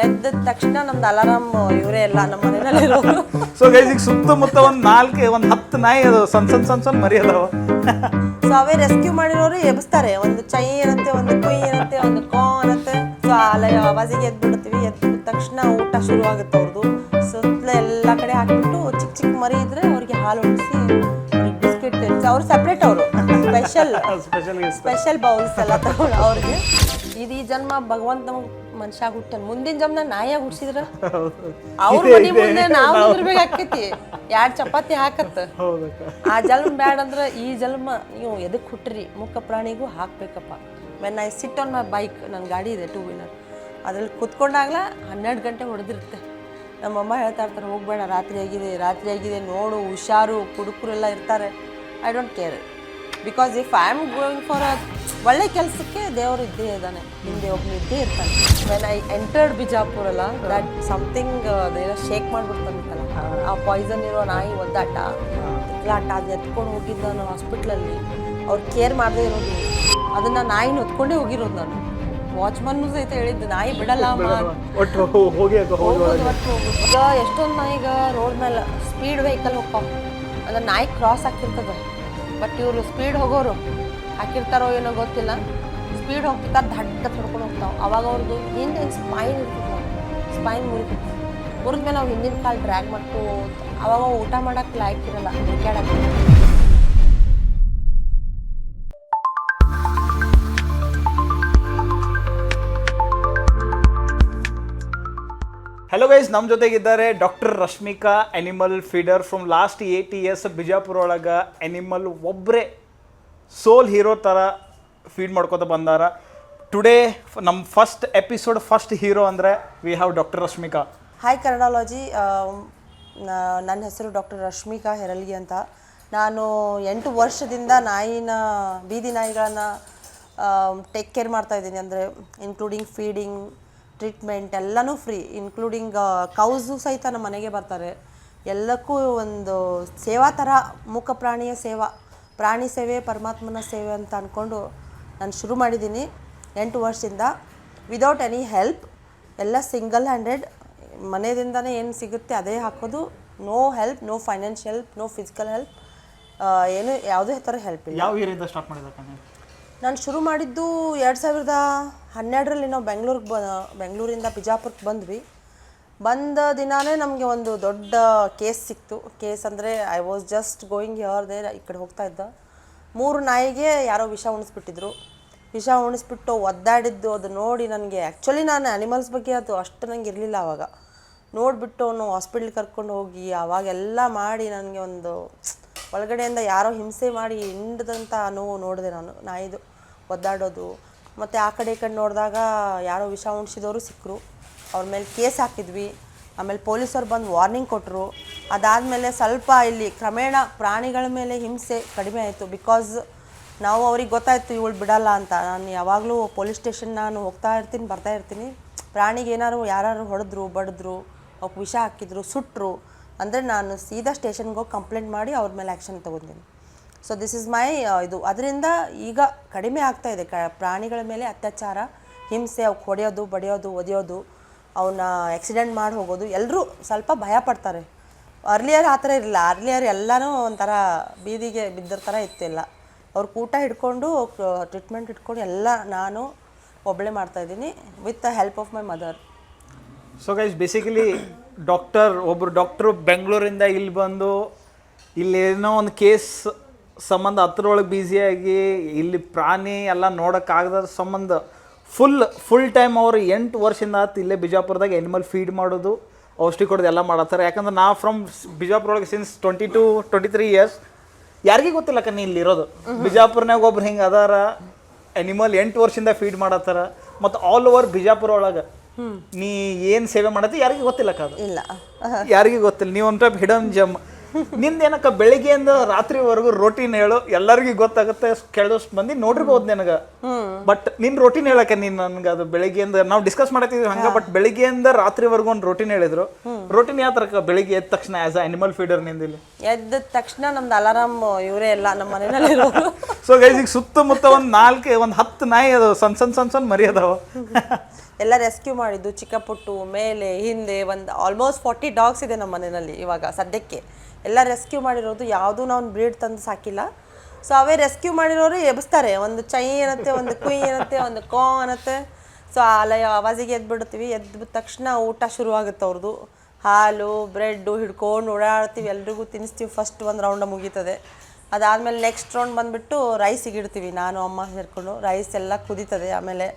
ಎದ್ದ ತಕ್ಷಣ ನಮ್ದು ಅಲಾರಾಮ್ ಇವರೇ ಎಲ್ಲ ನಮ್ಮ ಮನೆಯಲ್ಲಿ ಇರೋರು. ಸೊ ಗೈಸ್ ಈಗ ಸುತ್ತಮುತ್ತ ಒಂದು 10 ನಾಯಿ ಅದಾವ, ಸಣ್ಣ ಮರಿ ಅದಾವ. ಸೊ ಅವೇ ರೆಸ್ಕ್ಯೂ ಮಾಡಿರೋರು ಎಬ್ಸ್ತಾರೆ. ಒಂದು ಚೈ ಏನಂತೆ, ಒಂದು ಕುಯ್ ಏನಂತೆ, ಒಂದು ಕೋ ಅನ್ನತ್ತೆ. ಸೊ ಆವಾಜಿಗೆ ಎದ್ಬಿಡ್ತೀವಿ. ಎದ್ದ ತಕ್ಷಣ ಊಟ ಶುರು ಆಗುತ್ತೆ ಅವ್ರದ್ದು. ಸುತ್ತಲ ಎಲ್ಲ ಕಡೆ ಹಾಕ್ಬಿಟ್ಟು ಚಿಕ್ಕ ಮರಿ ಇದ್ರೆ ಅವ್ರಿಗೆ ಹಾಲು ಉಣಿಸಿ ಬಿಸ್ಕೆಟ್ ಅವ್ರು ಸಪ್ರೇಟ್, ಅವರು ಸ್ಪೆಷಲ್ ಬೌಲ್ಸ್ ಎಲ್ಲ ತಗೊಂಡು ಅವ್ರಿಗೆ. ಇದು ಈ ಜನ್ಮ ಭಗವಂತ ನಮಗೆ ಮನುಷ್ಯ ಹುಟ್ಟನ್, ಮುಂದಿನ ಜನ್ಮ ನಾಯಿಯಾಗಿ ಹುಡ್ಸಿದ್ರ ಅವ್ರ ಮನೆ ಮುಂದೆ ನಾವು ಇರ್ಬೇಕಾಕೈತಿ. 2 ಚಪಾತಿ ಹಾಕತ್ತ. ಆ ಜನ್ಮ ಬ್ಯಾಡ ಅಂದ್ರೆ ಈ ಜನ್ಮ ನೀವು ಎದಕ್ ಹುಟ್ಟ್ರಿ ಮುಖ ಪ್ರಾಣಿಗೂ ಹಾಕ್ಬೇಕಪ್ಪ. When I sit on my bike, ನನ್ನ ಗಾಡಿ ಇದೆ 2 ವೀಲರ್, ಅದ್ರಲ್ಲಿ ಕುತ್ಕೊಂಡಾಗ್ಲ 12 ಗಂಟೆ ಹೊಡೆದಿರುತ್ತೆ. ನಮ್ಮಮ್ಮ ಹೇಳ್ತಾ ಇರ್ತಾರೆ, ಹೋಗ್ಬೇಡ, ರಾತ್ರಿ ಆಗಿದೆ ನೋಡು, ಹುಷಾರು, ಕುಡುಕರೆಲ್ಲ ಇರ್ತಾರೆ. I don't care, because if I am going for ಒಳ್ಳೆ ಕೆಲಸಕ್ಕೆ ದೇವರು ಇದ್ದೇ ಇದ್ದಾನೆ, ಹಿಂದೆ ಒಬ್ಬನು ಇದ್ದೇ ಇರ್ತಾನೆ. ವೆನ್ ಐ ಎಂಟರ್ಡ್ ಬಿಜಾಪುರ ಅಲ್ಲ, ದಟ್ ಸಮಥಿಂಗ್ ಅದೇನೋ ಶೇಕ್ ಮಾಡಿಬಿಡ್ತಾನಂತಲ್ಲ, ಆ ಪಾಯ್ಸನ್ ಇರೋ ನಾಯಿ ಒದ್ದಾಟ ಅದು ಎತ್ಕೊಂಡು ಹೋಗಿದ್ದು ನಾನು ಹಾಸ್ಪಿಟ್ಲಲ್ಲಿ. ಅವ್ರು ಕೇರ್ ಮಾಡದೇ ಇರೋದು, ಅದನ್ನು ನಾಯಿನ ಹೊತ್ಕೊಂಡೇ ಹೋಗಿರೋದು ನಾನು. ವಾಚ್ಮನ್ನು ಸಹಿತ ಹೇಳಿದ್ದು, ನಾಯಿ ಬಿಡಲ್ಲ ಅಮ್ಮ, ಈಗ ಎಷ್ಟೊಂದು ನಾಯಿಗ ರೋಡ್ ಮೇಲೆ ಸ್ಪೀಡ್ ವೆಹಿಕಲ್ ಹೋಗ್ತಾವ, ಅಂದ್ರೆ ನಾಯಿ ಕ್ರಾಸ್ ಹಾಕಿರ್ತದೆ. ಬಟ್ ಇವರು ಸ್ಪೀಡ್ ಹೋಗೋರು ಹಾಕಿರ್ತಾರೋ ಏನೋ ಗೊತ್ತಿಲ್ಲ, ಸ್ಪೀಡ್ ಹೋಗ್ತಿರ್ತಾರೆ, ದಡ್ಡ ತೊಡ್ಕೊಂಡು ಹೋಗ್ತಾವೆ. ಅವಾಗ ಅವ್ರದ್ದು ಹಿಂದೆ ಸ್ಪೈನ್ ಇರ್ತದೆ, ಸ್ಪೈನ್ ಮುರಿದ್ಮೇಲೆ ನಾವು ಹಿಂದಿನ ಕಾಲು ಡ್ರ್ಯಾಗ್ ಮಾಡ್ಕೋ, ಅವಾಗ ಊಟ ಮಾಡೋಕ್ಕೆ ಲಾಯ್ಕಿರಲ್ಲ, ಹುಡುಕ್ಯಾಡಕ್ಕೆ. ಹಲೋ ಗೈಸ್, ನಮ್ಮ ಜೊತೆಗಿದ್ದಾರೆ doctor Rashmika, animal feeder from last 8 years Bijapur ಒಳಗೆ ಅನಿಮಲ್ ಒಬ್ಬರೇ ಸೋಲ್ ಹೀರೋ ಥರ ಫೀಡ್ ಮಾಡ್ಕೊತ ಬಂದಾರ. ಟುಡೇ ನಮ್ಮ ಫಸ್ಟ್ ಎಪಿಸೋಡ್ ಫಸ್ಟ್ ಹೀರೋ ಅಂದರೆ we have doctor Rashmika. Hi ಕರ್ನಾಲಜಿ, ನನ್ನ ಹೆಸರು ಡಾಕ್ಟರ್ ರಶ್ಮಿಕಾ ಹೆರಲ್ಗಿ ಅಂತ. ನಾನು 8 ವರ್ಷದಿಂದ ಬೀದಿ ನಾಯಿಗಳನ್ನು ಟೇಕ್ ಕೇರ್ ಮಾಡ್ತಾಯಿದ್ದೀನಿ. ಅಂದರೆ ಇನ್ಕ್ಲೂಡಿಂಗ್ ಫೀಡಿಂಗ್, ಟ್ರೀಟ್ಮೆಂಟ್ ಎಲ್ಲನೂ ಫ್ರೀ, ಇನ್ಕ್ಲೂಡಿಂಗ್ ಕೌಸು ಸಹಿತ ನಮ್ಮ ಮನೆಗೆ ಬರ್ತಾರೆ. ಎಲ್ಲಕ್ಕೂ ಒಂದು ಸೇವಾ ಥರ, ಮೂಕ ಪ್ರಾಣಿಯ ಸೇವಾ, ಪ್ರಾಣಿ ಸೇವೆ ಪರಮಾತ್ಮನ ಸೇವೆ ಅಂತ ಅಂದ್ಕೊಂಡು ನಾನು ಶುರು ಮಾಡಿದ್ದೀನಿ 8 ವರ್ಷದಿಂದ. ವಿದೌಟ್ ಎನಿ ಹೆಲ್ಪ್, ಎಲ್ಲ ಸಿಂಗಲ್ ಹ್ಯಾಂಡೆಡ್, ಮನೆಯಿಂದನೇ ಏನು ಸಿಗುತ್ತೆ ಅದೇ ಹಾಕೋದು. No help, no financial help, no physical help, ಏನು ಯಾವುದೇ ಥರ ಹೆಲ್ಪ್ ಇಲ್ಲ. ಯಾವ ಇಯರಿಂದ ಸ್ಟಾರ್ಟ್ ಮಾಡಿದ? ನಾನು ಶುರು ಮಾಡಿದ್ದು 2012ರಲ್ಲಿ. ನಾವು ಬೆಂಗಳೂರಿಂದ ಬಿಜಾಪುರಕ್ಕೆ ಬಂದ್ವಿ. ಬಂದ ದಿನಾನೇ ನಮಗೆ ಒಂದು ದೊಡ್ಡ ಕೇಸ್ ಸಿಕ್ತು. ಕೇಸ್ ಅಂದರೆ I was just going here there, ಈ ಕಡೆ ಹೋಗ್ತಾ ಇದ್ದ. 3 ನಾಯಿಗೆ ಯಾರೋ ವಿಷ ಉಣಿಸ್ಬಿಟ್ಟಿದ್ರು. ವಿಷ ಉಣಿಸ್ಬಿಟ್ಟು ಒದ್ದಾಡಿದ್ದು ಅದು ನೋಡಿ ನನಗೆ, ಆ್ಯಕ್ಚುಲಿ ನಾನು ಆ್ಯನಿಮಲ್ಸ್ ಬಗ್ಗೆ ಅದು ಅಷ್ಟು ನನಗೆ ಇರಲಿಲ್ಲ ಆವಾಗ. ನೋಡಿಬಿಟ್ಟು ಅವನು ಹಾಸ್ಪಿಟ್ಲಿಗೆ ಕರ್ಕೊಂಡು ಹೋಗಿ ಅವಾಗೆಲ್ಲ ಮಾಡಿ ನನಗೆ ಒಂದು ಒಳಗಡೆಯಿಂದ ಯಾರೋ ಹಿಂಸೆ ಮಾಡಿ ಹಿಂಡ್ದಂಥ ನೋವು ನೋಡಿದೆ ನಾನು. ನಾಯಿದು ಒದ್ದಾಡೋದು, ಮತ್ತು ಆ ಕಡೆ ಈ ಕಡೆ ನೋಡಿದಾಗ ಯಾರೋ ವಿಷ ಉಣಿಸಿದವರು ಸಿಕ್ಕರು. ಅವ್ರ ಮೇಲೆ ಕೇಸ್ ಹಾಕಿದ್ವಿ. ಆಮೇಲೆ ಪೊಲೀಸರು ಬಂದು ವಾರ್ನಿಂಗ್ ಕೊಟ್ಟರು. ಅದಾದಮೇಲೆ ಸ್ವಲ್ಪ ಇಲ್ಲಿ ಕ್ರಮೇಣ ಪ್ರಾಣಿಗಳ ಮೇಲೆ ಹಿಂಸೆ ಕಡಿಮೆ ಆಯಿತು. ಬಿಕಾಸ್ ನಾವು ಅವ್ರಿಗೆ ಗೊತ್ತಾಯಿತು ಇವಳು ಬಿಡಲ್ಲ ಅಂತ. ನಾನು ಯಾವಾಗಲೂ ಪೊಲೀಸ್ ಸ್ಟೇಷನ್ ನಾನು ಹೋಗ್ತಾ ಇರ್ತೀನಿ, ಬರ್ತಾ ಇರ್ತೀನಿ. ಪ್ರಾಣಿಗೆ ಯಾರು ಹೊಡೆದ್ರು, ಬಡಿದ್ರು, ಅವಕ್ಕೆ ವಿಷ ಹಾಕಿದ್ರು, ಸುಟ್ಟರು ಅಂದರೆ ನಾನು ಸೀದಾ ಸ್ಟೇಷನ್ಗೆ ಹೋಗಿ ಕಂಪ್ಲೇಂಟ್ ಮಾಡಿ ಅವ್ರ ಮೇಲೆ ಆ್ಯಕ್ಷನ್ ತೊಗೊತೀನಿ. ಸೊ ದಿಸ್ ಇಸ್ ಮೈ ಇದು. ಅದರಿಂದ ಈಗ ಕಡಿಮೆ ಆಗ್ತಾಯಿದೆ ಪ್ರಾಣಿಗಳ ಮೇಲೆ ಅತ್ಯಾಚಾರ, ಹಿಂಸೆ, ಅವಕ್ಕೆ ಹೊಡೆಯೋದು, ಬಡಿಯೋದು, ಒದೆಯೋದು, ಅವನ್ನ ಆಕ್ಸಿಡೆಂಟ್ ಮಾಡಿ ಹೋಗೋದು. ಎಲ್ಲರೂ ಸ್ವಲ್ಪ ಭಯ ಪಡ್ತಾರೆ. ಅರ್ಲಿಯರ್ ಆ ಥರ ಇರಲಿಲ್ಲ. ಅರ್ಲಿಯರ್ ಎಲ್ಲನೂ ಒಂಥರ ಬೀದಿಗೆ ಬಿದ್ದರ ಥರ ಇತ್ತಿಲ್ಲ. ಅವ್ರ ಕೂಟ ಹಿಡ್ಕೊಂಡು ಟ್ರೀಟ್ಮೆಂಟ್ ಇಟ್ಕೊಂಡು ಎಲ್ಲ ನಾನು ಒಬ್ಬಳೇ ಮಾಡ್ತಾಯಿದ್ದೀನಿ with the help of my mother. So guys, basically ಒಬ್ಬರು ಡಾಕ್ಟ್ರು ಬೆಂಗಳೂರಿಂದ ಇಲ್ಲಿ ಬಂದು ಇಲ್ಲೇನೋ ಒಂದು ಕೇಸ್ ಸಂಬಂಧ ಹತ್ರೊಳಗೆ ಬ್ಯುಸಿಯಾಗಿ ಇಲ್ಲಿ ಪ್ರಾಣಿ ಎಲ್ಲ ನೋಡೋಕ್ಕಾಗದ ಸಂಬಂಧ ಫುಲ್ ಟೈಮ್ ಅವರು 8 ವರ್ಷದಿಂದ ಆಯ್ತು ಇಲ್ಲೇ ಬಿಜಾಪುರದಾಗ ಎನಿಮಲ್ ಫೀಡ್ ಮಾಡೋದು, ಔಷಧಿ ಕೊಡೋದು ಎಲ್ಲ ಮಾಡತ್ತಾರೆ. ಯಾಕಂದ್ರೆ ನಾ ಫ್ರಮ್ ಬಿಜಾಪುರೊಳಗೆ ಸಿನ್ಸ್ 22-23 years. ಯಾರಿಗೂ ಗೊತ್ತಿಲ್ಲ ಕಣ್ಣಿ ಇಲ್ಲಿರೋದು. ಬಿಜಾಪುರ್ನಾಗ ಒಬ್ರು ಹಿಂಗೆ ಅದಾರ, ಎನಿಮಲ್ 8 ವರ್ಷದಿಂದ ಫೀಡ್ ಮಾಡತ್ತಾರ. ಮತ್ತು ಆಲ್ ಓವರ್ ಬಿಜಾಪುರ ಒಳಗೆ ನೀ ಏನು ಸೇವೆ ಮಾಡತ್ತಿ ಯಾರಿಗೂ ಗೊತ್ತಿಲ್ಲ ಅದು. ಇಲ್ಲ, ಯಾರಿಗೂ ಗೊತ್ತಿಲ್ಲ. ನೀವು ಒಂದು ಟೈಪ್ ಹಿಡನ್ ಜಮ್. ನಿಂದೇನಕ್ಕ ಬೆಳಿಗ್ಗೆಯಿಂದ ರಾತ್ರಿವರೆಗೂ ರೋಟೀನ್ ಹೇಳು, ಎಲ್ಲರಿಗೂ ಗೊತ್ತಾಗುತ್ತೆ. ಕೇಳೋಷ್ಟು ಮಂದಿ ನೋಡಿರ್ಬೋದು ನನಗೆ. ಬಟ್ ನಿನ್ನ ರೋಟೀನ್ ಹೇಳಕ್ಕೆ ನೀನು ನನಗೆ ಅದು ಬೆಳಿಗ್ಗೆಯಿಂದ ನಾವು ಡಿಸ್ಕಸ್ ಮಾಡತ್ತಿದ್ವಿ ಹಂಗೆ. ಬಟ್ ಬೆಳಿಗ್ಗೆಯಿಂದ ರಾತ್ರಿವರೆಗೂ ಒಂದು ರೋಟೀನ್ ಹೇಳಿದ್ರು. ರೋಟೀನ್ ಯಾವ ಥರ ಬೆಳಿಗ್ಗೆ ಎದ್ದ ತಕ್ಷಣ ಆ್ಯಸ್ ಅ ಅನಿಮಲ್ ಫೀಡರ್ ನಿಂದಿಲ್ಲಿ ಎದ್ದ ತಕ್ಷಣ ನಮ್ದು ಅಲಾರಾಮ್ ಇವರೇ ಎಲ್ಲ ನಮ್ಮ ಮನೆಯಲ್ಲಿರೋರು. ಸೊ ಗೈಸ್ ಈಗ ಸುತ್ತಮುತ್ತ ಒಂದು 10 ನಾಯಿ ಅದಾವ, ಸಣ್ಣ ಮರಿ ಅದಾವ. ಎಲ್ಲ ರೆಸ್ಕ್ಯೂ ಮಾಡಿದ್ದು ಚಿಕ್ಕ ಪುಟ್ಟು ಮೇಲೆ ಹಿಂದೆ ಒಂದು ಆಲ್ಮೋಸ್ಟ್ 40 ಡಾಗ್ಸ್ ಇದೆ ನಮ್ಮ ಮನೆಯಲ್ಲಿ ಇವಾಗ ಸದ್ಯಕ್ಕೆ. ಎಲ್ಲ ರೆಸ್ಕ್ಯೂ ಮಾಡಿರೋದು, ಯಾವುದೂ ನಾವು ಬ್ರೀಡ್ ತಂದು ಸಾಕಿಲ್ಲ. ಸೊ ಅವೇ ರೆಸ್ಕ್ಯೂ ಮಾಡಿರೋರು ಎಬ್ಸ್ತಾರೆ, ಒಂದು ಚೈ ಅನ್ನತ್ತೆ, ಒಂದು ಕುಯ್ ಅನ್ನತ್ತೆ, ಒಂದು ಕೋ ಅನ್ನತ್ತೆ. ಸೊ ಅಲೆಯ ಆವಾಜಿಗೆ ಎದ್ಬಿಡ್ತೀವಿ. ಎದ್ದ ತಕ್ಷಣ ಊಟ ಶುರುವಾಗುತ್ತೆ ಅವ್ರದ್ದು. ಹಾಲು ಬ್ರೆಡ್ಡು ಹಿಡ್ಕೊಂಡು ಓಡಾಡ್ತೀವಿ, ಎಲ್ರಿಗೂ ತಿನ್ನಿಸ್ತೀವಿ. ಫಸ್ಟ್ ಒಂದು ರೌಂಡ್ ಮುಗೀತದೆ. ಅದಾದಮೇಲೆ ನೆಕ್ಸ್ಟ್ ರೌಂಡ್ ಬಂದುಬಿಟ್ಟು ರೈಸಿಗೆ ಇಡ್ತೀವಿ, ನಾನು ಅಮ್ಮ ಸೇರಿಕೊಂಡು. ರೈಸ್ ಎಲ್ಲ ಕುದೀತದೆ. ಆಮೇಲೆ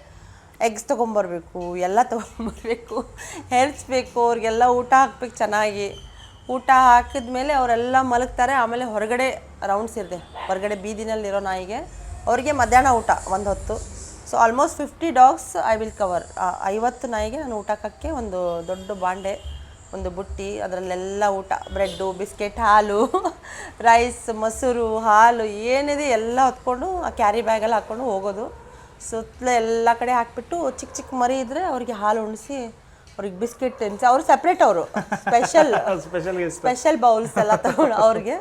ಎಗ್ಸ್ ತೊಗೊಂಬರ್ಬೇಕು, ಎಲ್ಲ ತೊಗೊಂಬರ್ಬೇಕು, ಹೆರ್ಚ್ಬೇಕು, ಅವ್ರಿಗೆಲ್ಲ ಊಟ ಹಾಕ್ಬೇಕು ಚೆನ್ನಾಗಿ. ಊಟ ಹಾಕಿದ್ಮೇಲೆ ಅವರೆಲ್ಲ ಮಲಗ್ತಾರೆ. ಆಮೇಲೆ ಹೊರಗಡೆ ರೌಂಡ್ಸ್ ಇರದೆ, ಹೊರಗಡೆ ಬೀದಿನಲ್ಲಿರೋ ನಾಯಿಗೆ ಅವರಿಗೆ ಮಧ್ಯಾಹ್ನ ಊಟ ಒಂದು ಹೊತ್ತು. So almost 50 dogs I will cover. 50 ನಾಯಿಗೆ ನಾನು ಊಟಕ್ಕೆ ಒಂದು ದೊಡ್ಡ ಬಾಂಡೆ, ಒಂದು ಬುಟ್ಟಿ, ಅದರಲ್ಲೆಲ್ಲ ಊಟ, ಬ್ರೆಡ್ಡು, ಬಿಸ್ಕೆಟ್, ಹಾಲು, ರೈಸ್, ಮೊಸರು, ಹಾಲು ಏನಿದೆ ಎಲ್ಲ ಹೊತ್ಕೊಂಡು ಆ ಕ್ಯಾರಿ ಬ್ಯಾಗಲ್ಲಿ ಹಾಕ್ಕೊಂಡು ಹೋಗೋದು. ಸುತ್ತಲೂ ಎಲ್ಲ ಕಡೆ ಹಾಕಿಬಿಟ್ಟು ಚಿಕ್ಕ ಮರಿ ಇದ್ದರೆ ಅವ್ರಿಗೆ ಹಾಲು ಉಣಿಸಿ, ಅವ್ರಿಗೆ ಬಿಸ್ಕೆಟ್ ತಿನ್ನಿಸಿ. ಅವರು ಸಪ್ರೇಟ್, ಅವರು ಸ್ಪೆಷಲ್ ಬೌಲ್ಸ್ ಎಲ್ಲ ತಗೊಂಡು ಅವ್ರಿಗೆ.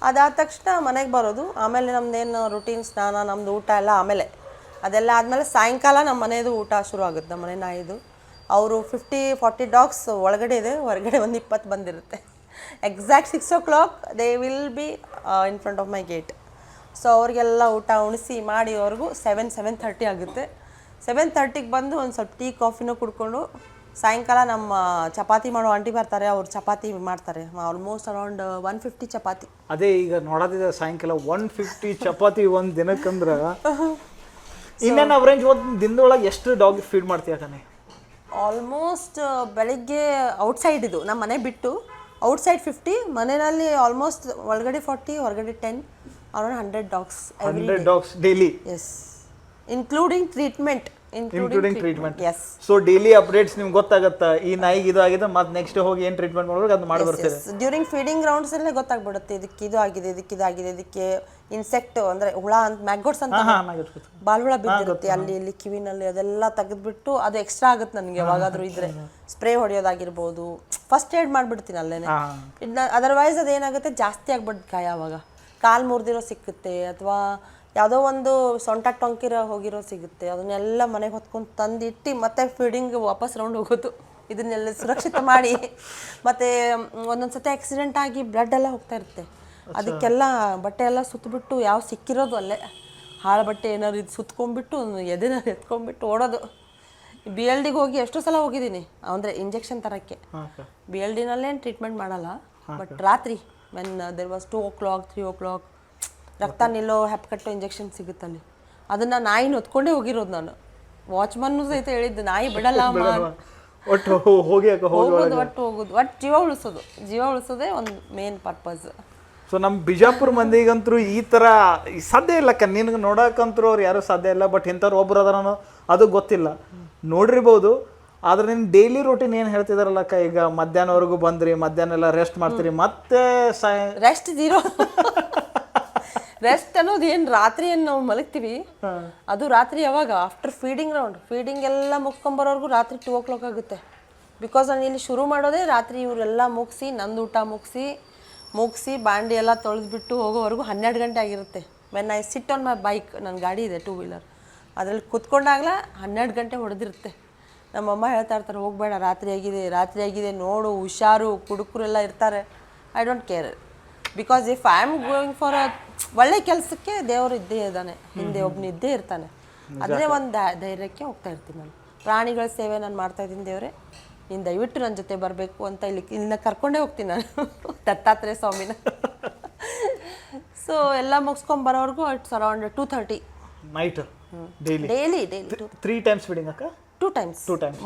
ಅದಾದ ತಕ್ಷಣ ಮನೆಗೆ ಬರೋದು. ಆಮೇಲೆ ನಮ್ಮದೇನು ರುಟೀನ್, ಸ್ನಾನ, ನಮ್ಮದು ಊಟ ಎಲ್ಲ ಆಮೇಲೆ. ಅದೆಲ್ಲ ಆದಮೇಲೆ ಸಾಯಂಕಾಲ ನಮ್ಮ ಮನೆಯದು ಊಟ ಶುರು ಆಗುತ್ತೆ, ನಮ್ಮ ಮನೆ ನಾಯಿದು. ಅವರು 50-40 ಡಾಗ್ಸ್ ಒಳಗಡೆ ಇದೆ, ಹೊರಗಡೆ ಒಂದು 20 ಬಂದಿರುತ್ತೆ. Exact 6 o'clock they will be in front of my gate. So ಅವ್ರಿಗೆಲ್ಲ ಊಟ ಉಣಿಸಿ ಮಾಡಿವರೆಗೂ 7-7:30 ಆಗುತ್ತೆ. 7:30ಗೆ ಬಂದು ಒಂದು ಸ್ವಲ್ಪ ಟೀ ಕಾಫಿನೂ ಕುಡ್ಕೊಂಡು, ಸಾಯಂಕಾಲ ನಮ್ಮ ಚಪಾತಿ ಮಾಡೋ ಆಂಟಿ ಬರ್ತಾರೆ, ಅವ್ರು ಚಪಾತಿ ಮಾಡ್ತಾರೆ. Almost around 150 chapati. ಅದೇ ಈಗ ನೋಡೋದಿದೆ ಸಾಯಂಕಾಲ 150 ಚಪಾತಿ ಒಂದು ದಿನಕ್ಕಂದ್ರೆ ಇನ್ನೇನು ಅವರೇಂಜ್ ಒಂದು ದಿನದೊಳಗೆ ಎಷ್ಟು ಡಾಗ್ ಫೀಡ್ ಮಾಡ್ತೀಯ ಕಣೆ? ಆಲ್ಮೋಸ್ಟ್ ಬೆಳಿಗ್ಗೆ ಔಟ್ಸೈಡ್ ಇದು ನಮ್ಮ ಮನೆ ಬಿಟ್ಟು ಔಟ್ಸೈಡ್ 50, ಮನೆಯಲ್ಲಿ ಆಲ್ಮೋಸ್ಟ್ ಒಳಗಡೆ 40, ಹೊರಗಡೆ 10, around 100 dogs. 100 dogs daily? Yes, including treatment. Yes. So daily updates ನಿಮ್ಗೆ ಗೊತ್ತಾಗತ್ತಾ, ಈ ನಾಯಿಗೆ ಇದು ಆಗಿದೆ, ಮತ್ತೆ ನೆಕ್ಸ್ಟ್ ಹೋಗಿ ಏನು ಟ್ರೀಟ್ಮೆಂಟ್ ಮಾಡ್ಬೇಕು ಅದು ಮಾಡಿ ಬರ್ತೀರಿ? ಡ್ಯೂರಿಂಗ್ ಫೀಡಿಂಗ್ ರೌಂಡ್ಸ್ ಅಲ್ಲೇ ಗೊತ್ತಾಗ್ಬಿಡುತ್ತೆ, ಇದಕ್ಕೆ ಇದು ಆಗಿದೆ, ಇದಕ್ಕೆ ಇದಾಗಿದೆ, ಇದಕ್ಕೆ ಇನ್ಸೆಕ್ಟ್ ಅಂದರೆ ಹುಳ ಅಂತ, ಮ್ಯಾಗ್ಗೋಟ್ಸ್ ಅಂತ ಬಾಲ್ಹುಳ ಬಿದ್ದಿರುತ್ತೆ ಅಲ್ಲಿ ಇಲ್ಲಿ ಕಿವಿನಲ್ಲಿ, ಅದೆಲ್ಲ ತೆಗೆದ್ಬಿಟ್ಟು ಅದು ಎಕ್ಸ್ಟ್ರಾ ಆಗುತ್ತೆ ನನಗೆ. ಯಾವಾಗಾದ್ರೂ ಇದ್ರೆ ಸ್ಪ್ರೇ ಹೊಡೆಯೋದಾಗಿರ್ಬೋದು, ಫಸ್ಟ್ ಏಡ್ ಮಾಡಿಬಿಡ್ತೀನಿ ಅಲ್ಲೇನೆ. ಅದರ್ವೈಸ್ ಅದೇನಾಗುತ್ತೆ, ಜಾಸ್ತಿ ಆಗ್ಬಿಟ್ಟು ಗಾಯ. ಅವಾಗ ಕಾಲು ಮುರಿದಿರೋ ಸಿಕ್ಕುತ್ತೆ, ಅಥವಾ ಯಾವುದೋ ಒಂದು ಸೊಂಟ ಟೊಂಕಿರೋ ಹೋಗಿರೋ ಸಿಗುತ್ತೆ. ಅದನ್ನೆಲ್ಲ ಮನೆಗೆ ಹೊತ್ಕೊಂಡು ತಂದಿಟ್ಟು ಮತ್ತೆ ಫೀಡಿಂಗ್ ವಾಪಸ್ ರೌಂಡ್ ಹೋಗೋದು. ಇದನ್ನೆಲ್ಲ ಸುರಕ್ಷಿತ ಮಾಡಿ. ಮತ್ತು ಒಂದೊಂದು ಸತಿ ಆಕ್ಸಿಡೆಂಟ್ ಆಗಿ ಬ್ಲಡ್ ಎಲ್ಲ ಹೋಗ್ತಾ ಇರುತ್ತೆ. ಅದಕ್ಕೆಲ್ಲ ಬಟ್ಟೆ ಎಲ್ಲ ಸುತ್ತಬಿಟ್ಟು, ಯಾವ ಸಿಕ್ಕಿರೋದು ಅಲ್ಲೇ ಹಾಳು ಬಟ್ಟೆ ಏನಾದ್ರು ಇದು ಸುತ್ಕೊಂಡ್ಬಿಟ್ಟು ಎದೆನ ಎತ್ಕೊಂಡ್ಬಿಟ್ಟು ಓಡೋದು. BLDಗೆ ಹೋಗಿ ಎಷ್ಟೋ ಸಲ ಹೋಗಿದ್ದೀನಿ, ಅಂದರೆ ಇಂಜೆಕ್ಷನ್ ತರೋಕ್ಕೆ. BLDನಲ್ಲೇನು ಟ್ರೀಟ್ಮೆಂಟ್ ಮಾಡಲ್ಲ, ಬಟ್ ರಾತ್ರಿ when there was 2 o'clock 3 o'clock ರಕ್ತ ನಿಲ್ಲೋ ಹೆಪ್ಪಕಟ್ಟು ಇಂಜೆಕ್ಷನ್ ಸಿಗುತ್ತಲ್ಲಿ, ಅದನ್ನು ನಾಯಿನ ಹೊತ್ಕೊಂಡೇ ಹೋಗಿರೋದು ನಾನು. ವಾಚ್ಮನ್ನು ಸಹಿತ ಹೇಳಿದ್ದು, ನಾಯಿ ಬಿಡಲ್ಲ ಒಟ್ಟು ಹೋಗೋದು, ಒಟ್ಟು ಜೀವ ಉಳಿಸೋದೇ ಒಂದು ಮೇನ್ ಪರ್ಪಸ್. ಸೊ ನಮ್ಮ ಬಿಜಾಪುರ ಮಂದಿಗಂತರೂ ಈ ಥರ ಸಾಧ್ಯ ಇಲ್ಲ ನಿನಗೆ ನೋಡೋಕಂತರೂ ಅವ್ರು ಯಾರೂ ಸಾಧ್ಯ ಇಲ್ಲ. ಬಟ್ ಇಂಥವ್ರು ಒಬ್ರು ಅದಾರ ಅದು ಗೊತ್ತಿಲ್ಲ, ನೋಡಿರ್ಬೋದು. ಆದ್ರೆ ನಿನ್ನ ಡೈಲಿ ರೂಟೀನ್ ಏನು ಹೇಳ್ತಿದಾರಲ್ಲಕ್ಕ, ಈಗ ಮಧ್ಯಾಹ್ನವರೆಗೂ ಬಂದ್ರಿ, ಮಧ್ಯಾಹ್ನ ಎಲ್ಲ ರೆಸ್ಟ್ ಮಾಡ್ತೀರಿ, ಮತ್ತೆ ರೆಸ್ಟ್ ಜೀರೋ. ರೆಸ್ಟ್ ಅನ್ನೋದು ಏನು ರಾತ್ರಿ ಏನು ನಾವು ಮಲಗ್ತೀವಿ, ಅದು ರಾತ್ರಿ ಯಾವಾಗ ಆಫ್ಟರ್ ಫೀಡಿಂಗ್ ರೌಂಡ್, ಫೀಡಿಂಗ್ ಎಲ್ಲ ಮುಗ್ಸ್ಕೊಂಬರೋರ್ಗು ರಾತ್ರಿ 2 o'clock ಆಗುತ್ತೆ. ಬಿಕಾಸ್ ನಾನು ಇಲ್ಲಿ ಶುರು ಮಾಡೋದೇ ರಾತ್ರಿ, ಇವರೆಲ್ಲ ಮುಗಿಸಿ ನಂದು ಊಟ ಮುಗಿಸಿ ಬಾಂಡಿ ಎಲ್ಲ ತೊಳೆದ್ಬಿಟ್ಟು ಹೋಗೋವರೆಗೂ 12 ಗಂಟೆ ಆಗಿರುತ್ತೆ. When I sit on my bike, ನನ್ನ ಗಾಡಿ ಇದೆ 2 wheeler, ಅದರಲ್ಲಿ ಕುತ್ಕೊಂಡಾಗಲೇ 12 ಗಂಟೆ ಹೊಡೆದಿರುತ್ತೆ. ನಮ್ಮಮ್ಮ ಹೇಳ್ತಾ ಇರ್ತಾರೆ, ಹೋಗಬೇಡ ರಾತ್ರಿ ಆಗಿದೆ ನೋಡು, ಹುಷಾರು, ಕುಡುಕರೆಲ್ಲ ಇರ್ತಾರೆ. I don't care, because if I am going for a ಒಳ್ಳೆ ಕೆಲಸಕ್ಕೆ ದೇವರು ಇದ್ದೇ ಇದ್ದಾನೆ, ಹಿಂದೆ ಒಬ್ಬನು ಇದ್ದೇ ಇರ್ತಾನೆ. ಅದೇ ಒಂದು ಧೈರ್ಯಕ್ಕೆ ಹೋಗ್ತಾ ಇರ್ತೀನಿ ನಾನು. ಪ್ರಾಣಿಗಳ ಸೇವೆ ನಾನು ಮಾಡ್ತಾ ಇದ್ದೀನಿ, ದೇವರೇ ನೀನು ದಯವಿಟ್ಟು ನನ್ನ ಜೊತೆ ಬರಬೇಕು ಅಂತ ಇಲ್ಲಿನ ಕರ್ಕೊಂಡೇ ಹೋಗ್ತೀನಿ ನಾನು, ದತ್ತಾತ್ರೇಯ ಸ್ವಾಮಿನ. ಸೊ ಎಲ್ಲ ಮುಗಿಸ್ಕೊಂಬರೋವರೆಗೂ it's around 2:30 night daily 3 times feeding ಅಕ್ಕ? 2 times.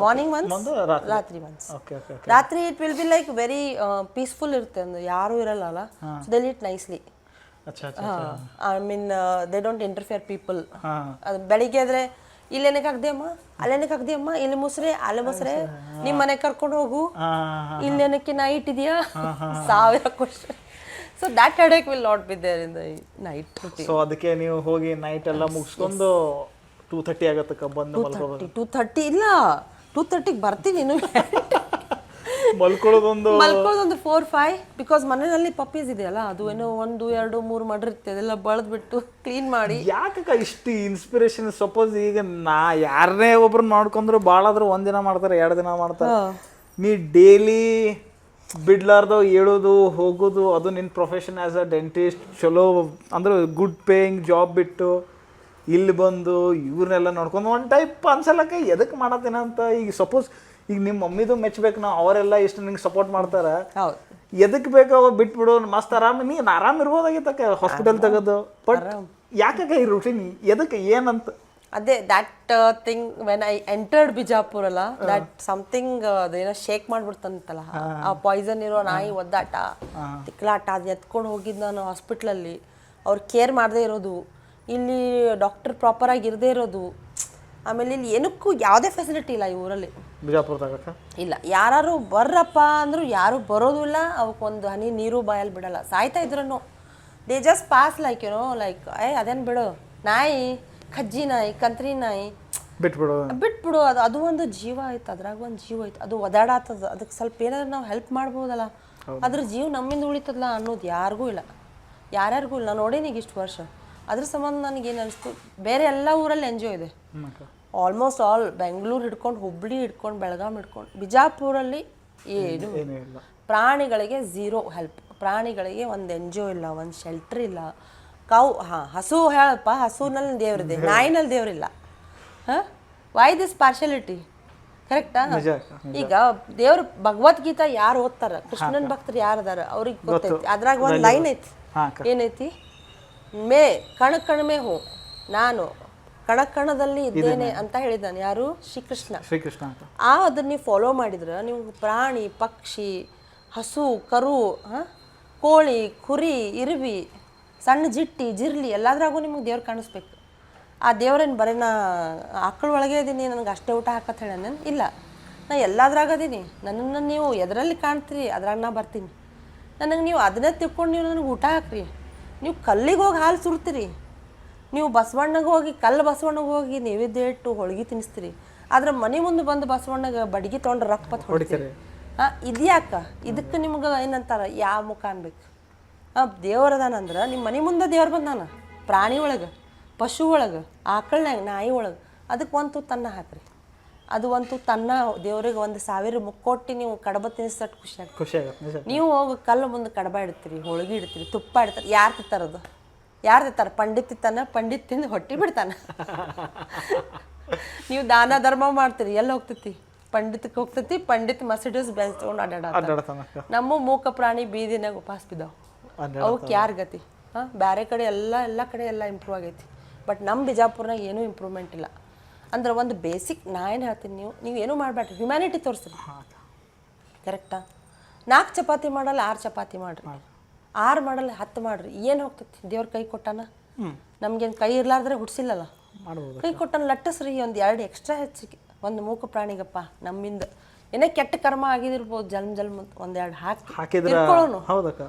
ಮಾರ್ನಿಂಗ್ ಒನ್ಸ್, ರಾತ್ರಿ ಒನ್ಸ್. ರಾತ್ರಿ it will be like very peaceful ಇರುತ್ತೆ, ಅಂದ್ರೆ ಯಾರೂ ಇರಲ್ಲ, so they eat nicely. I mean they don't interfere people. ಅದು ಬೆಳಿಗ್ಗೆ ಆದರೆ ಇಲ್ಲೇನಕ್ಕೆ ಹಾಕ್ದೆಯಮ್ಮ, ಅಲ್ಲೇನಕ್ಕೆ ಹಾಕ್ದೆಯಮ್ಮ, ಇಲ್ಲಿ ಮುಸ್ರೆ ಅಲ್ಲೇ ಮುಸ್ರೆ, ನಿಮ್ಮ ಮನೆಗೆ ಕರ್ಕೊಂಡು ಹೋಗು, ಇಲ್ಲೇನಕ್ಕೆ ನಾ ಇಟ್ಟಿದೆಯಾ, 1000 question. So that headache will not be there in the night routine. So ಅದಕ್ಕೆ ನೀವು ಹೋಗಿ ನೈಟ್ ಎಲ್ಲ ಮುಗಿಸ್ಕೊಂಡು 2:30 ಆಗತ್ತಕ್ಕ ಬಂದು ಮಲ್ಕೋಬೇಕು? 2:30 ಇಲ್ಲ, 2:30ಗೆ ಬರ್ತೀನಿ ಇನ್ನು. ಮಲ್ಕೊಳ್ಳೋದೊಂದು ಮಲ್ಕೊಳ್ಳೋದೊಂದು 4-5 ಬಿಕಾಸ್ ಮನೆಯಲ್ಲಿ ಪಪ್ಪೀಸ್ ಇದೆಯಲ್ಲ ಅದು ಏನೋ 1 2 3 ಮಾಡಿರುತ್ತೆ ಅದೆಲ್ಲ ಬಳದ್ಬಿಟ್ಟು ಕ್ಲೀನ್ ಮಾಡಿ. ಯಾಕಕ್ಕ ಇಷ್ಟು ಇನ್ಸ್ಪಿರೇಷನ್? ಸಪೋಸ್ ಈಗ ನಾ ಯಾರನ್ನೇ ಒಬ್ರು ಮಾಡ್ಕೊಂಡ್ರು ಭಾಳ ಆದ್ರೂ ಒಂದಿನ ಮಾಡ್ತಾರೆ 2 ದಿನ ಮಾಡ್ತಾರೆ. ನೀ ಡೈಲಿ ಬಿಡ್ಲಾರ್ದು ಹೇಳೋದು ಹೋಗೋದು, ಅದು ನಿನ್ನ ಪ್ರೊಫೆಷನ್ ಆ್ಯಸ್ ಅ ಡೆಂಟಿಸ್ಟ್ ಚಲೋ ಅಂದ್ರೆ ಗುಡ್ ಪೇಯಿಂಗ್ ಜಾಬ್ ಬಿಟ್ಟು ಇಲ್ಲಿ ಬಂದು ಇವ್ರನ್ನೆಲ್ಲ ನೋಡ್ಕೊಂಡು ಒಂದು ಟೈಪ್ ಅನ್ಸಲ್ಲಕ್ಕ ಎದಕ್ಕೆ ಮಾಡತ್ತೇನಂತ. ಈಗ ಸಪೋಸ್ ಈಗ ನಿಮ್ಮ ಮಮ್ಮಿದು ಮೆಚ್ಚಬೇಕು ನಾವು, ಅವರೆಲ್ಲ ಎಷ್ಟು ನಿಂಗೆ ಸಪೋರ್ಟ್ ಮಾಡ್ತಾರೆ, ಹೌದು ಎದಕ್ಕೆ ಬೇಕೋ ಬಿಟ್ಬಿಡು ಮಸ್ತ್ ನೀನು ಆರಾಮ್ ಇರ್ಬೋದಾಗಿತ್ತಕ್ಕ ಹಾಸ್ಪಿಟಲ್ ತೆಗೆದು. ಬಟ್ ಯಾಕಕ್ಕ ಈ ರೂಟೀನ್ ಎದಕ್ಕೆ ಏನಂತ? ಅದೇ that thing when I entered Bijapur ಅಲ್ಲ, ದ್ಯಾಟ್ ಸಮಥಿಂಗ್ ಅದೇನೋ ಶೇಕ್ ಮಾಡ್ಬಿಡ್ತಂತಲ್ಲ, ಆ ಪಾಯ್ಸನ್ ಇರೋ ನಾಯಿ ಒದ್ದಾಟ ತಿಕ್ಲಾಟ ಅದು ಎತ್ಕೊಂಡು ಹೋಗಿದ್ದು ನಾನು ಹಾಸ್ಪಿಟ್ಲಲ್ಲಿ. ಅವ್ರು ಕೇರ್ ಮಾಡದೇ ಇರೋದು, ಇಲ್ಲಿ ಡಾಕ್ಟರ್ ಪ್ರಾಪರಾಗಿ ಇರದೇ ಇರೋದು, ಆಮೇಲೆ ಇಲ್ಲಿ ಏನಕ್ಕೂ ಯಾವುದೇ ಫೆಸಿಲಿಟಿ ಇಲ್ಲ ಈ ಊರಲ್ಲಿ ಬಿಜಾಪುರದಾಗ. ಇಲ್ಲ, ಯಾರು ಬರ್ರಪ್ಪ ಅಂದರೂ ಯಾರು ಬರೋದು ಇಲ್ಲ, ಅವಕ್ಕೊಂದು ಹನಿ ನೀರು ಬಾಯಲ್ಲಿ ಬಿಡಲ್ಲ. ಸಾಯ್ತಾ ಇದ್ರೂ they just pass like like ಅದೇನು ಬಿಡು, ನಾಯಿ ಕಜ್ಜಿ ನಾಯಿ ಕಂತ್ರಿ ನಾಯಿ ಬಿಟ್ಬಿಡು, ಅದು ಒಂದು ಜೀವ ಆಯ್ತು, ಅದ್ರಾಗ ಒಂದು ಜೀವ ಆಯ್ತು, ಅದು ಒದಾಡತ್ತದ, ಅದಕ್ಕೆ ಸ್ವಲ್ಪ ಏನಾದ್ರು ನಾವು ಹೆಲ್ಪ್ ಮಾಡ್ಬೋದಲ್ಲ, ಅದ್ರ ಜೀವ ನಮ್ಮಿಂದ ಉಳಿತದಲ್ಲ ಅನ್ನೋದು ಯಾರಿಗೂ ಇಲ್ಲ, ಯಾರ್ಯಾರಿಗೂ ಇಲ್ಲ. ನಾನು ನೋಡೀನಿ ಈಗ ಇಷ್ಟು ವರ್ಷ. ಅದ್ರ ಸಂಬಂಧ ನನಗೇನು ಅನಿಸ್ತು, ಬೇರೆ ಎಲ್ಲ ಊರಲ್ಲಿ ಎಂಜಾಯ್ ಇದೆ, ಆಲ್ಮೋಸ್ಟ್ ಆಲ್ ಬೆಂಗಳೂರು ಹಿಡ್ಕೊಂಡು ಹುಬ್ಳಿ ಹಿಡ್ಕೊಂಡು ಬೆಳಗಾಂ ಹಿಡ್ಕೊಂಡು, ಬಿಜಾಪುರಲ್ಲಿ ಏನು ಪ್ರಾಣಿಗಳಿಗೆ ಝೀರೋ ಹೆಲ್ಪ್, ಪ್ರಾಣಿಗಳಿಗೆ ಒಂದು ಎಂಜಾಯ್ ಇಲ್ಲ, ಒಂದು ಶೆಲ್ಟರ್ ಇಲ್ಲ. ಹಸು ಹೇಳಪ್ಪ, ಹಸುನಲ್ಲಿ ದೇವ್ರಿದೆ, ನಾಯಿನಲ್ಲಿ ದೇವ್ರಿಲ್ಲ. Why this partiality? ಕರೆಕ್ಟಾ? ಈಗ ದೇವ್ರ ಭಗವದ್ಗೀತಾ ಯಾರು ಓದ್ತಾರ, ಕೃಷ್ಣನ್ ಭಕ್ತರು ಯಾರು ಅದಾರ ಅವ್ರಿಗೆ ಗೊತ್ತೈತಿ. ಅದ್ರಾಗ ಒಂದು ಲೈನ್ ಐತಿ, ಏನೈತಿ? ಮೇ ಕಣ ಕಣಮೇ ಹೋ, ನಾನು ಕಣಕಣದಲ್ಲಿ ಇದ್ದೇನೆ ಅಂತ ಹೇಳಿದ್ದಾನೆ. ಯಾರು? ಶ್ರೀಕೃಷ್ಣ. ಅದನ್ನ ನೀವು ಫಾಲೋ ಮಾಡಿದ್ರೆ ನೀವು ಪ್ರಾಣಿ ಪಕ್ಷಿ ಹಸು ಕರು ಕೋಳಿ ಕುರಿ ಇರುವಿ ಸಣ್ಣ ಜಿಟ್ಟಿ ಜಿರ್ಲಿ ಎಲ್ಲದ್ರಾಗೂ ನಿಮಗೆ ದೇವ್ರು ಕಾಣಿಸ್ಬೇಕು. ಆ ದೇವ್ರೇನು ಬರೀ ನಾ ಆಕಳ ಒಳಗೆ ಇದ್ದೀನಿ ನನಗೆ ಅಷ್ಟೇ ಊಟ ಹಾಕತ್ ಹೇಳ ನಾನು ಇಲ್ಲ, ನಾ ಎಲ್ಲದ್ರಾಗದೀನಿ, ನನ್ನನ್ನು ನೀವು ಎದರಲ್ಲಿ ಕಾಣ್ತೀರಿ ಅದ್ರಾಗ ನಾ ಬರ್ತೀನಿ. ನನಗೆ ನೀವು ಅದನ್ನೇ ತಿಳ್ಕೊಂಡು ನೀವು ನನಗೆ ಊಟ ಹಾಕ್ರಿ. ನೀವು ಕಲ್ಲಿಗೆ ಹೋಗಿ ಹಾಲು ಸುರ್ತೀರಿ, ನೀವು ಬಸವಣ್ಣಗೆ ಹೋಗಿ ಬಸವಣ್ಣಗೆ ಹೋಗಿ ನೈವೇದ್ಯ ಇಟ್ಟು ಹೋಳ್ಗೆ ತಿನ್ನಿಸ್ತೀರಿ, ಆದ್ರೆ ಮನೆ ಮುಂದೆ ಬಂದು ಬಸವಣ್ಣಗೆ ಬಡ್ಗಿ ತೊಗೊಂಡ್ರೆ ರಕ್ತ ಹೊಡಿತೀರಿ. ಇದ್ಯಾಕ? ಇದಕ್ಕೆ ನಿಮ್ಗೆ ಏನಂತಾರ, ಯಾವ ಮುಖ ಅನ್ಬೇಕು? ದೇವ್ರದಾನಂದ್ರೆ ನಿಮ್ಮ ಮನೆ ಮುಂದೆ ದೇವ್ರು ಬಂದಾನ, ಪ್ರಾಣಿ ಒಳಗೆ ಪಶು ಒಳಗೆ ಆಕಳನ್ಯಾಗ ನಾಯಿ ಒಳಗೆ, ಅದಕ್ಕೆ ಒಂದು ತನ್ನ ಹಾಕ್ರಿ. ಅದು ಒಂದು ತನ್ನ ದೇವ್ರಿಗೆ 1,000 ಮುಕ್ಕೊಟ್ಟು ನೀವು ಕಡಬ ತಿನ್ನಿಸಟ್ಟು ಖುಷಿ ಆಗುತ್ತೆ. ನೀವು ಹೋಗಿ ಕಲ್ಲು ಮುಂದೆ ಕಡಬ ಇಡ್ತೀರಿ, ಹೋಳಿಗೆ ಇಡ್ತೀರಿ, ತುಪ್ಪ ಇಡ್ತಾರೆ, ಯಾರು ತಿಂತಾರದು? ಯಾರು ತಿಂತಾರೆ? ಪಂಡಿತ್ ತಿಂತಾನೆ, ಪಂಡಿತ್ ತಿಂದು ಹೊಟ್ಟಿ ಬಿಡ್ತಾನೆ. ನೀವು ದಾನ ಧರ್ಮ ಮಾಡ್ತೀರಿ, ಎಲ್ಲಿ ಹೋಗ್ತೈತಿ? ಪಂಡಿತಕ್ಕೆ ಹೋಗ್ತೈತಿ, ಪಂಡಿತ್ ಮರ್ಸಿಡೀಸ್ ಬೆಂಜ್ ತೊಗೊಂಡು ಅಡ್ಡಾಡ. ನಮ್ಮ ಮೂಕ ಪ್ರಾಣಿ ಬೀದಿನಾಗ ಉಪವಾಸ ಬಿದ್ದಾವ, ಅವಕ್ಕೆ ಯಾರು ಗತಿ? ಬೇರೆ ಕಡೆ ಎಲ್ಲ ಕಡೆ ಎಲ್ಲ ಇಂಪ್ರೂವ್ ಆಗೈತಿ, ಬಟ್ ನಮ್ಮ ಬಿಜಾಪುರ್ನಾಗ ಏನೂ ಇಂಪ್ರೂವ್ಮೆಂಟ್ ಇಲ್ಲ. ಅಂದ್ರೆ ಒಂದು ಬೇಸಿಕ್ ನಾ ಏನು ಹೇಳ್ತೀನಿ, ನೀವು ಏನೂ ಮಾಡಬೇಡ್ರಿ, ಹ್ಯುಮ್ಯಾನಿಟಿ ತೋರಿಸ್ರಿ. ಕರೆಕ್ಟಾ? 4 ಚಪಾತಿ ಮಾಡಲ್ಲ 6 ಚಪಾತಿ ಮಾಡಿರಿ, 6 ಮಾಡಲ್ಲ 10 ಮಾಡಿರಿ. ಏನು ಹೋಗ್ತೈತಿ? ದೇವ್ರ ಕೈ ಕೊಟ್ಟಾನ, ನಮ್ಗೇನು ಕೈ ಇರ್ಲಾರ್ದ್ರೆ ಹುಡ್ಸಿಲ್ಲಲ್ಲ, ಕೈ ಕೊಟ್ಟಾನ, ಲಟ್ಟಿಸ್ರಿ. 1-2 ಎಕ್ಸ್ಟ್ರಾ ಹೆಚ್ಚಿಗೆ ಒಂದು ಮೂಕ ಪ್ರಾಣಿಗಪ್ಪ. ನಮ್ಮಿಂದ ಏನೇ ಕೆಟ್ಟ ಕರ್ಮ ಆಗಿದಿರ್ಬೋದು, ಜನ್ಮ 1-2 ಹಾಕಿಕೊಳ್ಳೋನು.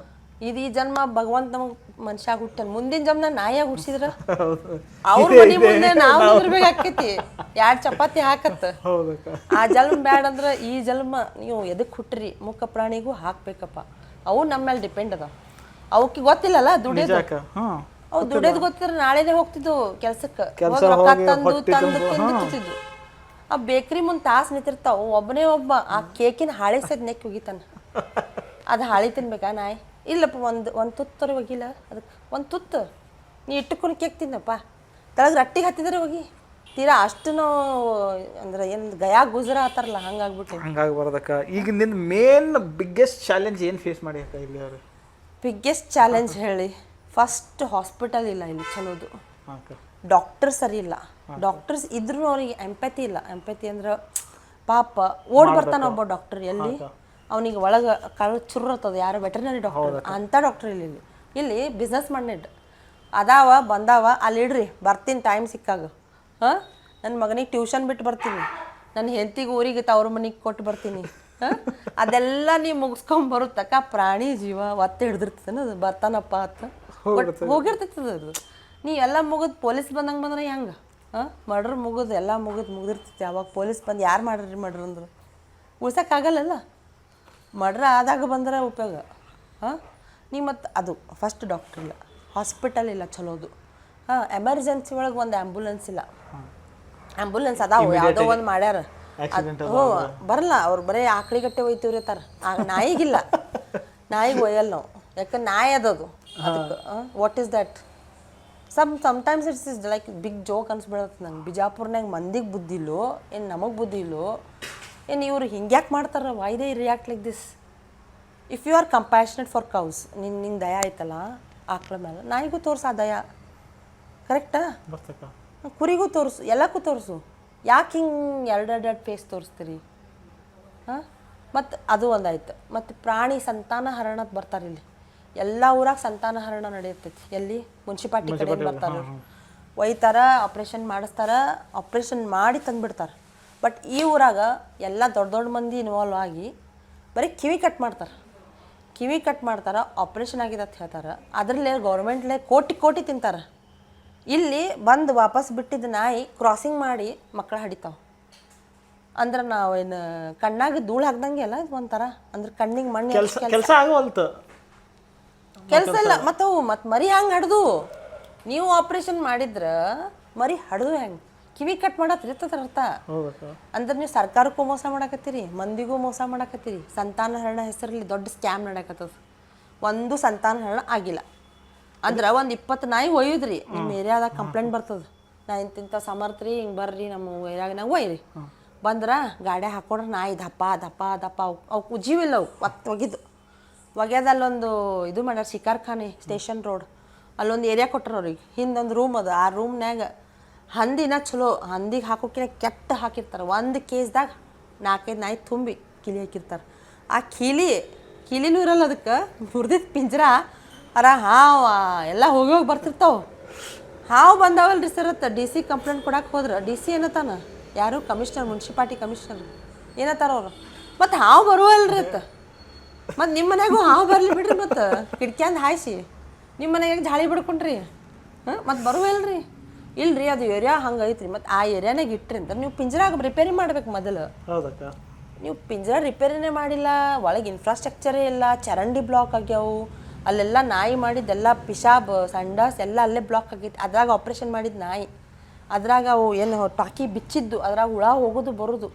ಇದು ಈ ಜನ್ಮ ಭಗವಂತ ನಮಗೆ ಮನುಷ್ಯ ಹುಟ್ಟಾನ, ಮುಂದಿನ ಜನ್ಮ ನಾಯಿಯಾಗಿ ಹುಡ್ಸಿದ್ರ ಅವ್ರ ಮನೆ ಮುಂದೆ ನಾವು ನಿಂದಿರ್ಬೇಕಾಕೈತಿ. 2 ಚಪಾತಿ ಹಾಕತ್ತ. ಆ ಜನ್ಮ ಬ್ಯಾಡ ಅಂದ್ರೆ ಈ ಜನ್ಮ ನೀವು ಎದಕ್ಕೆ ಹುಟ್ಟ್ರಿ? ಮೂಕ ಪ್ರಾಣಿಗೂ ಹಾಕ್ಬೇಕಪ್ಪ. ಅವು ನಮ್ಮ ಮೇಲೆ ಡಿಪೆಂಡ್ ಅದಾವ. ಅವಕ್ಕೆ ಗೊತ್ತಿಲ್ಲಲ್ಲ ದುಡಿಯೋದು, ಅವು ದುಡಿಯೋದು ಗೊತ್ತಿದ್ರೆ ನಾಳೆನೇ ಹೋಗ್ತಿದ್ವು ಕೆಲ್ಸಕ್ಕೆ, ತಂದು ತಿಂದು. ಆ ಬೇಕ್ರಿ ಮುಂದೆ ತಾಸು ನಿಂತಿರ್ತಾವ, ಒಬ್ಬನೇ ಒಬ್ಬ ಆ ಕೇಕಿನ ಹಾಳಿ ಸದ್ ನೆಕ್ಕಿ ಹೋಗಿತಾನ. ಅದು ಹಾಳಿ ತಿನ್ಬೇಕಾ ನಾಯಿ? ಇಲ್ಲಪ್ಪ, ಒಂದು ತುತ್ತರು ಹೋಗಿಲ್ಲ, ಅದಕ್ಕೆ ಒಂದು ತುತ್ತು ನೀ ಇಟ್ಟುಕೊಂಡು ಕೇಕ್ ತಿನ್ನಪ್ಪ, ತೆಳಗೆ ರಟ್ಟಿಗೆ ಹತ್ತಿದ್ರೆ ಹೋಗಿ ತೀರಾ ಅಷ್ಟು ನಾವು ಅಂದ್ರೆ ಏನು ಗಯಾ ಗುಜರಾ ಆತಾರಲ್ಲ ಹಂಗಾಗ್ಬಿಟ್ಟು. ಹಂಗಾಗ್ಬಾರ್ದಕ್ಕ. ಈಗ ನಿನ್ನ ಮೇನ್ ಬಿಗ್ಗೆಸ್ಟ್ ಚಾಲೆಂಜ್ ಏನು ಫೇಸ್ ಮಾಡಿ ಅಕ್ಕ ಇಲ್ಲಿ? ಅವರು ಬಿಗ್ಗೆಸ್ಟ್ ಚಾಲೆಂಜ್ ಹೇಳಿ, ಫಸ್ಟ್ ಹಾಸ್ಪಿಟಲ್ ಇಲ್ಲ ಇಲ್ಲಿ ಚಲೋದು, ಡಾಕ್ಟರ್ ಸರಿ ಇಲ್ಲ. ಡಾಕ್ಟರ್ಸ್ ಇದ್ರೂ ಅವ್ರಿಗೆ ಎಂಪತಿ ಇಲ್ಲ. ಎಂಪತಿ ಅಂದ್ರೆ ಪಾಪ ಓಡ್ ಬರ್ತಾನೆ ಒಬ್ಬ ಡಾಕ್ಟರ್, ಎಲ್ಲಿ ಅವನಿಗೆ ಒಳಗೆ ಕಳು ಚುರ್ರತ್ತದ, ಯಾರು ವೆಟರ್ನರಿ ಡಾಕ್ಟರ್ ಅಂಥ ಡಾಕ್ಟರ್ ಇಲ್ಲಿ ಬಿಸ್ನೆಸ್ ಮಣ್ಣೆಡ್ ಅದಾವ ಬಂದಾವ, ಅಲ್ಲಿ ಇಡ್ರಿ ಬರ್ತೀನಿ ಟೈಮ್ ಸಿಕ್ಕಾಗ. ನನ್ನ ಮಗನಿಗೆ ಟ್ಯೂಷನ್ ಬಿಟ್ಟು ಬರ್ತೀನಿ, ನನ್ನ ಹೆಂಡತಿಗೆ ಊರಿಗೆ ತವ್ರ ಮನೆಗೆ ಕೊಟ್ಟು ಬರ್ತೀನಿ. ಅದೆಲ್ಲ ನೀವು ಮುಗಿಸ್ಕೊಂಬರುತ್ತಕ್ಕ ಪ್ರಾಣಿ ಜೀವ ಒತ್ತೆ ಹಿಡ್ದಿರ್ತದೆ, ಅದು ಬರ್ತಾನಪ್ಪ ಅಂತ ಹೋಗಿರ್ತೈತದ. ಅದು ನೀ ಎಲ್ಲ ಮುಗಿದು ಪೊಲೀಸ್ ಬಂದಂಗೆ ಬಂದ್ರೆ ಹೆಂಗೆ? ಮರ್ಡ್ರ್ ಮುಗಿದು ಎಲ್ಲ ಮುಗಿದಿರ್ತೈತಿ. ಅವಾಗ ಪೊಲೀಸ್ ಬಂದು ಯಾರು ಮಾಡ್ರಿ ಅಂದ್ರೆ ಉಳ್ಸೋಕ್ಕಾಗಲ್ಲಲ್ಲ. ಮರ್ಡ್ರ್ ಆದಾಗ ಬಂದ್ರೆ ಉಪಯೋಗ ಹಾಂ ನೀ ಮತ್ತು ಅದು ಫಸ್ಟ್ ಡಾಕ್ಟ್ರ್ ಇಲ್ಲ, ಹಾಸ್ಪಿಟಲ್ ಇಲ್ಲ ಚಲೋದು, ಹಾಂ ಎಮರ್ಜೆನ್ಸಿ ಒಳಗೆ ಒಂದು ಆ್ಯಂಬುಲೆನ್ಸ್ ಇಲ್ಲ. ಆ್ಯಂಬುಲೆನ್ಸ್ ಅದಾವು ಯಾವುದೋ ಒಂದು ಮಾಡ್ಯಾರ, ಹ್ಞೂ ಬರಲ್ಲ ಅವ್ರು ಬರೀ ಆಕಳಿಗಟ್ಟೆ ಒಯ್ತೀವ್ರಿ ತರ. ನಾಯಿಗಿಲ್ಲ, ನಾಯಿಗೆ ಒಯ್ಯಲ್ಲ ನಾವು, ಯಾಕಂದ್ರೆ ನಾಯಿ ಅದದು ಅದಕ್ಕೆ. What is that? Sometimes it's is like big joke ಅನ್ಸ್ಬಿಡತ್ತೆ ನಂಗೆ. ಬಿಜಾಪುರ್ನಾಗ ಮಂದಿಗೆ ಬುದ್ಧಿ ಇಲ್ಲೋ ಏನು ನಮಗೆ ಬುದ್ಧಿ ಇಲ್ಲೋ ಏನು ಇವ್ರು ಹಿಂಗ್ಯಾಕೆ ಮಾಡ್ತಾರೆ? Why they react like this? If you are compassionate for cows, ನಿಂಗೆ ದಯ ಆಯ್ತಲ್ಲ ಆಕಳ ಮೇಲೆ, ನಾಯಿಗೂ ತೋರಿಸು ಆ ದಯ, ಕರೆಕ್ಟಾ? ಕುರಿಗೂ ತೋರಿಸು, ಎಲ್ಲಕ್ಕೂ ತೋರಿಸು. ಯಾಕೆ ಹಿಂಗೆ ಎರಡೆರಡು ಫೇಸ್ ತೋರಿಸ್ತೀರಿ? ಹಾಂ ಮತ್ತು ಅದು ಒಂದಾಯ್ತು. ಮತ್ತು ಪ್ರಾಣಿ ಸಂತಾನ ಹರಣಕ್ಕೆ ಬರ್ತಾರೆ ಇಲ್ಲಿ. ಎಲ್ಲ ಊರಾಗ ಸಂತಾನ ಹರಣ ನಡೆಯುತ್ತೈತಿ. ಎಲ್ಲಿ? ಮುನ್ಸಿಪಾಲ್ಟಿ ಕಡೆ ಬರ್ತಾರೆ, ಒಯ್ತಾರ, ಆಪ್ರೇಷನ್ ಮಾಡಿಸ್ತಾರೆ, ಆಪ್ರೇಷನ್ ಮಾಡಿ ತಂದುಬಿಡ್ತಾರೆ. ಬಟ್ ಈ ಊರಾಗ ಎಲ್ಲ ದೊಡ್ಡ ದೊಡ್ಡ ಮಂದಿ ಇನ್ವಾಲ್ವ್ ಆಗಿ ಬರೀ ಕಿವಿ ಕಟ್ ಮಾಡ್ತಾರೆ. ಕಿವಿ ಕಟ್ ಮಾಡ್ತಾರೆ, ಆಪ್ರೇಷನ್ ಆಗಿದೆ ಅಂತ ಹೇಳ್ತಾರೆ. ಅದರಲ್ಲೇ ಗೌರ್ಮೆಂಟ್ಲೇ ಕೋಟಿ ಕೋಟಿ ತಿಂತಾರೆ. ಇಲ್ಲಿ ಬಂದು ವಾಪಸ್ ಬಿಟ್ಟಿದ್ದ ನಾಯಿ ಕ್ರಾಸಿಂಗ್ ಮಾಡಿ ಮಕ್ಕಳು ಹಡಿತಾವೆ ಅಂದ್ರೆ ನಾವೇನು ಕಣ್ಣಾಗ ಧೂಳು ಹಾಕ್ದಂಗೆ ಅಲ್ಲ ಇದು ಒಂಥರ. ಅಂದ್ರೆ ಕಣ್ಣಿಗೆ ಮಣ್ಣು ಕೆಲಸ ಆಗೋಲ್ತು, ಕೆಲಸ ಇಲ್ಲ. ಮತ್ತು ಮರಿ ಹಂಗೆ ಹಡ್ದು ನೀವು ಆಪ್ರೇಷನ್ ಮಾಡಿದ್ರೆ ಮರಿ ಹಡ್ದು ಹೆಂಗೆ? ಕಿವಿ ಕಟ್ ಮಾಡತ್ರಿ ಅರ್ಥ. ಅಂದ್ರೆ ನೀವು ಸರ್ಕಾರಕ್ಕೂ ಮೋಸ ಮಾಡಕತ್ತೀರಿ, ಮಂದಿಗೂ ಮೋಸ ಮಾಡಕತ್ತೀರಿ. ಸಂತಾನ ಹರಣ ಹೆಸರಲ್ಲಿ ದೊಡ್ಡ ಸ್ಕ್ಯಾಮ್ ನಡಕತ್ತದ. ಒಂದು ಸಂತಾನ ಹರಣ ಆಗಿಲ್ಲ ಅಂದ್ರೆ ಒಂದು 20 ನಾಯಿ ಒಯ್ಯುದ್ರಿ, ನಿಮ್ಮ ಏರಿಯಾದಾಗ ಕಂಪ್ಲೇಂಟ್ ಬರ್ತದೆ. ನಾ ಇಂತಿಂಥ ಸಮರ್ಥ್ರಿ ಹಿಂಗೆ ಬರ್ರಿ ನಮ್ಮ ಏರಿಯಾಗ ಒಯ್ಯಿರಿ ಬಂದ್ರೆ ಗಾಡಿ ಹಾಕೊಂಡ್ರೆ ನಾಯಿ ದಪ್ಪ ದಪ್ಪ ದಪ್ಪ ಅವು ಜೀವಿಲ್ಲ, ಅವು ಒಗಿದು ಒಗ್ಯದ. ಅಲ್ಲೊಂದು ಇದು ಮಾಡ್ಯಾರ, ಶಿಕಾರ್ಖಾನೆ ಸ್ಟೇಷನ್ ರೋಡ್, ಅಲ್ಲೊಂದು ಏರಿಯಾ ಕೊಟ್ಟರು ಅವ್ರಿಗೆ. ಹಿಂದೊಂದು ರೂಮ್ ಅದು, ಆ ರೂಮ್ನ್ಯಾಗ ಹಂದಿನ ಚಲೋ ಹಂದಿಗೆ ಹಾಕೋಕಿನ ಕೆಟ್ಟ ಹಾಕಿರ್ತಾರೆ. ಒಂದು ಕೇಸ್ದಾಗ 4-5 ನಾಯಿ ತುಂಬಿ ಕಿಲಿ ಹಾಕಿರ್ತಾರೆ. ಆ ಕಿಲಿನೂ ಇರಲ್ಲ ಅದಕ್ಕೆ, ಮುರಿದಿದ್ದು ಪಿಂಜರ ಅರ ಹಾವು ಎಲ್ಲ ಹೋಗಿ ಬರ್ತಿರ್ತಾವೆ. ಹಾವು ಬಂದಾವಲ್ರಿ ಸರ್ ಅತ್ತ DC ಕಂಪ್ಲೇಂಟ್ ಕೊಡಕ್ಕೆ ಹೋದ್ರೆ DC ಏನತ್ತಾನ, ಯಾರು ಕಮಿಷ್ನರ್, ಮುನ್ಸಿಪಾಲ್ಟಿ ಕಮಿಷ್ನರ್ ಏನತ್ತಾರ ಅವರು. ಮತ್ತು ಹಾವು ಬರುವಲ್ರಿ ಅತ್ತ. ಮತ್ತು ನಿಮ್ಮ ಮನ್ಯಾಗೂ ಹಾವು ಬರಲಿ ಬಿಡ್ರಿ, ಮತ್ತು ಕಿಡ್ಕ್ಯಾಂದು ಹಾಯಿಸಿ ನಿಮ್ಮ ಮನೆಯಾಗ ಜಾಳಿ ಬಿಡ್ಕೊಂಡ್ರಿ. ಹಾಂ ಮತ್ತು ಬರುವಲ್ರಿ? ಇಲ್ರಿ ಅದು ಏರಿಯಾ ಹಂಗೆ ಐತ್ರಿ. ಮತ್ತು ಆ ಏರಿಯಾನಾಗ ಇಟ್ರಿ ಅಂತ ನೀವು ಪಿಂಜರಾಗ ರಿಪೇರಿ ಮಾಡ್ಬೇಕು ಮೊದಲು. ನೀವು ಪಿಂಜರ ರಿಪೇರಿನೇ ಮಾಡಿಲ್ಲ, ಒಳಗೆ ಇನ್ಫ್ರಾಸ್ಟ್ರಕ್ಚರೇ ಇಲ್ಲ, ಚರಂಡಿ ಬ್ಲಾಕ್ ಆಗ್ಯಾವು, ಅಲ್ಲೆಲ್ಲ ನಾಯಿ ಮಾಡಿದ್ದೆಲ್ಲ ಪಿಶಾಬ್ ಸಂಡಾಸ್ ಎಲ್ಲ ಅಲ್ಲೇ ಬ್ಲಾಕ್ ಆಗೈತಿ. ಅದ್ರಾಗ ಆಪ್ರೇಷನ್ ಮಾಡಿದ ನಾಯಿ, ಅದ್ರಾಗ ಅವು ಏನು ಟಾಕಿ ಬಿಚ್ಚಿದ್ದು, ಅದ್ರಾಗ ಹುಳ ಹೋಗೋದು ಬರೋದು,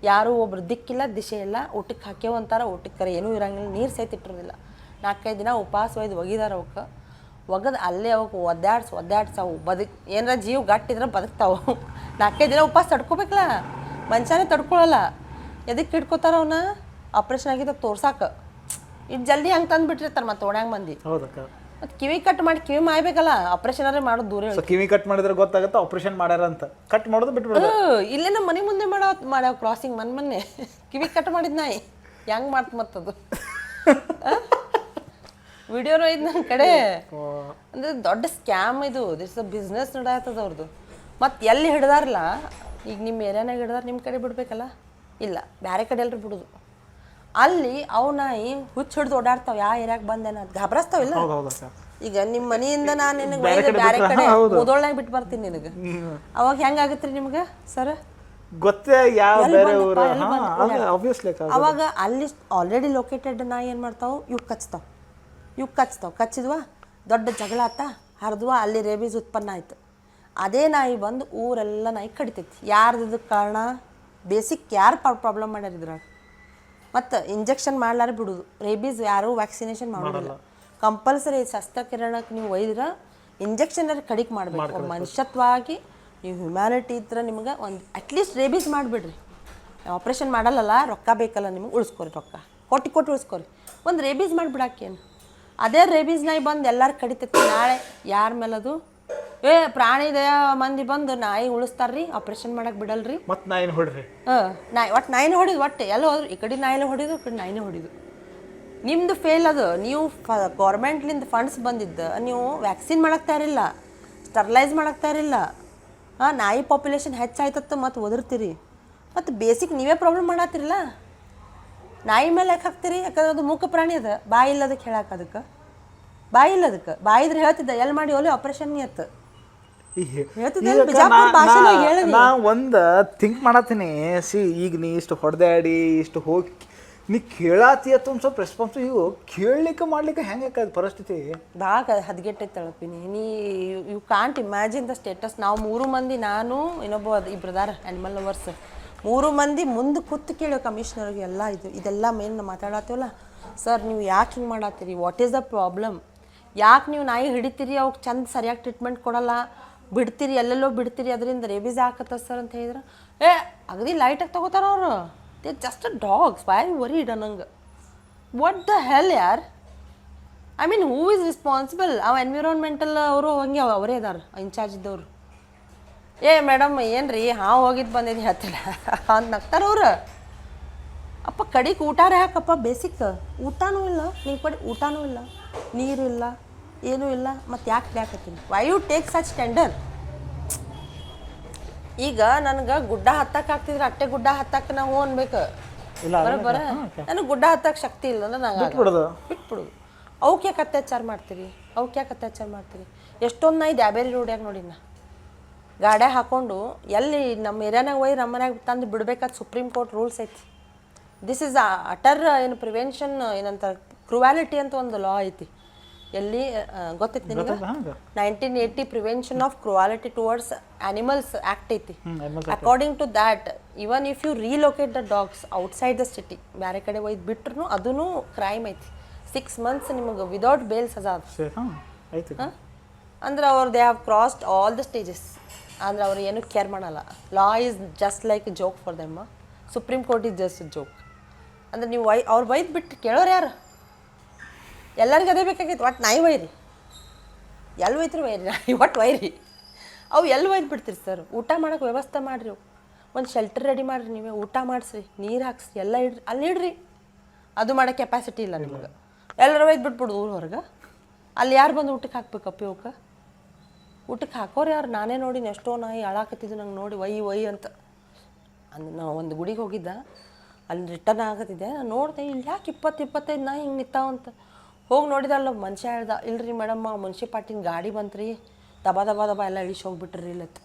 ಯಾರೂ ಒಬ್ರು ದಿಕ್ಕಿಲ್ಲ ದಿಶೆ ಇಲ್ಲ. ಊಟಕ್ಕೆ ಹಾಕ್ಯವು ಅಂತಾರೆ, ಊಟಕ್ಕೆ ಕರೆ ಏನೂ ಇರಂಗಿಲ್ಲ, ನೀರು ಸಹಿತ ಇಟ್ಟಿರೋದಿಲ್ಲ. 4-5 ದಿನ ಉಪವಾಸ ಒಯ್ದು ಒಗಿದಾರ ಅವಕ್ಕೆ. ಒಗದು ಅಲ್ಲೇ ಅವಕ್ಕೆ ಒದ್ದಾಡ್ಸವು ಏನಾರ ಜೀವ ಗಟ್ಟಿದ್ರೆ ಬದುಕ್ತಾವು. 4-5 ದಿನ ಉಪವಾಸ ತಡ್ಕೋಬೇಕಲ್ಲ, ಮನುಷ್ಯನೇ ತಡ್ಕೊಳಲ್ಲ. ಎದಕ್ಕೆ ಇಟ್ಕೋತಾರ ಅವನ್ನ? ಆಪ್ರೇಷನ್ ಆಗಿದ್ದ ತೋರ್ಸಾಕ. ಇದು ಜಲ್ದಿ ಹಂಗೆ ತಂದು ಬಿಟ್ಟಿರ್ತಾರೆ ಮತ್ತೆ ಓಣ್ಯಾಂಗ ಮಂದಿ. ಮತ್ತು ಕಿವಿ ಕಟ್ ಮಾಡಿ ಕಿವಿ ಮಾಯ್ಬೇಕಲ್ಲ, ಆಪ್ರೇಷನ್ ಮಾಡೋದು ದೂರ. ಕಿವಿ ಕಟ್ ಮಾಡಿದ್ರೆ ಗೊತ್ತಾಗುತ್ತೆ ಆಪ್ರೇಷನ್ ಮಾಡ್ಯಾರ ಅಂತ. ಕಟ್ ಮಾಡೋದು ಬಿಟ್ಬಿಡೋದು. ಇಲ್ಲೇ ನಮ್ಮ ಮನೆ ಮುಂದೆ ಮಾಡ್ಯಾವ ಕ್ರಾಸಿಂಗ್ ಮೊನ್ನೆ ಕಿವಿ ಕಟ್ ಮಾಡಿದ್ ನಾಯಿ ಹೆಂಗೆ ಮಾಡ್ತು ಮತ್ತದು. ವಿಡಿಯೋನು ಐದು ನನ್ನ ಕಡೆ. ಅಂದರೆ ದೊಡ್ಡ ಸ್ಕ್ಯಾಮ್ ಇದು. ದಿಸ್ ಬಿಸ್ನೆಸ್ ನಡಾಯ್ತದ ಅವ್ರದ್ದು. ಮತ್ತು ಎಲ್ಲಿ ಹಿಡ್ದಾರಲ್ಲ, ಈಗ ನಿಮ್ಮ ಏರಿಯಾನಾಗ ಹಿಡ್ದಾರ, ನಿಮ್ಮ ಕಡೆ ಬಿಡ್ಬೇಕಲ್ಲ, ಇಲ್ಲ ಬೇರೆ ಕಡೆ ಎಲ್ಲರೂ ಬಿಡೋದು. ಅಲ್ಲಿ ಅವು ನಾಯಿ ಹುಚ್ಚು ಹಿಡ್ದು ಓಡಾಡ್ತಾವೆ, ಯಾವ ಏರಿಯಾಗ ಬಂದೇನ ಅದು ಗಾಬರಾಸ್ತಾವಿಲ್ಲ. ಈಗ ನಿಮ್ಮ ಮನೆಯಿಂದ ನಾನು ನಿನಗೆ ಬೇರೆ ಕಡೆ ಓದೋಳ್ನಾಗ ಬಿಟ್ಟು ಬರ್ತೀನಿ ನಿನಗೆ, ಅವಾಗ ಹೆಂಗಾಗತ್ರಿ ನಿಮ್ಗೆ ಸರ್? ಗೊತ್ತೇ ಯಾವ ಅವಾಗ ಅಲ್ಲಿ ಆಲ್ರೆಡಿ ಲೊಕೇಟೆಡ್ ನಾಯಿ ಏನು ಮಾಡ್ತಾವೆ, ಇವು ಕಚ್ತಾವೆ. ಕಚ್ಚಿದ್ವಾ ದೊಡ್ಡ ಜಗಳ ಆತ, ಹರಿದ್ವಾ ಅಲ್ಲಿ ರೇಬೀಸ್ ಉತ್ಪನ್ನ ಆಯ್ತು. ಅದೇ ನಾಯಿ ಬಂದು ಊರೆಲ್ಲ ನಾಯಿ ಕಡಿತೈತಿ. ಯಾರ್ದು ಇದಕ್ಕೆ ಕಾರಣ? ಬೇಸಿಕ್ ಯಾರು ಪ್ರಾಬ್ಲಮ್ ಮಾಡ್ಯಾರ ಇದ್ರಾಗ? ಮತ್ತು ಇಂಜೆಕ್ಷನ್ ಮಾಡ್ಲಾರ ಬಿಡೋದು. ರೇಬೀಸ್ ಯಾರೂ ವ್ಯಾಕ್ಸಿನೇಷನ್ ಮಾಡೋದಿಲ್ಲ. ಕಂಪಲ್ಸರಿ ಶಸ್ತ್ರಕಿರಣಕ್ಕೆ ನೀವು ಒಯ್ದ್ರೆ ಇಂಜೆಕ್ಷನ್ ಕಡಿಗೆ ಮಾಡಬೇಕು. ಮನುಷ್ಯತ್ವವಾಗಿ ನೀವು ಹ್ಯುಮ್ಯಾನಿಟಿ ಇದ್ರೆ ನಿಮ್ಗೆ ಒಂದು ಅಟ್ಲೀಸ್ಟ್ ರೇಬೀಸ್ ಮಾಡಿಬಿಡ್ರಿ. ಆಪ್ರೇಷನ್ ಮಾಡಲ್ಲಲ್ಲ, ರೊಕ್ಕ ಬೇಕಲ್ಲ ನಿಮಗೆ, ಉಳಿಸ್ಕೊರಿ ರೊಕ್ಕ ಕೊಟ್ಟು ಉಳಿಸ್ಕೊರಿ. ಒಂದು ರೇಬೀಸ್ ಮಾಡಿಬಿಡಾಕೇನು? ಅದೇ ರೇಬೀಸ್ ನಾಯಿ ಬಂದು ಎಲ್ಲರೂ ಕಡಿತೈತಿ. ನಾಳೆ ಯಾರ ಮೇಲದು ಪ್ರಾಣಿ ದಯ ಮಂದಿ ಬಂದು ನಾಯಿ ಉಳಿಸ್ತಾರ್ರಿ, ಆಪ್ರೇಷನ್ ಮಾಡಕ್ಕೆ ಬಿಡಲ್ರಿ. ಮತ್ತು ನಾಯಿನ ಹೊಡ್ರಿ. ನಾಯಿ ಒಟ್ಟು ನಾಯಿನೇ ಹೊಡಿದು, ಒಟ್ಟು ಎಲ್ಲ ಹೋದ್ರು. ಈ ಕಡೆ ನಾಯಿನೇ ಹೊಡಿದು, ಈ ಕಡೆ ನಾಯಿನೇ ಹೊಡಿದು. ನಿಮ್ಮದು ಫೇಲ್ ಅದು. ನೀವು ಗೌರ್ಮೆಂಟ್ಲಿಂದ ಫಂಡ್ಸ್ ಬಂದಿದ್ದು, ನೀವು ವ್ಯಾಕ್ಸಿನ್ ಮಾಡಕ್ಕೆ ತಯಾರಿಲ್ಲ, ಸ್ಟರ್ಲೈಸ್ ಮಾಡಕ್ಕೆ ತಯಾರಿಲ್ಲ. ನಾಯಿ ಪಾಪ್ಯುಲೇಷನ್ ಹೆಚ್ಚಾಯ್ತತ್ತು ಮತ್ತು ಒದರ್ತೀರಿ. ಮತ್ತು ಬೇಸಿಕ್ ನೀವೇ ಪ್ರಾಬ್ಲಮ್ ಮಾಡತ್ತೀರಲ್ಲ. ನಾಯಿ ಮೇಲೆ ಯಾಕೆ ಹಾಕ್ತೀರಿ? ಯಾಕಂದ್ರೆ ಅದು ಮೂಕ ಪ್ರಾಣಿ ಅದ, ಬಾಯಿ ಇಲ್ಲದಕ್ಕೆ ಹೇಳಕ್ಕೆ. ಅದಕ್ಕೆ ಬಾಯಿ ಇಲ್ಲದಕ್ಕೆ, ಬಾಯಿದ್ರೆ ಹೇಳ್ತಿದ್ದ ಎಲ್ಲಿ ಮಾಡಿ ಒಲೆ ಆಪ್ರೇಷನ್ ಎತ್ತು ನಾ ಒಂದು ಥಿಂಕ್ ಮಾಡತ್ತೀನಿ. ಈಗ ನೀ ಇಷ್ಟು ಹೊಡೆದಾಡಿ ಇಷ್ಟು ಹೋಗಿ ನೀ ಕೇಳಾತಿ ಅಂತ ಒಂದು ಸ್ವಲ್ಪ ರೆಸ್ಪಾನ್ಸ್ ಇವು ಕೇಳಲಿಕ್ಕೆ ಮಾಡ್ಲಿಕ್ಕೆ ಹೆಂಗೆ ಪರಿಸ್ಥಿತಿ ಭಾಳ ಹದಗೆಟ್ಟೈತೆ ನೀ you can't imagine the status. ನಾವು 3 ಮಂದಿ, ನಾನು ಇನ್ನೊಬ್ಬ ಇಬ್ಬರದಾರ ಆ್ಯನಿಮಲ್ ಲವರ್ಸ್, 3 ಮಂದಿ ಮುಂದೆ ಕೂತು ಕೇಳೋ ಕಮಿಷನರ್ಗೆ ಎಲ್ಲ ಇದೆಲ್ಲ ಮೇನ್ ಮಾತಾಡತ್ತೀವಲ್ಲ, ಸರ್ ನೀವು ಯಾಕೆ ಹಿಂಗೆ ಮಾಡತ್ತೀರಿ, ವಾಟ್ ಈಸ್ ದ ಪ್ರಾಬ್ಲಮ್, ಯಾಕೆ ನೀವು ನಾಯಿ ಹಿಡಿತೀರಿ, ಅವ್ಕೆ ಚಂದ ಸರಿಯಾಗಿ ಟ್ರೀಟ್ಮೆಂಟ್ ಕೊಡಲ್ಲ, ಬಿಡ್ತೀರಿ ಎಲ್ಲೆಲ್ಲೋ ಬಿಡ್ತೀರಿ, ಅದರಿಂದ ರೇಬೀಸ್ ಆಗತ್ತ ಸರ್ ಅಂತ ಹೇಳಿದ್ರೆ ಅಗದಿ ಲೈಟಾಗಿ ತಗೋತಾರ ಅವರು. They just a dogs, why are you worried ಅನ್ನಂಗೆ. ವಾಟ್ ದ ಹೆಲ್ ಯಾರ್, I mean who is responsible? ಅವ ಎನ್ವಿರಾನ್ಮೆಂಟಲ್ ಅವರು ಹಂಗೆ ಅವರೇ ಅದಾರ ಇನ್ಚಾರ್ಜ್ ಇದ್ದವ್ರು. ಮೇಡಮ್ ಏನು ರೀ ಹಾಂ ಹೋಗಿದ್ದು ಬಂದಿದ್ದು ಹೇಳ್ತಿಲ್ಲ ಅಂತ ನಗ್ತಾರ ಅವ್ರು. ಅಪ್ಪ ಕಡಿಗೆ ಊಟಾರ ಯಾಕಪ್ಪ, ಬೇಸಿಕ್ ಊಟನೂ ಇಲ್ಲ ನಿಮ್ಮ ಕಡೆ, ಊಟನೂ ಇಲ್ಲ, ನೀರು ಇಲ್ಲ, ಏನೂ ಇಲ್ಲ, ಮತ್ತು ಯಾಕೆ ಬ್ಯಾಕತ್ತೀನಿ, why you take such tender? ಈಗ ನನಗೆ ಗುಡ್ಡ ಹತ್ತಕ್ಕೆ ಆಗ್ತಿದ್ರೆ ಅಟ್ಟೆ ಗುಡ್ಡ ಹತ್ತಕ್ಕೆ ನಾವು ಅನ್ಬೇಕು, ಬರೋಬ್ಬರ ನನಗೆ ಗುಡ್ಡ ಹತ್ತಕ್ಕೆ ಶಕ್ತಿ ಇಲ್ಲ ಅಂದ್ರೆ ನಂಗೆ ಬಿಟ್ಬಿಡೋದು. ಅವಕ್ಕೆ ಯಾಕೆ ಅತ್ಯಾಚಾರ ಮಾಡ್ತೀರಿ, ಎಷ್ಟೊಂದು ನಾಯಿ ದ್ಯಾಬೇರಿ ರೋಡ್ಯಾಗ ನೋಡಿನ ಗಾಡ್ಯಾಗ ಹಾಕ್ಕೊಂಡು ಎಲ್ಲಿ ನಮ್ಮ ಏರಿಯಾನಾಗ ಒಯ್ದು ನಮ್ಮ ಮನ್ಯಾಗ ತಂದು ಬಿಡ್ಬೇಕಾದ ಸುಪ್ರೀಂ ಕೋರ್ಟ್ ರೂಲ್ಸ್ ಐತಿ. ದಿಸ್ ಇಸ್ ಅಟರ್ ಏನು ಪ್ರಿವೆನ್ಷನ್ ಏನಂತ ಕ್ರುವಾಲಿಟಿ ಅಂತ ಒಂದು ಲಾ ಐತಿ. ಎಲ್ಲಿ ಗೊತ್ತೈತಿ ನಿನಗೆ? 1980 prevention of cruelty towards animals act ಐತಿ. According to that, even if you relocate the dogs outside the city, ಬೇರೆ ಕಡೆ ಒಯ್ದು ಬಿಟ್ರು ಅದೂ ಕ್ರೈಮ್ ಐತಿ. 6 months ನಿಮಗೆ ವಿದೌಟ್ ಬೇಲ್ ಸಜಾ ಅಂದ್ರೆ ಅವ್ರು they have crossed all the stages. ಅಂದ್ರೆ ಅವ್ರು ಏನೂ ಕೇರ್ ಮಾಡಲ್ಲ. Law is just like A joke for them, supreme court is just A joke. ಅಂದ್ರೆ ನೀವು ಅವ್ರು ಒಯ್ದು ಬಿಟ್ಟು ಕೇಳೋರು ಯಾರು? ಎಲ್ಲರಿಗೂ ಅದೇ ಬೇಕಾಗೈತೆ, ಒಟ್ಟು ನಾಯಿ ಒಯ್ರಿ, ಎಲ್ಲಿ ಒಯ್ತ್ರಿ ಒಯ್ರಿ, ನಾಯಿ ಒಟ್ಟು ಒಯ್ರಿ. ಅವು ಎಲ್ಲಿ ಒಯ್ದು ಬಿಡ್ತೀರಿ ಸರ್? ಊಟ ಮಾಡೋಕೆ ವ್ಯವಸ್ಥೆ ಮಾಡಿರಿ, ಒಂದು ಶೆಲ್ಟರ್ ರೆಡಿ ಮಾಡಿರಿ, ನೀವೇ ಊಟ ಮಾಡಿಸ್ರಿ, ನೀರು ಹಾಕ್ಸ್ರಿ, ಎಲ್ಲ ಇಡ್ರಿ, ಅಲ್ಲಿ ಇಡ್ರಿ. ಅದು ಮಾಡೋ ಕೆಪಾಸಿಟಿ ಇಲ್ಲ ನಿಮ್ಗೆ. ಎಲ್ಲರೂ ಒಯ್ದು ಬಿಟ್ಬಿಡು ಊರು ಹೊರಗೆ, ಅಲ್ಲಿ ಯಾರು ಬಂದು ಊಟಕ್ಕೆ ಹಾಕ್ಬೇಕಪ್ಪ ಇವಕ್ಕೆ? ಊಟಕ್ಕೆ ಹಾಕೋರು ಯಾರು? ನಾನೇ ನೋಡಿ ಎಷ್ಟೋ ನಾಯಿ ಹಾಳಾಕತ್ತಿದ್ದು ನಂಗೆ ನೋಡಿ ಒಯ್ ಅಂತ. ಅಂದ್ರೆ ನಾವು ಒಂದು ಗುಡಿಗೆ ಹೋಗಿದ್ದ, ಅಲ್ಲಿ ರಿಟರ್ನ್ ಆಗತ್ತಿದ್ದೆ, ನಾನು ನೋಡಿದೆ ಇಲ್ಲಿ ಯಾಕೆ 20-25 ನಾಯಿ ಹಿಂಗೆ ನಿಂತಾವಂತ. ಹೋಗಿ ನೋಡಿದಲ್ಲ ಮನುಷ್ಯ ಹೇಳ್ದ, ಇಲ್ರಿ ಮೇಡಮ್ ಮುನ್ಸಿಪಾಲ್ಟಿನ ಗಾಡಿ ಬಂತ್ರಿ, ದಬ ಎಲ್ಲ ಇಳಿಸಿ ಹೋಗ್ಬಿಟ್ರಿ ಇಲ್ಲತ್ತು.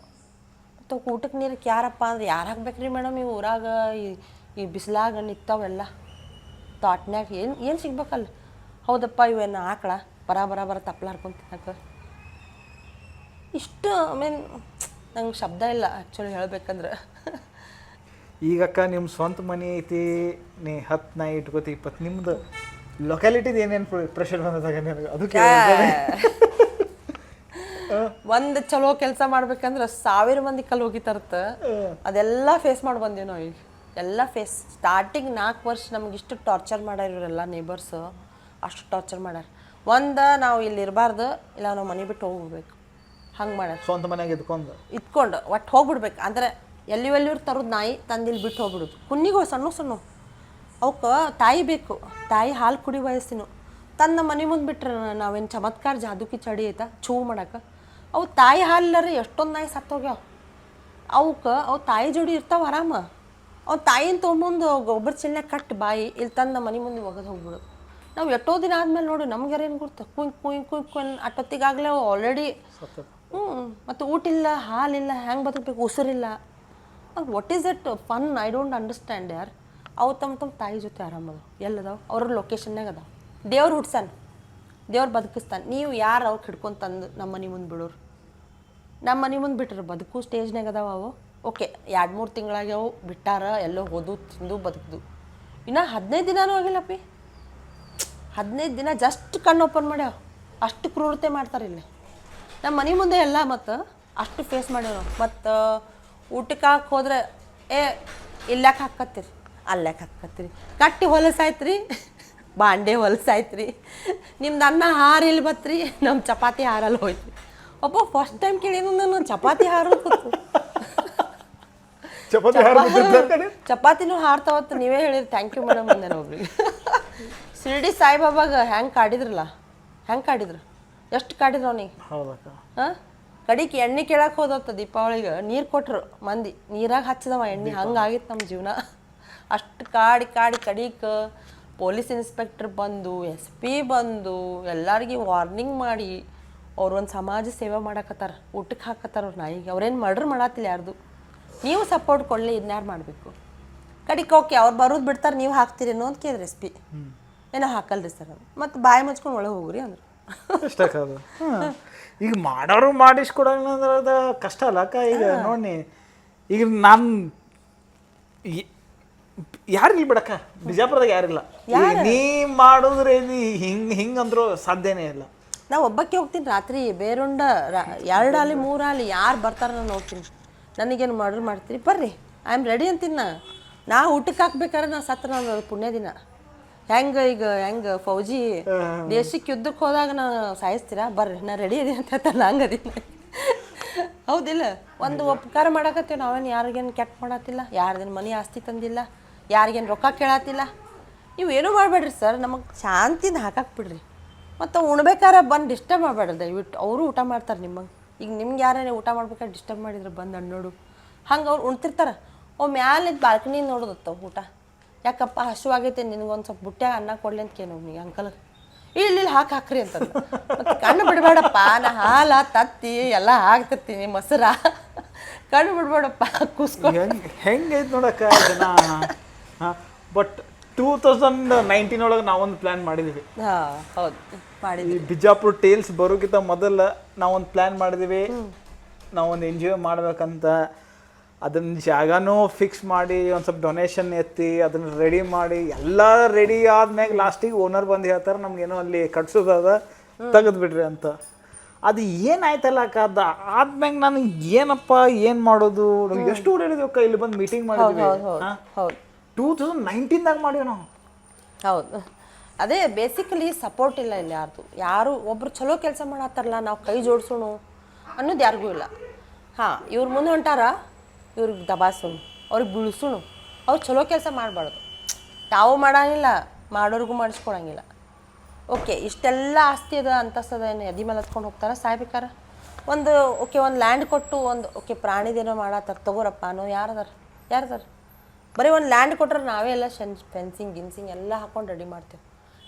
ಮತ್ತು ಊಟಕ್ಕೆ ನೀರಕ್ಕೆ ಯಾರಪ್ಪ ಅಂದ್ರೆ ಯಾರು ಹಾಕ್ಬೇಕ್ರಿ ಮೇಡಮ್, ಈ ಊರಾಗ ಈ ಬಿಸಿಲಾಗ ನಿಂತಾವೆಲ್ಲ ತಾಟ್ನ್ಯಾಗ ಏನು ಸಿಗ್ಬೇಕಲ್ಲ. ಹೌದಪ್ಪ ಇವೇನು ಆಕಳ ಬರ ತಪ್ಪಲ ಹರ್ಕೊಂಡು ತಿನ್ನಕ್ಕೆ. ಇಷ್ಟು ಐ ಮೀನ್ ನಂಗೆ ಶಬ್ದ ಇಲ್ಲ ಆ್ಯಕ್ಚುಲಿ ಹೇಳ್ಬೇಕಂದ್ರೆ. ಈಗಕ್ಕ ನಿಮ್ಮ ಸ್ವಂತ ಮನೆ ಐತಿ, ನೀ 10 ನಾಯಿ ಇಟ್ಕೋತಿ 20, ನಿಮ್ದು ಲೊಕ್ಯಾಲಿಟಿದು ಏನೇನು ಪ್ರೆಷರ್ ಬಂದಾಗ ನನಗೆ ಅದಕ್ಕೆ ಒಂದು ಚಲೋ ಕೆಲಸ ಮಾಡ್ಬೇಕಂದ್ರೆ 1000 ಮಂದಿ ಕಲ್ಲು ಹೋಗಿತಾರತ್ತ, ಅದೆಲ್ಲ ಫೇಸ್ ಮಾಡಿ ಬಂದೀವಿ ನಾವು. ಈಗ ಎಲ್ಲ ಫೇಸ್, ಸ್ಟಾರ್ಟಿಂಗ್ 4 ವರ್ಷ ನಮ್ಗೆ ಇಷ್ಟು ಟಾರ್ಚರ್ ಮಾಡ್ಯಾರ ಇವರೆಲ್ಲ ನೇಬರ್ಸು, ಅಷ್ಟು ಟಾರ್ಚರ್ ಮಾಡ್ಯಾರ. ನಾವು ಇಲ್ಲಿ ಇರಬಾರ್ದು, ಇಲ್ಲ ನಾವು ಮನೆ ಬಿಟ್ಟು ಹೋಗ್ಬಿಡ್ಬೇಕು, ಹಂಗೆ ಮಾಡ್ಯಾರ. ಸ್ವಂತ ಮನೆಯಾಗ ಇದ್ಕೊಂಡು ಒಟ್ಟು ಹೋಗ್ಬಿಡ್ಬೇಕು. ಅಂದರೆ ಎಲ್ಲಿವ್ರು ತರೋದು ನಾಯಿ ತಂದಿಲ್ಲಿ ಬಿಟ್ಟು ಹೋಗ್ಬಿಡೋದು. ಕುನ್ನಿಗಳು ಸಣ್ಣ ಅವಕ್ಕೆ ತಾಯಿ ಬೇಕು, ತಾಯಿ ಹಾಲು ಕುಡಿ ವಯಸ್ಸಿನ ತನ್ನ ಮನೆ ಮುಂದೆ ಬಿಟ್ರೆ ನಾವೇನು ಚಮತ್ಕಾರ ಜಾದುಕಿ ಚಡಿ ಐತಾ ಚೂ ಮಾಡಕ್ಕೆ. ಅವು ತಾಯಿ ಹಾಲಿಲ್ಲರೆ ಎಷ್ಟೊಂದು ನಾಯಿ ಸತ್ತೋಗ್ಯಾವ. ಅವು ತಾಯಿ ಜೋಡಿ ಇರ್ತಾವೆ ಆರಾಮ. ಅವು ತಾಯಿನ ತೊಗೊಂಬಂದು ಗೊಬ್ಬರ ಚಿಲ್ನಾಗ ಕಟ್ಟಿ ಬಾಯಿ ಇಲ್ಲಿ ತಂದು ನಮ್ಮ ಮನೆ ಮುಂದೆ ಒಗದು ಹೋಗ್ಬಿಡೋದು. ನಾವು ಎಷ್ಟೋ ದಿನ ಆದಮೇಲೆ ನೋಡಿ ನಮ್ಗೆ ಏನು ಗುರ್ತು, ಕುಯ್ ಅಟ್ಟೊತ್ತಿಗಾಗಲೇ ಆಲ್ರೆಡಿ. ಮತ್ತು ಊಟ ಇಲ್ಲ, ಹಾಲಿಲ್ಲ, ಹೆಂಗೆ ಬದುಕಬೇಕು, ಉಸಿರಿಲ್ಲ. What is it fun? I don't understand ಯಾರ್. ಅವು ತಮ್ಮ ತಾಯಿ ಜೊತೆ ಆರಾಮದ ಎಲ್ಲದಾವ, ಅವ್ರ ಲೊಕೇಶನ್ನಾಗ ಅದಾವ. ದೇವ್ರು ಹುಡ್ಸಾನ, ದೇವ್ರು ಬದುಕಿಸ್ತಾನೆ. ನೀವು ಯಾರು ಅವ್ರು ಹಿಡ್ಕೊಂಡು ತಂದು ನಮ್ಮ ಮನೆ ಮುಂದೆ ಬಿಡೋರು? ನಮ್ಮ ಮನೆ ಮುಂದೆ ಬಿಟ್ರೆ ಬದುಕು ಸ್ಟೇಜ್ನಾಗ ಅದಾವ ಅವು. ಓಕೆ 2-3 ತಿಂಗಳಾಗ್ಯಾವು ಬಿಟ್ಟಾರ, ಎಲ್ಲೋ ಹೋದು ತಿಂದು ಬದುಕ್ದು. ಇನ್ನು 15 ದಿನನೂ ಆಗಿಲ್ಲಪ್ಪಿ. 15 ದಿನ ಜಸ್ಟ್ ಕಣ್ಣು ಓಪನ್ ಮಾಡ್ಯಾವ. ಅಷ್ಟು ಕ್ರೂರತೆ ಮಾಡ್ತಾರೆ ಇಲ್ಲಿ ನಮ್ಮ ಮನೆ ಮುಂದೆ ಎಲ್ಲ. ಮತ್ತು ಅಷ್ಟು ಫೇಸ್ ಮಾಡ್ಯಾವ ನಾವು. ಮತ್ತು ಊಟಕ್ಕೆ ಹಾಕಿ ಹೋದ್ರೆ ಇಲ್ಲಾಕೆ ಹಾಕತ್ತೀರಿ, ಅಲ್ಲಾಕೆ ಹಾಕತ್ತೀರಿ, ಕಟ್ಟಿ ಹೊಲಸಾಯ್ತ್ರಿ, ಬಾಂಡೆ ಹೊಲಸಾಯ್ತ್ರಿ, ನಿಮ್ದು ಅನ್ನ ಹಾರು ಇಲ್ಲಿ ಬತ್ರಿ, ನಮ್ಮ ಚಪಾತಿ ಹಾರಲ್ಲಿ ಹೋಯ್ತು. ಒಬ್ಬ ಫಸ್ಟ್ ಟೈಮ್ ಕೇಳಿದ ನಾನು ಚಪಾತಿ ಹಾರೋದು. ಚಪಾತಿನೂ ಹಾರ್ತಾವತ್ತು ನೀವೇ ಹೇಳಿರಿ, ಥ್ಯಾಂಕ್ ಯು ಮೇಡಮ್ ಅಂದೇನ ಒಬ್ರಿಗೆ. ಶಿರ್ಡಿ ಸಾಯಿಬಾಬಾಗ ಹೆಂಗೆ ಕಾಡಿದ್ರು ಎಷ್ಟು ಕಾಡಿದ್ರು ಅವನಿಗೆ. ಹಾಂ, ಕಡಿಗೆ ಎಣ್ಣೆ ಕೇಳಕ್ಕೆ ಹೋದತ್ತ ದೀಪಾವಳಿಗೆ. ನೀರು ಕೊಟ್ರು ಮಂದಿ, ನೀರಾಗ ಹಚ್ಚಿದವ ಎಣ್ಣೆ. ಹಂಗಾಗಿತ್ತು ನಮ್ಮ ಜೀವನ. ಅಷ್ಟು ಕಾಡಿ ಕಡಿಗೆ ಪೊಲೀಸ್ ಇನ್ಸ್ಪೆಕ್ಟರ್ ಬಂದು, SP ಬಂದು ಎಲ್ಲರಿಗೂ ವಾರ್ನಿಂಗ್ ಮಾಡಿ ಅವ್ರು ಒಂದು ಸಮಾಜ ಸೇವೆ ಮಾಡಕತ್ತಾರ, ಊಟಕ್ಕೆ ಹಾಕತ್ತಾರ ಅವ್ರ ನಾಯಿಗೆ. ಅವ್ರೇನು ಮರ್ಡ್ರ್ ಮಾಡತ್ತಿಲ್ಲ ಯಾರ್ದು. ನೀವು ಸಪೋರ್ಟ್ ಕೊಡಲಿ, ಇನ್ಯಾರು ಮಾಡಬೇಕು? ಕಡಿಗೆ ಓಕೆ ಅವ್ರು ಬರೋದು ಬಿಡ್ತಾರೆ ನೀವು ಹಾಕ್ತೀರೇನೋ ಅಂತ ಕೇಳಿದ್ರಿ ರೆಸಿಪಿ ಏನೋ ಹಾಕಲ್ರಿ ಸರ್ ಅದು ಮತ್ತು ಬಾಯಿ ಮುಚ್ಕೊಂಡು ಒಳಗೆ ಹೋಗ್ರಿ ಅಂದರು ಇಷ್ಟಕ್ಕದು ಈಗ ಮಾಡೋರು ಮಾಡಿಸ್ಕೊಡಂಗ ಅಂದ್ರೆ ಅದು ಕಷ್ಟ ಅಲ್ಲ ಅಕ್ಕ. ಈಗ ನೋಡಿ ಈಗ ನಾನು ಯಾರಿಲ್ಲ ಬಿಡಕ್ಕ, ಬಿಜಾಪುರದಾಗ ಯಾರಿಲ್ಲ. ನೀ ಮಾಡಿದ್ರೆ ಹಿಂಗಂದ್ರೂ ಸಾಧ್ಯನೇ ಇಲ್ಲ. ನಾವು ಒಬ್ಬಕ್ಕೆ ಹೋಗ್ತೀನಿ ರಾತ್ರಿ ಬೇರುಂಡ 2 ಆಲಿ 3 ಆಲಿ ಯಾರು ಬರ್ತಾರೆ ನಾನು ನೋಡ್ತೀನಿ. ನನಗೇನು ಮಾಡ್ತೀರಿ ಬರ್ರಿ ಐ ಆಮ್ ರೆಡಿ ಅಂತೀನಿ. ನಾ ಊಟಕ್ಕೆ ಹಾಕ್ಬೇಕಾದ್ರೆ ನಾ ಸತ್ರ ನಾನು ಪುಣ್ಯ ದಿನ ಹೆಂಗೆ ಫೌಜಿ ದೇಶಕ್ಕೆ ಯುದ್ಧಕ್ಕೆ ಹೋದಾಗ ನಾ ಸಾಯಿಸ್ತೀರಾ ಬರ್ರಿ ನಾ ರೆಡಿ ಅದೀನಿ ಅಂತ ಹೇಳ್ತಾನೆ. ಹಂಗದೀನಿ ಹೌದಿಲ್ಲ. ಒಂದು ಉಪಕಾರ ಮಾಡಕತ್ತೀವಿ ನಾವೇನು ಯಾರಿಗೇನು ಕೆಟ್ಟ ಮಾಡತ್ತಿಲ್ಲ, ಯಾರ್ದೇನು ಮನೆ ಆಸ್ತಿ ತಂದಿಲ್ಲ, ಯಾರಿಗೇನು ರೊಕ್ಕ ಕೇಳತ್ತಿಲ್ಲ. ನೀವು ಏನೂ ಮಾಡಬೇಡ್ರಿ ಸರ್, ನಮಗೆ ಶಾಂತಿಯಿಂದ ಹಾಕಕ್ಕೆ ಬಿಡ್ರಿ. ಮತ್ತು ಉಣ್ಬೇಕಾರೆ ಬಂದು ಡಿಸ್ಟರ್ಬ್ ಮಾಡಬೇಡ್ರಿ ದಯವಿಟ್ಟು. ಅವರು ಊಟ ಮಾಡ್ತಾರೆ ನಿಮಗೆ. ಈಗ ನಿಮ್ಗೆ ಯಾರೇ ಊಟ ಮಾಡ್ಬೇಕಾದ್ರೆ ಡಿಸ್ಟರ್ಬ್ ಮಾಡಿದ್ರೆ ಬಂದು ಅಣ್ಣೋಡು ಹಂಗೆ ಅವ್ರು ಉಣ್ತಿರ್ತಾರೆ. ಮ್ಯಾಲಿಂದ ಬಾಲ್ಕನಿಯಿಂದ ನೋಡೋದತ್ತವ ಊಟ. ಯಾಕಪ್ಪ ಹಸುವಾಗೈತೆ ನಿನಗೊಂದು ಸ್ವಲ್ಪ ಬುಟ್ಟ್ಯಾಗ ಅನ್ನ ಕೊಡ್ಲಿ ಅಂತ ಕೇಳೋ ನೀವು ಅಂಕಲ್. ಇಲ್ಲಿ ಹಾಕ್ರಿ ಅಂತಂದು. ಮತ್ತು ಕಣ್ಣು ಬಿಡಬೇಡಪ್ಪ, ನಾ ಹಾಲು ತತ್ತಿ ಎಲ್ಲ ಹಾಕ್ತಿರ್ತೀನಿ, ಮೊಸರ. ಕಣ್ಣು ಬಿಡ್ಬೇಡಪ್ಪ ಕೂಸ್ಕೊಂಡು. ಹೆಂಗೈತೆ ನೋಡಕ್ಕ ಜನ. ಬಟ್ 2019 ಒಳಗೆ ನಾವೊಂದು ಪ್ಲ್ಯಾನ್ ಮಾಡಿದ್ವಿ. ಹಾಂ ಹೌದು ಮಾಡಿದ್ವಿ. ಬಿಜಾಪುರ ಟೇಲ್ಸ್ ಬರೋಕ್ಕಿಂತ ಮೊದಲು ನಾವೊಂದು ಪ್ಲ್ಯಾನ್ ಮಾಡಿದ್ವಿ. ನಾವೊಂದು NGO ಮಾಡ್ಬೇಕಂತ. ಅದನ್ನ ಜಾಗನೂ ಫಿಕ್ಸ್ ಮಾಡಿ ಒಂದು ಸ್ವಲ್ಪ ಡೊನೇಷನ್ ಎತ್ತಿ ಅದನ್ನು ರೆಡಿ ಮಾಡಿ ಎಲ್ಲ ರೆಡಿ ಆದ್ಮ್ಯಾಗ ಲಾಸ್ಟಿಗೆ ಓನರ್ ಬಂದು ಹೇಳ್ತಾರೆ ನಮ್ಗೇನೋ ಅಲ್ಲಿ ಕಟ್ಸೋದದ ತೆಗೆದ್ಬಿಡ್ರಿ ಅಂತ. ಅದು ಏನಾಯ್ತಲ್ಲ ಅಕ್ಕ, ಅದು ಆದ್ಮ್ಯಾಗ ನನಗೆ ಏನಪ್ಪ ಏನು ಮಾಡೋದು, ಎಷ್ಟು ಓಡಾಡಿದ್ವಿ ಇಲ್ಲಿ ಬಂದು ಮೀಟಿಂಗ್ ಮಾಡಿದ್ವಿ. 2019ದಾಗ ಮಾಡೀವಿ ನಾವು. ಹೌದು, ಅದೇ ಬೇಸಿಕಲಿ ಸಪೋರ್ಟ್ ಇಲ್ಲ ಇಲ್ಲಿ ಯಾರು ಒಬ್ರು ಚಲೋ ಕೆಲಸ ಮಾಡತ್ತಾರಲ್ಲ ನಾವು ಕೈ ಜೋಡಿಸೋಣ ಅನ್ನೋದು ಯಾರಿಗೂ ಇಲ್ಲ. ಹಾಂ ಇವ್ರು ಮುಂದೆ ಹೊಂಟಾರ, ಇವ್ರಿಗೆ ದಬಾಸೋಣ, ಅವ್ರಿಗೆ ಬೀಳ್ಸೋಣ. ಅವ್ರು ಚಲೋ ಕೆಲಸ ಮಾಡಬಾರ್ದು. ತಾವು ಮಾಡಂಗಿಲ್ಲ, ಮಾಡೋರಿಗೂ ಮಾಡಿಸ್ಕೊಳಂಗಿಲ್ಲ. ಓಕೆ ಇಷ್ಟೆಲ್ಲ ಆಸ್ತಿ ಅದ ಅಂತಸ್ತದ ಏನು ಎದಿ ಮೇಲೆ ಹತ್ಕೊಂಡು ಹೋಗ್ತಾರೆ ಸಾಯ್ಬೇಕಾರ. ಒಂದು ಲ್ಯಾಂಡ್ ಕೊಟ್ಟು ಒಂದು ಪ್ರಾಣಿದೇನೋ ಮಾಡತ್ತಾರ ತಗೋರಪ್ಪ ಅನ್ನೋ ಯಾರದಾರ ಬರೀ ಒಂದು ಲ್ಯಾಂಡ್ ಕೊಟ್ರೆ ನಾವೇ ಎಲ್ಲ ಫೆನ್ಸಿಂಗ್ ಗಿನ್ಸಿಂಗ್ ಎಲ್ಲ ಹಾಕೊಂಡು ರೆಡಿ ಮಾಡ್ತೇವೆ.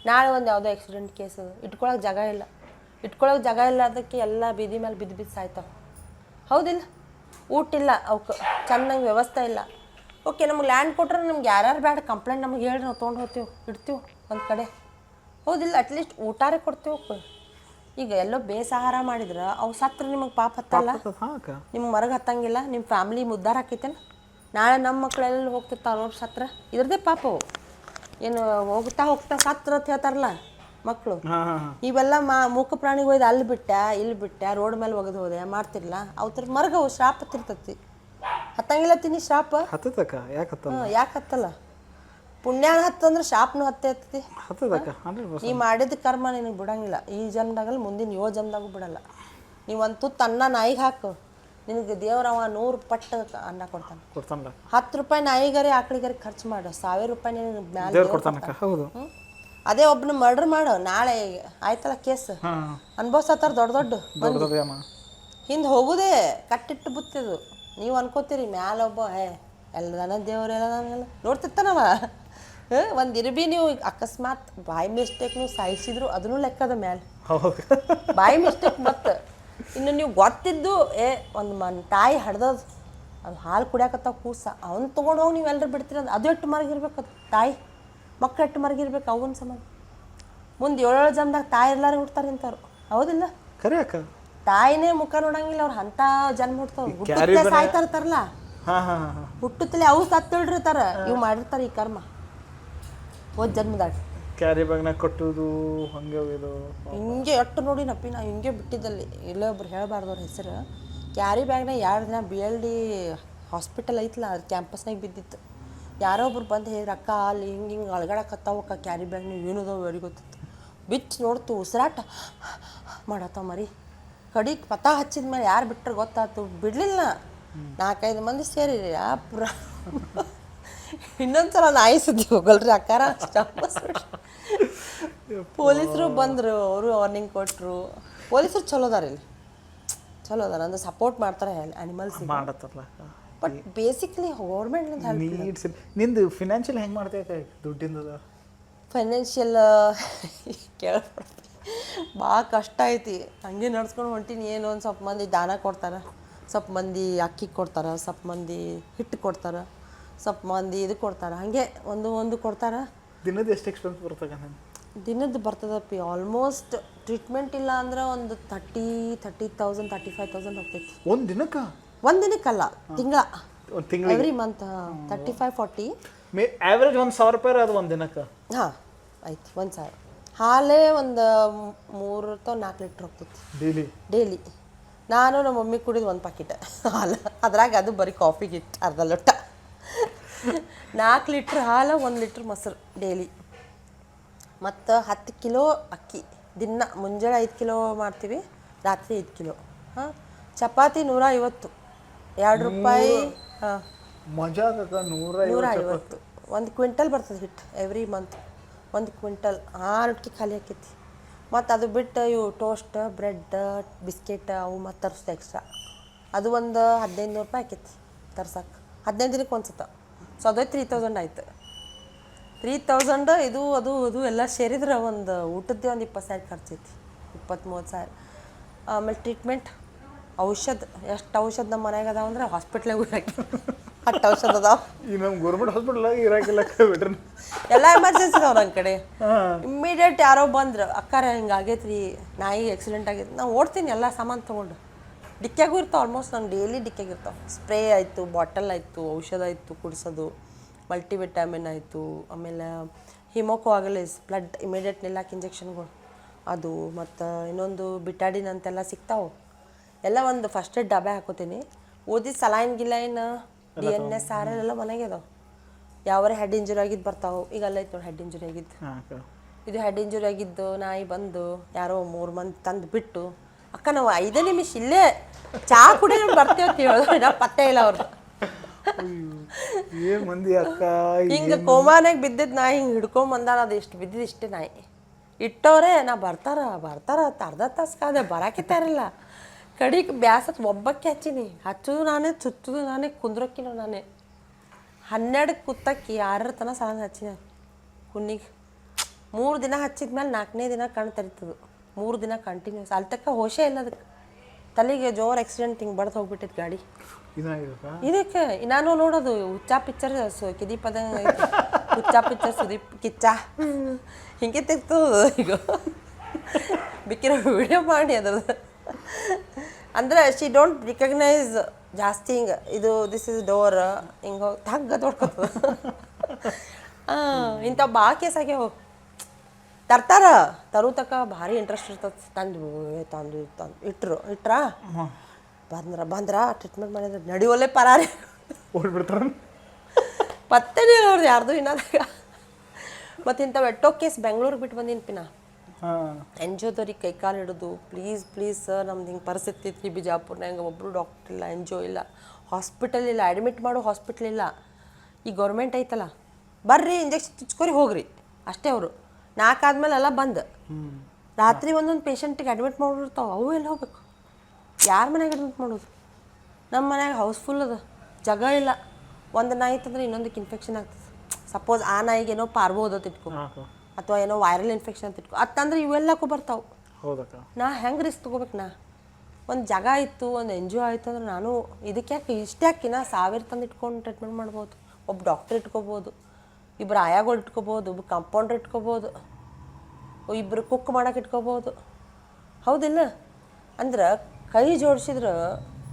ನಾಳೆ ಒಂದು ಯಾವುದೋ ಆಕ್ಸಿಡೆಂಟ್ ಕೇಸ್ ಇಟ್ಕೊಳಕ್ಕೆ ಜಾಗ ಇಲ್ಲ ಅದಕ್ಕೆ ಎಲ್ಲ ಬೀದಿ ಮೇಲೆ ಬಿದ್ದು ಸಾಯ್ತಾವೆ. ಹೌದಿಲ್ಲ, ಊಟ ಇಲ್ಲ, ಅವಕ್ಕೆ ಚೆನ್ನಾಗಿ ವ್ಯವಸ್ಥೆ ಇಲ್ಲ. ಓಕೆ ನಮ್ಗೆ ಲ್ಯಾಂಡ್ ಕೊಟ್ರೆ ನಮ್ಗೆ ಯಾರ್ಯಾರು ಬೇಡ ಕಂಪ್ಲೇಂಟ್ ನಮ್ಗೆ ಹೇಳಿ ನಾವು ತೊಗೊಂಡು ಹೋಗ್ತೀವಿ ಇಡ್ತೀವಿ ಒಂದು ಕಡೆ. ಹೌದಿಲ್ಲ, ಅಟ್ಲೀಸ್ಟ್ ಊಟಾರೇ ಕೊಡ್ತೀವಿ. ಈಗ ಎಲ್ಲೋ ಬೇಸಾಹಾರ ಮಾಡಿದ್ರೆ ಅವು ಸತ್ರ ನಿಮಗೆ ಪಾಪ ಹತ್ತಲ್ಲ, ನಿಮ್ಗೆ ಮರಗೆ ಹತ್ತಂಗಿಲ್ಲ, ನಿಮ್ಮ ಫ್ಯಾಮ್ಲಿ ಮುದ್ದಾರ ಹಾಕೈತೇನೆ. ನಾಳೆ ನಮ್ಮ ಮಕ್ಕಳೆಲ್ಲ ಹೋಗ್ತಿರ್ತಾವೆ ಅವ್ರ ಸತ್ರ ಇದ್ರದ್ದೇ ಪಾಪ ಅವು. ಏನು ಹೋಗ್ತಾ ಸತ್ರ ಅಂತ ಹೇಳ್ತಾರಲ್ಲ ಮಕ್ಕಳು. ಇವೆಲ್ಲ ಮೂಕ ಪ್ರಾಣಿಗೆ ಒಯ್ದು ಅಲ್ಲಿ ಬಿಟ್ಟ ರೋಡ್ ಮೇಲೆ ಒಗದು ಹೋದೆ ಮಾಡ್ತಿರ್ಲ ಅವ್ರ ಮರ್ಗವು ಶ್ರಾಪ ಹತ್ತಿರ್ತತಿ. ಹತ್ತಂಗಿಲ್ಲ ತಿನ್ನಿ ಶ್ರಾಪ ಯಾಕೆ ಹತ್ತಲ್ಲ? ಪುಣ್ಯ ಹತ್ತಂದ್ರೆ ಶಾಪ್ನು ಹತ್ತೈತಿ. ನೀ ಮಾಡಿದ ಕರ್ಮ ನಿನಗೆ ಬಿಡಂಗಿಲ್ಲ ಈ ಜನ್ಮದಾಗಲ್ಲ, ಮುಂದಿನ 7 ಜನ್ಮದಾಗೂ ಬಿಡಲ್ಲ. ನೀವು ಒಂದು ತುತ್ತು ಅನ್ನ ನಾಯಿಗೆ ಹಾಕು, ನಿನಗೆ ದೇವ್ರವ 100 ಪಟ್ಟು ಅನ್ನ ಕೊಡ್ತಾನೆ. 10 ರೂಪಾಯಿ ನಾಯಿಗರಿ ಆಕಳಿಗರಿ ಖರ್ಚು ಮಾಡು, 1000 ರೂಪಾಯಿ ನಿನಗೆ ಮ್ಯಾಲೆ. ಅದೇ ಒಬ್ಬನ ಮರ್ಡರ್ ಮಾಡು, ನಾಳೆ ಆಯ್ತಲ್ಲ ಕೇಸ್ ಅನ್ಭವಿಸತ್ತಾರ ದೊಡ್ಡ ಹಿಂದೆ ಹೋಗುದೇ ಕಟ್ಟಿಟ್ಟು ಬುತ್ತಿದು. ನೀವು ಅನ್ಕೋತೀರಿ ಮ್ಯಾಲ ಒಬ್ಬ ಎಲ್ಲದನ ದೇವ್ರೆಲ್ಲ ನೋಡ್ತಿರ್ತಾನವ. ಒಂದು ಇರ್ಬಿ ನೀವು ಅಕಸ್ಮಾತ್ ಬಾಯಿ ಮಿಸ್ಟೇಕ್ ನೀವು ಸಾಯಿಸಿದ್ರು ಅದನ್ನೂ ಲೆಕ್ಕದ ಮ್ಯಾಲೆ ಬಾಯಿ ಮಿಸ್ಟೇಕ್. ಮತ್ತು ಇನ್ನು ನೀವು ಗೊತ್ತಿದ್ದು ಒಂದು ತಾಯಿ ಹಡ್ದದು ಅದು ಹಾಲು ಕುಡಿಯಾಕತ್ತಾವ ಕೂಸ ಅವ್ನು ತೊಗೊಂಡು ಹೋಗಿ ನೀವು ಎಲ್ಲರೂ ಬಿಡ್ತೀರ ಅದು ಎಷ್ಟು ಮರಗಿರ್ಬೇಕು. ಅದು ತಾಯಿ ಮಕ್ಳು ಎಷ್ಟು ಮರಗಿರ್ಬೇಕು ಅವನ ಸಂಬಂಧ. ಮುಂದೆ 7 ಜನ್ಮದಾಗ ತಾಯಿ ಎಲ್ಲರೂ ಹುಡ್ತಾರೆ ಇಂಥವ್ರು. ಹೌದಿಲ್ಲ, ತಾಯಿನೇ ಮುಖ ನೋಡಂಗಿಲ್ಲ ಅವ್ರು ಅಂಥ ಜನ್ಮ ಹುಡ್ತಾವ. ಹುಟ್ಟುತ್ತಲೇ ಸಾಯ್ತಾರಲ್ಲ, ಹುಟ್ಟುತ್ತಲೇ ಅವು ಸತ್ತಿಳಿರ್ತಾರ. ಇವು ಮಾಡಿರ್ತಾರೆ ಈ ಕರ್ಮ ಹೋದ ಜನ್ಮದಾಗ. ಕ್ಯಾರಿ ಬ್ಯಾಗ್ನಾಗ ಕಟ್ಟುವುದು ಹಿಂಗೆ ಎಟ್ಟು ನೋಡಿನಪ್ಪಿ ನಾ ಹಿಂಗೆ ಬಿಟ್ಟಿದ್ದಲ್ಲಿ. ಇಲ್ಲೇ ಒಬ್ರು ಹೇಳಬಾರ್ದವ್ರ ಹೆಸರು. ಕ್ಯಾರಿ ಬ್ಯಾಗ್ನಾಗ 2 ದಿನ BLD ಹಾಸ್ಪಿಟಲ್ ಐತಲ್ಲ ಅದು ಕ್ಯಾಂಪಸ್ನಾಗ ಬಿದ್ದಿತ್ತು. ಯಾರೋ ಒಬ್ರು ಬಂದು ಹೇಳಿದ್ರು ಅಕ್ಕ ಅಲ್ಲಿ ಹಿಂಗೆ ಅಳ್ಗಾಡಕತ್ತಾವಕ್ಕ ಕ್ಯಾರಿ ಬ್ಯಾಗ್ ನೀವು ಏನದ ವೆರಿ ಗೊತ್ತಿತ್ತು. ಬಿಚ್ಚು ನೋಡ್ತು ಉಸಿರಾಟ ಮಾಡತ್ತಾವ ಮರಿ. ಕಡಿಗೆ ಪತಾ ಹಚ್ಚಿದ ಮೇಲೆ ಯಾರು ಬಿಟ್ಟರೆ ಗೊತ್ತಾಯ್ತು. ಬಿಡಲಿಲ್ಲ, 4-5 ಮಂದಿ ಸೇರಿ ಪುರ ಇನ್ನೊಂದ್ಸಲ ನಾಯಿ ಸುದ್ದಿ ಹೋಗಲ್ರಿ ಅಕ್ಕಾರ. ಪೊಲೀಸರು ಬಂದರು, ಅವರು ವಾರ್ನಿಂಗ್ ಕೊಟ್ಟರು. ಪೊಲೀಸರು ಚಲೋ ಅದಾರ, ಇಲ್ಲಿ ಚಲೋ ಅದಾರ ಅಂದ್ರೆ ಸಪೋರ್ಟ್ ಮಾಡ್ತಾರೆ ಅನಿಮಲ್ಸ್ ಮಾಡತ್ತಾರಲ್ಲ. ಬಟ್ ಬೇಸಿಕ್ಲಿ ಗೌರ್ಮೆಂಟ್ಲಿಂದ ಹೆಲ್ಪ್. ನಿಂದು ಫಿನಾನ್ಷಿಯಲ್ ಹೆಂಗೆ ಮಾಡ್ತೈತೆ ದುಡ್ಡಿಂದ? ಫೈನಾನ್ಷಿಯಲ್ ಕೇಳ್ಬಿಡ್ತೀವಿ, ಭಾಳ ಕಷ್ಟ ಐತಿ. ಹಂಗೆ ನಡ್ಸ್ಕೊಂಡು ಹೊಂಟೀನಿ. ಏನು ಒಂದು ಸ್ವಲ್ಪ ಮಂದಿ ದಾನ ಕೊಡ್ತಾರೆ, ಸ್ವಲ್ಪ ಮಂದಿ ಅಕ್ಕಿ ಕೊಡ್ತಾರೆ, ಸ್ವಲ್ಪ ಮಂದಿ ಹಿಟ್ಟು ಕೊಡ್ತಾರೆ, ಸ್ವಲ್ಪ ಮಂದಿ ಇದು ಕೊಡ್ತಾರೆ ಹಾಗೆ ಒಂದು ಕೊಡ್ತಾರೆ. ದಿನದ ಎಷ್ಟು ಎಕ್ಸ್ಪೆನ್ಸ್ ಬರ್ತಕ್ಕ ನಾನು ದಿನದ್ದು ಬರ್ತದಪ್ಪಿ ಆಲ್ಮೋಸ್ಟ್ ಟ್ರೀಟ್ಮೆಂಟ್ ಇಲ್ಲ ಅಂದ್ರೆ ಒಂದು 30,000 35,000 ಹೋಗ್ತೈತಿ ಒಂದು ದಿನಕ್ಕೆ. ಒಂದು ದಿನಕ್ಕಲ್ಲ, ತಿಂಗಳ, ಒಂದು ತಿಂಗಳಿಗೆ ಎವ್ರಿ ಮಂತ್ 35-40. ಆ್ಯಾವ್ರೇಜ್ $1,000 ಅದು ಒಂದು ದಿನಕ್ಕೆ. ಹಾಂ ಆಯ್ತು, 1,000. ಹಾಲೇ ಒಂದು 3 ಅಥವಾ 4 ಲೀಟ್ರ್ ಹೋಗ್ತೈತಿ ಡೈಲಿ. ನಾನು ನಮ್ಮ ಮಮ್ಮಿ ಕುಡಿದು 1 ಪಾಕಿಟ್ ಹಾಲು, ಅದ್ರಾಗ ಅದು ಬರೀ ಕಾಫಿಗೆ ಇಟ್ಟು ಅರ್ಧ ಲೋಟ. 4 ಲೀಟ್ರ್ ಹಾಲು, 1 ಲೀಟ್ರ್ ಮೊಸರು ಡೈಲಿ. ಮತ್ತು 10 ಕಿಲೋ ಅಕ್ಕಿ ದಿನ. ಮುಂಜಾನೆ 5 ಕಿಲೋ ಮಾಡ್ತೀವಿ, ರಾತ್ರಿ 5 ಕಿಲೋ. ಹಾಂ, ಚಪಾತಿ 150, ₹2. ಹಾಂ, ಮಜಾ ಆಗಕ್ಕ. 150. 1 ಕ್ವಿಂಟಲ್ ಬರ್ತದೆ ಹಿಟ್ಟು ಎವ್ರಿ ಮಂತ್. 1 ಕ್ವಿಂಟಲ್ 6 ರೊಟ್ಟಿ ಖಾಲಿ ಆಕೈತಿ. ಮತ್ತು ಅದು ಬಿಟ್ಟು ಇವು ಟೋಸ್ಟ್, ಬ್ರೆಡ್, ಬಿಸ್ಕೆಟ್ ಅವು ಮತ್ತು ತರಿಸ್ದೆ ಎಕ್ಸ್ಟ್ರಾ. ಅದು ಒಂದು ₹1,500 ಆಕೈತಿ ತರ್ಸಕ್ಕೆ. 15 ದಿನಕ್ಕೆ ಒಂದು ಸತ. ಸೊ ಅದೇ 3,000 ಆಯ್ತು. 3,000 ಇದು ಅದು ಅದು ಎಲ್ಲ ಸೇರಿದ್ರೆ ಒಂದು ಊಟದ್ದೇ ಒಂದು 20,000 ಖರ್ಚೈತಿ, 20-30,000. ಆಮೇಲೆ ಟ್ರೀಟ್ಮೆಂಟ್, ಔಷಧ, ಎಷ್ಟು ಔಷಧ ನಮ್ಮ ಮನ್ಯಾಗ ಅದಾವ ಅಂದ್ರೆ ಹಾಸ್ಪಿಟ್ಲಾಗೂ ಇರಾಕಿ ಅಷ್ಟು ಔಷಧ ಅದಾವ. ಈ ನಮ್ಮ ಗೌರ್ಮೆಂಟ್ ಹಾಸ್ಪಿಟಲ್ ಇರಾಕಿಲ್ಲ ಬಿಟ್ರೆ ಎಲ್ಲ ಎಮರ್ಜೆನ್ಸಿ ಅದಾವ ನನ್ನ ಕಡೆ. ಇಮ್ಮಿಡಿಯೇಟ್ ಯಾರೋ ಬಂದ್ರೆ, ಅಕ್ಕಾರ ಹಿಂಗೆ ಆಗೈತ್ರಿ, ನಾಯಿ ಆಕ್ಸಿಡೆಂಟ್ ಆಗೈತಿ, ನಾನು ಓಡ್ತೀನಿ ಎಲ್ಲ ಸಾಮಾನು ತೊಗೊಂಡು. ಡಿಕ್ಕ್ಯಾಗೂ ಇರ್ತಾವೆ ಆಲ್ಮೋಸ್ಟ್, ನಾನು ಡೈಲಿ ಡಿಕ್ಕ್ಯಾಗಿರ್ತಾವೆ. ಸ್ಪ್ರೇ ಆಯಿತು, ಬಾಟಲ್ ಆಯಿತು, ಔಷಧ ಆಯಿತು ಕುಡಿಸೋದು, ಮಲ್ಟಿವಿಟಾಮಿನ್ ಆಯಿತು, ಆಮೇಲೆ ಹಿಮೋಕೋಆಗುಲೇಸ್ ಬ್ಲಡ್ ಇಮಿಡಿಯೇಟ್ ನಿಲ್ಲಕ್ಕೆ ಇಂಜೆಕ್ಷನ್ಗಳು ಅದು, ಮತ್ತು ಇನ್ನೊಂದು ಬಿಟಾಡಿನ್ ಅಂತೆಲ್ಲ ಸಿಗ್ತಾವೆ. ಎಲ್ಲ ಒಂದು ಫಸ್ಟ್ ಏಡ್ ಡಬ್ಬೆ ಹಾಕೋತೀನಿ. ಓದಿದ ಸಲಾಯಿನ್ ಗಿಲೈನ್ DNS RL ಎಲ್ಲ ಮನೆಗೆ ಅದಾವೆ. ಯಾವರೇ ಹೆಡ್ ಇಂಜುರಿ ಆಗಿದ್ದು ಬರ್ತಾವೆ. ಈಗ ಅಲ್ಲ ಐತೆ ನೋಡಿ ಹೆಡ್ ಇಂಜುರಿ ಆಗಿದ್ದು. ಇದು ಹೆಡ್ ಇಂಜುರಿ ಆಗಿದ್ದು ನಾಯಿ ಬಂದು ಯಾರೋ 3 ಮಂದಿ ತಂದು ಬಿಟ್ಟು, ಅಕ್ಕ ನಾವು 5 ನಿಮಿಷ ಇಲ್ಲೇ ಚಾ ಕುಡಿ ಬರ್ತೇವೆ ಹೇಳೋದು ಪತ್ತೆ ಇಲ್ಲ ಅವ್ರದ್ದು. ಏನ್ ಮಂದಿ ಅಕ್ಕ ಹಿಂಗೆ ಕೋಮಾನಾಗ ಬಿದ್ದಿದ್ದು ನಾಯಿ ಹಿಂಗೆ ಹಿಡ್ಕೊಂಬಂದಾರ. ಅದು ಎಷ್ಟು ಬಿದ್ದಿದ್ದು ಇಷ್ಟೇ ನಾಯಿ ಇಟ್ಟವ್ರೆ. ನಾ ಬರ್ತಾರ ಅರ್ಧ ತಾಸು ಕಾದೆ, ಬರಾಕಿತ್ತಾರಿಲ್ಲ. ಕಡಿಗೆ ಬ್ಯಾಸತ್ ಒಬ್ಬಕ್ಕೆ ಹಚ್ಚೀನಿ. ಹಚ್ಚೋದು ನಾನೇ, ಚುಚ್ಚೋದು ನಾನೇ, ಕುಂದ್ರಕ್ಕಿನೋ ನಾನೇ. 12 ಕುತ್ತಕ್ಕಿ 6 ತನಕ ಸಾಲ ಹಚ್ಚಿನ ಕುನ್ನಿಗೆ. 3 ದಿನ ಹಚ್ಚಿದ್ಮೇಲೆ 4ನೇ ದಿನ ಕಣ್ಣು ತರಿತದು. 3 ದಿನ ಕಂಟಿನ್ಯೂಸ್. ಅಲ್ಲಿ ತಕ್ಕ ಹೋಶೇ ಇಲ್ಲ ಅದಕ್ಕೆ. ತಲೆಗೆ ಜೋರು ಆಕ್ಸಿಡೆಂಟ್ ಹಿಂಗೆ ಬಡ್ದು ಹೋಗ್ಬಿಟ್ಟಿತ್ತು ಗಾಡಿ. ಇದಕ್ಕೆ ನಾನು ನೋಡೋದು ಹುಚ್ಚಾ ಪಿಕ್ಚರ್ ಕಿದಿ ಪದ, ಹುಚ್ಚಾ ಪಿಕ್ಚರ್ ಸುದೀಪ್ ಕಿಚ್ಚ ಹಿಂಗೆ ತೆಗ್ತದ. ಈಗ ಬಿಕ್ಕಿರೋ ವಿಡಿಯೋ ಮಾಡಿ ಅದ್ರದ್ದು. ಅಂದ್ರೆ ಶಿ ಡೋಂಟ್ ರಿಕಗ್ನೈಸ್ ಜಾಸ್ತಿ ಹಿಂಗೆ. ಇದು ದಿಸ್ ಇಸ್ ಡೋರ್ ಹಿಂಗೆ ಹೋಗಿ ತಗ್ಗ ತೊಡ್ಕೊತದ. ಇಂಥವು ಭಾಳ ಕೇಸ್ ಆಗ್ಯಾವ. ತರ್ತಾರ, ತರು ತಕ್ಕ ಭಾರಿ ಇಂಟ್ರೆಸ್ಟ್ ಇರ್ತದೆ. ತಂದು ಇಟ್ರಾ ಬಂದ್ರ ಟ್ರೀಟ್ಮೆಂಟ್ ಮಾಡಿದ್ರೆ ನಡಿವಲ್ಲೇ ಪರಾರಿ ಓಡ್ಬಿಡ್ತಾರ. ಪತ್ತೇನೇ ಅವ್ರದ್ದು ಯಾರ್ದು ಇನ್ನದಾಗ. ಮತ್ತು ಇಂಥವು ಎಟ್ಟೋ ಕೇಸ್ ಬೆಂಗ್ಳೂರಿಗೆ ಬಿಟ್ಟು ಬಂದೀನಿ ಪಿನ. ಎನ್ಜಿಒದವ್ರಿಗೆ ಕೈ ಕಾಲು ಹಿಡಿದು, ಪ್ಲೀಸ್ ಸರ್ ನಮ್ದು ಹಿಂಗೆ ಪರಿಸ್ಥಿತಿ ಐತಿ ಬಿಜಾಪುರ್ನಾಗ, ಒಬ್ಬರು ಡಾಕ್ಟ್ರ್ ಇಲ್ಲ, ಎನ್ಜಿಒ ಇಲ್ಲ, ಹಾಸ್ಪಿಟಲ್ ಇಲ್ಲ, ಅಡ್ಮಿಟ್ ಮಾಡೋ ಹಾಸ್ಪಿಟ್ಲ್ ಇಲ್ಲ. ಈ ಗೌರ್ಮೆಂಟ್ ಐತಲ್ಲ, ಬರ್ರಿ ಇಂಜೆಕ್ಷನ್ ಚುಚ್ಕೊರಿ ಹೋಗ್ರಿ ಅಷ್ಟೇ. ಅವರು 4 ಆದ್ಮೇಲೆ ಎಲ್ಲ ಬಂದು ರಾತ್ರಿ ಒಂದೊಂದು ಪೇಷಂಟಿಗೆ ಅಡ್ಮಿಟ್ ಮಾಡಿರ್ತಾವೆ. ಅವು ಎಲ್ಲ ಹೋಗ್ಬೇಕು. ಯಾರ ಮನೆಯಾಗ ಅಡ್ಮಿಟ್ ಮಾಡೋದು? ನಮ್ಮ ಮನ್ಯಾಗ ಹೌಸ್ಫುಲ್ ಅದ, ಜಾಗ ಇಲ್ಲ. ಒಂದು ನಾಯಿ ತಂದ್ರೆ ಇನ್ನೊಂದಕ್ಕೆ ಇನ್ಫೆಕ್ಷನ್ ಆಗ್ತದೆ. ಸಪೋಸ್ ಆ ನಾಯಿಗೆ ಏನೋ ಪಾರ್ಬೋದು ತಿಟ್ಕೊ, ಅಥವಾ ಏನೋ ವೈರಲ್ ಇನ್ಫೆಕ್ಷನ್ ತಿಟ್ಕೊ, ಅತ್ತಂದ್ರೆ ಇವೆಲ್ಲಕ್ಕೂ ಬರ್ತಾವೆ. ನಾ ಹೆಂಗೆ ರಿಸ್ಕ್ ತೊಗೋಬೇಕು? ನಾ ಒಂದು ಜಾಗ ಇತ್ತು, ಒಂದು NGO ಆಯಿತು ಅಂದ್ರೆ ನಾನು ಇದಕ್ಕೆ ಯಾಕೆ ಇಷ್ಟೇ ಹಾಕಿ ನಾ 1000 ತಂದು ಇಟ್ಕೊಂಡು ಟ್ರೀಟ್ಮೆಂಟ್ ಮಾಡ್ಬೋದು. ಒಬ್ಬ ಡಾಕ್ಟ್ರ್ ಇಟ್ಕೋಬೋದು, 2 ಆಯಾಗಳು ಇಟ್ಕೋಬೋದು, ಒಬ್ಬ ಕಂಪೌಂಡ್ರ್ ಇಟ್ಕೋಬೋದು, 2 ಕುಕ್ ಮಾಡೋಕೆ ಇಟ್ಕೋಬೋದು. ಹೌದಿಲ್ಲ? ಅಂದ್ರೆ ಕೈ ಜೋಡಿಸಿದ್ರೆ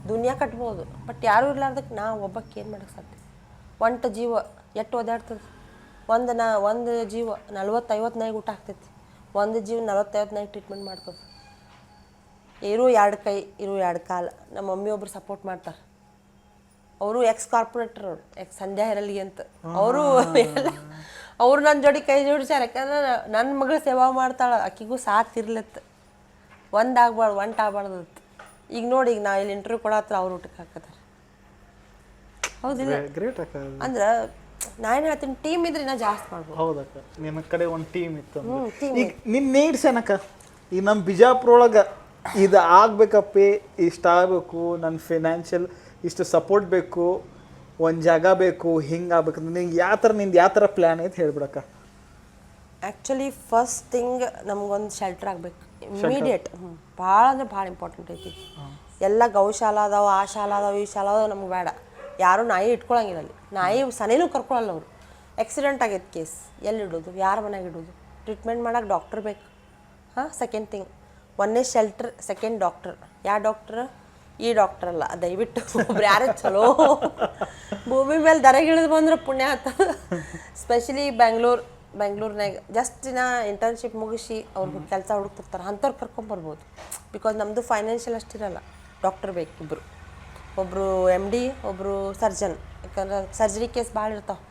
ದುನಿಯಾ ಕಟ್ಬೋದು. ಬಟ್ ಯಾರೂ ಇರ್ಲಾರ್ದಕ್ಕೆ ನಾ ಒಬ್ಬಕ್ಕೆ ಏನು ಮಾಡೋಕ್ಕೆ ಸಾಧ್ಯ? ಒಂಟು ಜೀವ ಎಷ್ಟು ಓದಾಡ್ತದೆ. ಒಂದು ಜೀವ 40-50 ನಾಯಿಗೆ ಊಟ ಆಗ್ತೈತಿ. ಒಂದು ಜೀವ 40-50 ನಾಯಿಗೆ ಟ್ರೀಟ್ಮೆಂಟ್ ಮಾಡ್ತದೆ. ಇರೋ 2 ಕೈ, ಇರೋ 2 ಕಾಲು. ನಮ್ಮ ಮಮ್ಮಿ ಒಬ್ರು ಸಪೋರ್ಟ್ ಮಾಡ್ತಾರೆ. ಅವರು ಕಾರ್ಪೊರೇಟರ್, ಅವರು ಸಂಧ್ಯಾ ಹೆರಲ್ಗಿ ಅಂತ. ಅವರು ನನ್ನ ಜೋಡಿ ಕೈ ಜೋಡಿಸ್ಯಾರ. ಯಾಕಂದ್ರೆ ನನ್ನ ಮಗಳು ಸೇವಾ ಮಾಡ್ತಾಳೆ, ಆಕಿಗೂ ಸಾಥ್ ಇರ್ಲತ್ತ. ಒಂಟಾಗಬಾರ್ದು. ಈಗ ನೋಡಿ, ಈಗ ನಾ ಇಲ್ಲಿ ಇಂಟರ್ವ್ಯೂ ಕೊಡತ್ರ ಅವ್ರು ಊಟಕ್ಕೆ ಹಾಕತ್ತಾರೆ. ಹೌದಿಲ್ಲ? ಅಂದ್ರೆ ನಾನು ಹೇಳ್ತೀನಿ, ಟೀಮ್ ಇದ್ರೆ ನಾ ಜಾಸ್ತಿ ಮಾಡ್ಬೋದು. ಹೌದಕ್ಕ, ನಿನ್ನ ಕಡೆ ಒಂದು ಟೀಮ್ ಇತ್ತು. ಈಗ ನಿನ್ನ ನೀಡ್ಸ್ ಏನಕ್ಕ? ಈಗ ನಮ್ಮ ಬಿಜಾಪುರ ಒಳಗೆ ಇದು ಆಗ್ಬೇಕಪ್ಪಿ, ಇಷ್ಟ ಆಗಬೇಕು, ನನ್ನ ಫಿನಾನ್ಷಿಯಲ್ ಇಷ್ಟು ಸಪೋರ್ಟ್ ಬೇಕು, ಒಂದು ಜಾಗ ಬೇಕು, ಹಿಂಗೆ ಆಗ್ಬೇಕಂದ್ರೆ ನಿಂಗೆ ಯಾವ ಥರ ಪ್ಲ್ಯಾನ್ ಐತೆ ಹೇಳ್ಬಿಡಕ್ಕ. ಆ್ಯಕ್ಚುಲಿ ಫಸ್ಟ್ ಥಿಂಗ್ ನಮ್ಗೊಂದು ಶೆಲ್ಟರ್ ಆಗಬೇಕು ಇಮಿಡಿಯೇಟ್. ಭಾಳ ಅಂದ್ರೆ ಭಾಳ ಇಂಪಾರ್ಟೆಂಟ್ ಐತಿ. ಎಲ್ಲ ಗೌಶಾಲ ಅದಾವೆ, ಆ ಶಾಲಾ ಅದಾವೆ, ಈ ಶಾಲಾ ಅದಾವೆ, ನಮ್ಗೆ ಬೇಡ. ಯಾರೂ ನಾಯಿ ಇಟ್ಕೊಳಂಗಿಲ್ಲ ಅಲ್ಲಿ, ನಾಯಿ ಸನೇನೂ ಕರ್ಕೊಳಲ್ಲ ಅವರು. ಆಕ್ಸಿಡೆಂಟ್ ಆಗೈತೆ ಕೇಸ್, ಎಲ್ಲಿ ಇಡೋದು, ಯಾರ ಮನೆಗೆ ಇಡೋದು, ಟ್ರೀಟ್ಮೆಂಟ್ ಮಾಡೋಕೆ ಡಾಕ್ಟ್ರ್ ಬೇಕು. ಹಾಂ, ಸೆಕೆಂಡ್ ಥಿಂಗ್, ಒಂದೇ ಶೆಲ್ಟ್ರ್, ಸೆಕೆಂಡ್ ಡಾಕ್ಟ್ರ್. ಯಾವ ಡಾಕ್ಟ್ರ್? ಈ ಡಾಕ್ಟ್ರ್ ಅಲ್ಲ, ದಯವಿಟ್ಟು ಒಬ್ರು ಯಾರೇ ಚಲೋ ಭೂಮಿ ಮೇಲೆ ದರಗಿಳಿದು ಬಂದ್ರೆ ಪುಣ್ಯ ಆಗ್ತದೆ. ಸ್ಪೆಷಲಿ ಬೆಂಗ್ಳೂರ್ನಾಗ ಜಸ್ಟ್ ಇಂಟರ್ನ್ಶಿಪ್ ಮುಗಿಸಿ ಅವ್ರಿಗೆ ಕೆಲಸ ಹುಡುಕ್ತಿರ್ತಾರೆ, ಅಂಥವ್ರು ಕರ್ಕೊಂಬರ್ಬೋದು. ಬಿಕಾಸ್ ನಮ್ಮದು ಫೈನಾನ್ಷಿಯಲ್ ಅಷ್ಟಿರಲ್ಲ. ಡಾಕ್ಟರ್ ಬೇಕು ಇಬ್ಬರು, ಒಬ್ಬರು MD, ಒಬ್ಬರು ಸರ್ಜನ್. ಯಾಕಂದ್ರೆ ಸರ್ಜರಿ ಕೇಸ್ ಭಾಳ ಇರ್ತಾವೆ.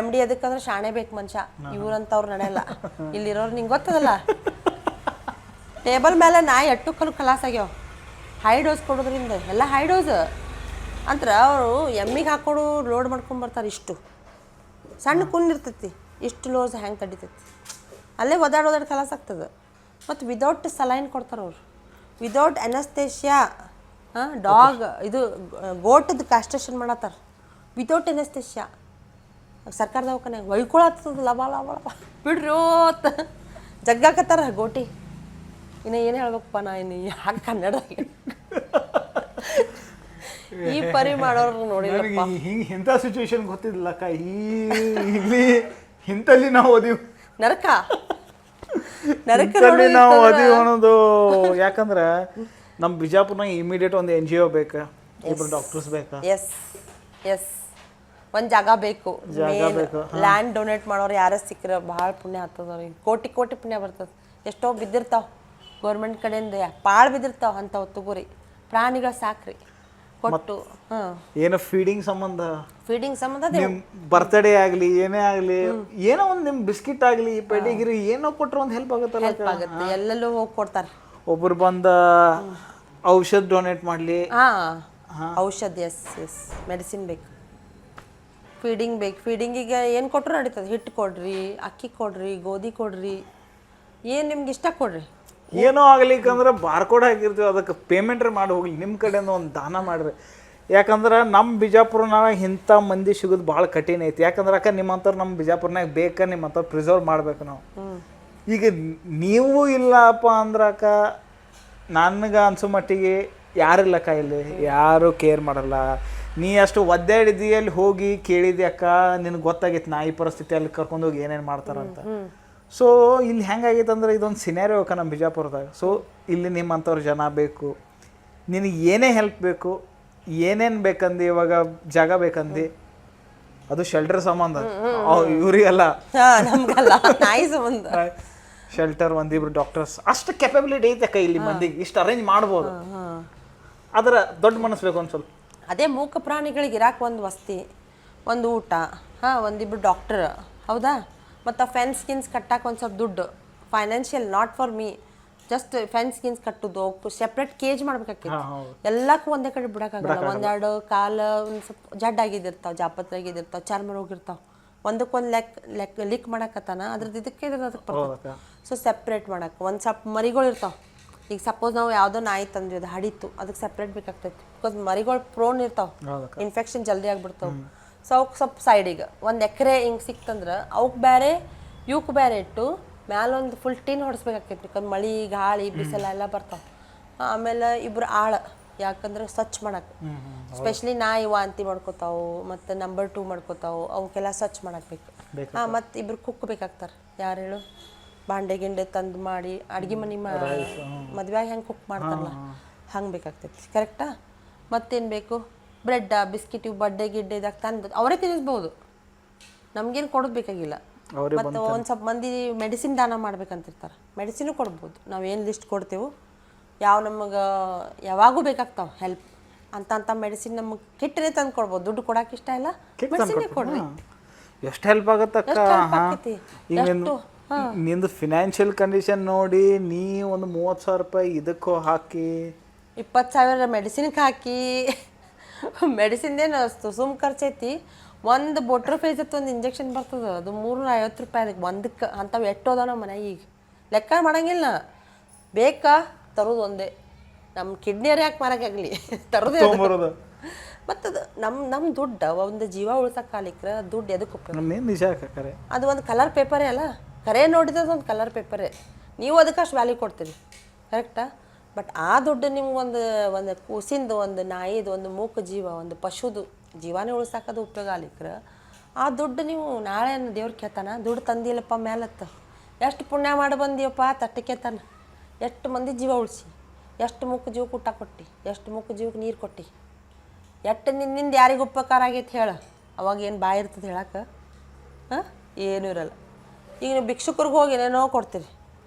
MD ಅದಕ್ಕಂದ್ರೆ ಶಾಣೆ ಬೇಕು ಮನುಷ್ಯ, ಇವ್ರಂತವ್ರು ನಡೆಯಲ್ಲ. ಇಲ್ಲಿರೋರು ನಿಂಗೆ ಗೊತ್ತದಲ್ಲ, ಟೇಬಲ್ ಮೇಲೆ ನಾಯಿ ಎಟ್ಟು ಕಲಾಸ್ ಆಗ್ಯಾವ. ಹೈ ಡೋಸ್ ಕೊಡೋದ್ರಿಂದ ಎಲ್ಲ ಹೈ ಡೋಸ್ ಅಂತರ ಅವರು ಎಮ್ಮಿಗೆ ಹಾಕ್ಕೊಡು ಲೋಡ್ ಮಾಡ್ಕೊಂಬರ್ತಾರೆ. ಇಷ್ಟು ಸಣ್ಣ ಕುಂದಿರ್ತೈತಿ, ಇಷ್ಟು ಲೋಸ್ ಹೆಂಗೆ ತಡಿತೈತಿ, ಅಲ್ಲೇ ಒದಾಡೋದಾಡಿ ಕಲಾಸ್ ಆಗ್ತದೆ. ಮತ್ತು ವಿದೌಟ್ ಸಲೈನ್ ಕೊಡ್ತಾರೆ ಅವರು, ವಿದೌಟ್ ಅನಸ್ತೇಷಿಯಾ. ಡಾಗ್ ಇದು ಗೋಟದ ಕ್ಯಾಸ್ಟ್ರೇಷನ್ ಮಾಡತ್ತಾರ ವಿದೌಟ್ ಅನಸ್ತೇಷಿಯಾ. ಸರ್ಕಾರ ದವಾಖಾನ್ಯಾಗ ಒಯ್ಕೊಳತ್ತದ ಲಬ ಬಿಡ್ರಿ ಓತ್ ಜಗ್ಗಾಕತ್ತಾರ ಗೋಟಿ. ಇನ್ನು ಏನು ಹೇಳ್ಬೇಕಪ್ಪ, ನಾ ಇನ್ನು ಯಾಕೆ ಕನ್ನಡದಾಗ ಈ ಪರಿ ಮಾಡೋರು ನೋಡಿಲ್ಲಪ್ಪ. ಹಿಂಗೆ ಇಂಥ ಸಿಚುವೇಶನ್ ಗೊತ್ತಿದ್ದಿಲ್ಲಕ್ಕ. ಇಲ್ಲಿ ಇಂಥಲ್ಲಿ ನಾವು ಓದಿವಿ, ನರಕ ನಾವು ಓದಿವಿ ಅನ್ನೋದು. ಯಾಕಂದ್ರೆ ನಮ್ಮ ಬಿಜಾಪುರ್ನಾಗ ಇಮಿಡಿಯೇಟ್ ಒಂದು NGO ಬೇಕಾ, ಇಬ್ರು ಡಾಕ್ಟರ್ಸ್ ಬೇಕಾ. ಎಸ್ ಒಂದು ಜಾಗ ಬೇಕು. ಲ್ಯಾಂಡ್ ಡೊನೇಟ್ ಮಾಡೋರು ಯಾರ ಸಿಕ್ಕರೆ ಭಾಳ ಪುಣ್ಯ ಆಗ್ತದ ಅವ್ರಿಗೆ. ಕೋಟಿ ಕೋಟಿ ಪುಣ್ಯ ಬರ್ತದೆ. ಎಷ್ಟೋ ಬಿದ್ದಿರ್ತಾವ ಗೌರ್ಮೆಂಟ್ ಕಡೆಯಿಂದ, ಪಾಳು ಬಿದ್ದಿರ್ತಾವ ಅಂಥವು ತಗೋರಿ. ಪ್ರಾಣಿಗಳ ಸಾಕ್ರಿ ಕೊಟ್ಟು. ಏನೋ ಫೀಡಿಂಗ್ ಸಂಬಂಧ ನಿಮ್ಮ ಬರ್ತ್ಡೇ ಆಗಲಿ ಏನೇ ಆಗಲಿ, ಏನೋ ಒಂದು ನಿಮ್ಮ ಬಿಸ್ಕಿಟ್ ಆಗಲಿ, ಪೆಡಿಗಿರಿ ಏನೋ ಕೊಟ್ಟರೆ ಒಂದು ಹೆಲ್ಪ್ ಆಗುತ್ತೆ. ಎಲ್ಲೆಲ್ಲೂ ಹೋಗಿ ಕೊಡ್ತಾರೆ. ಒಬ್ರು ಬಂದ ಔಷಧ ಡೊನೇಟ್ ಮಾಡಲಿ. ಔಷಧ, ಎಸ್ ಮೆಡಿಸಿನ್ ಬೇಕು, ಫೀಡಿಂಗ್ ಬೇಕು. ಫೀಡಿಂಗಿಗೆ ಏನು ಕೊಟ್ಟರು ನಡೀತದೆ. ಹಿಟ್ಟು ಕೊಡ್ರಿ, ಅಕ್ಕಿ ಕೊಡ್ರಿ, ಗೋಧಿ ಕೊಡ್ರಿ, ಏನು ನಿಮ್ಗೆ ಇಷ್ಟ ಕೊಡ್ರಿ. ಏನೋ ಆಗ್ಲಿಕ್ಕಂದ್ರೆ ಬಾರ್ಕೋಡ್ ಹಾಕಿರ್ತೀವಿ, ಅದಕ್ಕೆ ಪೇಮೆಂಟ್ರಿ ಮಾಡಿ ಹೋಗ್ಲಿ, ನಿಮ್ಮ ಕಡೆಯಿಂದ ಒಂದು ದಾನ ಮಾಡಿರಿ. ಯಾಕಂದ್ರೆ ನಮ್ಮ ಬಿಜಾಪುರನಾಗ ಇಂಥ ಮಂದಿ ಸಿಗೋದು ಭಾಳ ಕಠಿಣ ಐತಿ. ಯಾಕಂದ್ರೆ ಅಕ್ಕ ನಿಮ್ಮಂಥವ್ರು ನಮ್ಮ ಬಿಜಾಪುರನಾಗ ಬೇಕಾ, ನಿಮ್ಮಂಥವ್ರು ಪ್ರಿಸರ್ವ್ ಮಾಡ್ಬೇಕು ನಾವು. ಈಗ ನೀವು ಇಲ್ಲಪ್ಪ ಅಂದ್ರೆ ಅಕ್ಕ, ನನಗೆ ಅನ್ಸೋ ಮಟ್ಟಿಗೆ ಯಾರಿಲ್ಲಕ್ಕ ಇಲ್ಲಿ, ಯಾರು ಕೇರ್ ಮಾಡಲ್ಲ. ನೀ ಅಷ್ಟು ಒದ್ದಾಡಿದಿ, ಅಲ್ಲಿ ಹೋಗಿ ಕೇಳಿದೆ ಅಕ್ಕ, ನಿನಗೆ ಗೊತ್ತಾಗಿತ್ತು ನಾಯಿ ಪರಿಸ್ಥಿತಿ, ಅಲ್ಲಿ ಕರ್ಕೊಂಡೋಗಿ ಏನೇನು ಮಾಡ್ತಾರಂತ. ಸೊ ಇಲ್ಲಿ ಹೆಂಗಾಗೈತೆ ಅಂದ್ರೆ ಇದೊಂದು ಸಿನಾರಿಯೋ ಅಕ್ಕ ನಮ್ಮ ಬಿಜಾಪುರದಾಗ. ಸೊ ಇಲ್ಲಿ ನಿಮ್ಮಂಥವ್ರು ಜನ ಬೇಕು. ನಿನಗೆ ಏನೇ ಹೆಲ್ಪ್ ಬೇಕು, ಏನೇನು ಬೇಕಂದು, ಇವಾಗ ಜಾಗ ಬೇಕಂದು, ಅದು ಶೆಲ್ಟರ್ ಸಂಬಂಧ, ಇವರಿಗೆಲ್ಲ ನಮ್ಗಲ್ಲ, ನಾಯಿ ಸಂಬಂಧ. ಶೆಲ್ಟರ್, ಒಂದಿಬ್ರು ಡಾಕ್ಟರ್ಸ್, ಅಷ್ಟು ಕೆಪಬಿಲಿಟಿ ಐತೆ ಅಕ್ಕ ಇಲ್ಲಿ ಮಂದಿಗೆ, ಇಷ್ಟು ಅರೇಂಜ್ ಮಾಡ್ಬೋದು. ಅದರ ದೊಡ್ಡ ಮನಸ್ಸು ಬೇಕು ಒಂದು ಸ್ವಲ್ಪ. ಅದೇ ಮೂಕ ಪ್ರಾಣಿಗಳಿಗೆ ಇರಾಕೆ ಒಂದು ವಸ್ತಿ, ಒಂದು ಊಟ, ಒಂದಿಬ್ರು ಡಾಕ್ಟರ್, ಹೌದಾ. ಮತ್ತು ಫೆನ್ಸ್ ಗಿನ್ಸ್ ಕಟ್ಟಕ್ಕೆ ಒಂದು ಸ್ವಲ್ಪ ದುಡ್ಡು, financial, not for me, just fence ಗಿನ್ಸ್ ಕಟ್ಟೋದು, ಸೆಪ್ರೇಟ್ ಕೇಜ್ ಮಾಡ್ಬೇಕಾಗ್ತೈತಿ. ಎಲ್ಲಕ್ಕೂ ಒಂದೇ ಕಡೆ ಬಿಡೋಕ್ಕಾಗಲ್ಲ. ಒಂದೆರಡು ಕಾಲು ಒಂದು ಸ್ವಲ್ಪ ಜಡ್ಡಾಗಿದ್ದಿರ್ತಾವೆ, ಜಾಪತ್ರಾಗಿದ್ದಿರ್ತಾವೆ, ಚರ್ಮ ಹೋಗಿರ್ತಾವೆ. ಒಂದಕ್ಕೊಂದು ಲಿಕ್ ಮಾಡಕತ್ತಾನ, ಅದ್ರದ್ದು ಇದಕ್ಕೆ ಅದಕ್ಕೆ ಬರ್ತದೆ. ಸೊ ಸೆಪ್ರೇಟ್ ಮಾಡಕ್ಕೆ ಒಂದು ಸ್ವಲ್ಪ ಮರಿಗಳು ಇರ್ತಾವೆ. ಈಗ ಸಪೋಸ್ ನಾವು ಯಾವುದೋ ನಾಯಿ ತಂದ್ವಿ, ಅದು ಹಡಿತು, ಅದಕ್ಕೆ ಸಪ್ರೇಟ್ ಬೇಕಾಗ್ತೈತಿ. ಬಿಕಾಸ್ ಮರಿಗಳು ಪ್ರೋನ್ ಇರ್ತಾವೆ, ಇನ್ಫೆಕ್ಷನ್ ಜಲ್ದಿ ಆಗಿಬಿಡ್ತಾವೆ. ಸೊ ಅವಕ್ಕೆ ಸ್ವಲ್ಪ ಸೈಡಿಗೆ 1 ಎಕರೆ ಹಿಂಗೆ ಸಿಕ್ತಂದ್ರೆ ಅವಕ್ಕೆ ಬೇರೆ, ಇವಕ್ಕೆ ಬೇರೆ ಇಟ್ಟು ಮ್ಯಾಲೊಂದು ಫುಲ್ ಟಿನ್ ಹೊಡಿಸ್ಬೇಕಾಗ್ತೈತಿ. ಯಾಕಂದ್ರೆ ಮಳೆ, ಗಾಳಿ, ಬಿಸಿಲ ಎಲ್ಲ ಬರ್ತಾವೆ. ಆಮೇಲೆ ಇಬ್ಬರು ಆಳು, ಯಾಕಂದ್ರೆ ಸ್ವಚ್ಛ ಮಾಡಕ್ಕೆ. ಸ್ಪೆಷಲಿ ನಾಯಿ ವಾಂತಿ ಮಾಡ್ಕೋತಾವು, ಮತ್ತು ನಂಬರ್ 2 ಮಾಡ್ಕೋತಾವು, ಅವಕ್ಕೆಲ್ಲ ಸ್ವಚ್ಛ ಮಾಡಕ್ಕೆ ಬೇಕು. ಮತ್ತು ಇಬ್ಬರು ಕುಕ್ ಬೇಕಾಗ್ತಾರೆ. ಯಾರು ಹೇಳು, ಬಾಂಡೆ ಗಿಂಡೆ ತಂದು ಮಾಡಿ ಅಡುಗೆ ಮನೆ ಮದುವೆಯಾಗ ಹೆಂಗೆ ಕುಕ್ ಮಾಡ್ತಾರಲ್ಲ ಹಂಗೆ ಬೇಕಾಗ್ತೈತಿ. ಕರೆಕ್ಟಾ. ಮತ್ತೇನು ಬೇಕು, ಬ್ರೆಡ್ಡ, ಬಿಸ್ಕಿಟ್, ಇವು ಬಡ್ಡೆ ಗಿಡ್ಡೆದಾಗ ತಂದು ಅವರೇ ತಿನ್ನಿಸ್ಬೋದು, ನಮಗೇನು ಕೊಡೋದು ಬೇಕಾಗಿಲ್ಲ. ಮತ್ತು ಒಂದು ಸ್ವಲ್ಪ ಮಂದಿ ಮೆಡಿಸಿನ್ ದಾನ ಮಾಡ್ಬೇಕಂತಿರ್ತಾರೆ, ಮೆಡಿಸಿನು ಕೊಡ್ಬೋದು. ನಾವೇನು ಲಿಸ್ಟ್ ಕೊಡ್ತೇವೆ, ನಮಗೆ ಯಾವಾಗೂ ಬೇಕಾಗ್ತಾವೆ ಹೆಲ್ಪ್ ಅಂತ ಮೆಡಿಸಿನ್ ನಮಗೆ ಕಿಟ್ಟನೆ ತಂದು ಕೊಡ್ಬೋದು. ದುಡ್ಡು ಕೊಡೋಕೆ ಇಷ್ಟ ಇಲ್ಲ, ಮೆಡಿಸಿನ್ನೇ ಕೊಡ್ರಿ. ಎಷ್ಟು ಹೆಲ್ಪ್ ಆಗುತ್ತಕ್ಕ. ನಿಂದು ಫಿನಾನ್ಷಿಯಲ್ ಕಂಡೀಷನ್ ನೋಡಿ ನೀ ಒಂದು 30,000 ರೂಪಾಯಿ ಇದಕ್ಕೂ ಹಾಕಿ, 20,000 ಮೆಡಿಸಿನ್ಗೆ ಹಾಕಿ, ಮೆಡಿಸಿನ್ದೇನು ಸುಮ್ ಖರ್ಚೈತಿ. ಒಂದು ಬೋಟ್ರೋಫೇಜ್ ಒಂದು ಇಂಜೆಕ್ಷನ್ ಬರ್ತದೆ, ಅದು 350 ರೂಪಾಯಿ ಅದಕ್ಕೆ ಒಂದಕ್ಕೆ. ಅಂಥವು ಎಟ್ಟೋದ ನಮ್ಮ ಮನೆ ಈಗ ಲೆಕ್ಕ ಮಾಡಂಗಿಲ್ಲ. ಬೇಕಾ ತರೋದು ಒಂದೇ. ನಮ್ಮ ಕಿಡ್ನಿಯರ್ ಯಾಕೆ ಮಾರಕ್ಕಾಗಲಿ, ತರೋದೇ. ಮತ್ತು ಅದು ನಮ್ಮ ದುಡ್ಡು, ಒಂದು ಜೀವ ಉಳ್ಸಕ್ಕಾಲಿಕ್ರೆ ದುಡ್ಡು ಎದಕ್ಕೆ ಉಪಯೋಗ? ಅದು ಒಂದು ಕಲರ್ ಪೇಪರೇ ಅಲ್ಲ, ಕರೆ ನೋಡಿದ್ರೆ ಒಂದು ಕಲರ್ ಪೇಪರೇ. ನೀವು ಅದಕ್ಕೆ ಅಷ್ಟು ವ್ಯಾಲ್ಯೂ ಕೊಡ್ತೀರಿ, ಕರೆಕ್ಟಾ. ಬಟ್ ಆ ದುಡ್ಡು ನಿಮ್ಗೆ ಒಂದು ಕೂಸಿಂದು, ಒಂದು ನಾಯಿದು, ಒಂದು ಮೂಕ ಜೀವ, ಒಂದು ಪಶುದು ಜೀವನೇ ಉಳ್ಸಾಕದು ಉಪಯೋಗ ಆಗ್ಲಿಕ್ರೆ ಆ ದುಡ್ಡು ನೀವು ನಾಳೆ ದೇವ್ರು ಕೇಳ್ತಾನ ದುಡ್ಡು ತಂದಿಲ್ಲಪ್ಪ ಮೇಲತ್ತ ಎಷ್ಟು ಪುಣ್ಯ ಮಾಡಿ ಬಂದಿಯಪ್ಪ ತಟ್ಟಕ್ಕೇತಾನ ಎಷ್ಟು ಮಂದಿ ಜೀವ ಉಳಿಸಿ ಎಷ್ಟು ಮುಖ ಜೀವಕ್ಕೆ ಊಟ ಕೊಟ್ಟು ಎಷ್ಟು ಮುಖ ಜೀವಕ್ಕೆ ನೀರು ಕೊಟ್ಟು ಎಷ್ಟು ನಿನ್ನಿಂದ ಯಾರಿಗೆ ಉಪಕಾರ ಆಗೈತೆ ಹೇಳ ಅವಾಗ ಏನು ಬಾಯಿ ಇರ್ತದೆ ಹೇಳಕ್ಕೆ ಹಾಂ ಏನೂ ಇರಲ್ಲ ಈಗ ನೀವು ಭಿಕ್ಷುಕರಿಗೆ ಹೋಗಿ ಏನೇನೋ ಕೊಡ್ತೀರಿ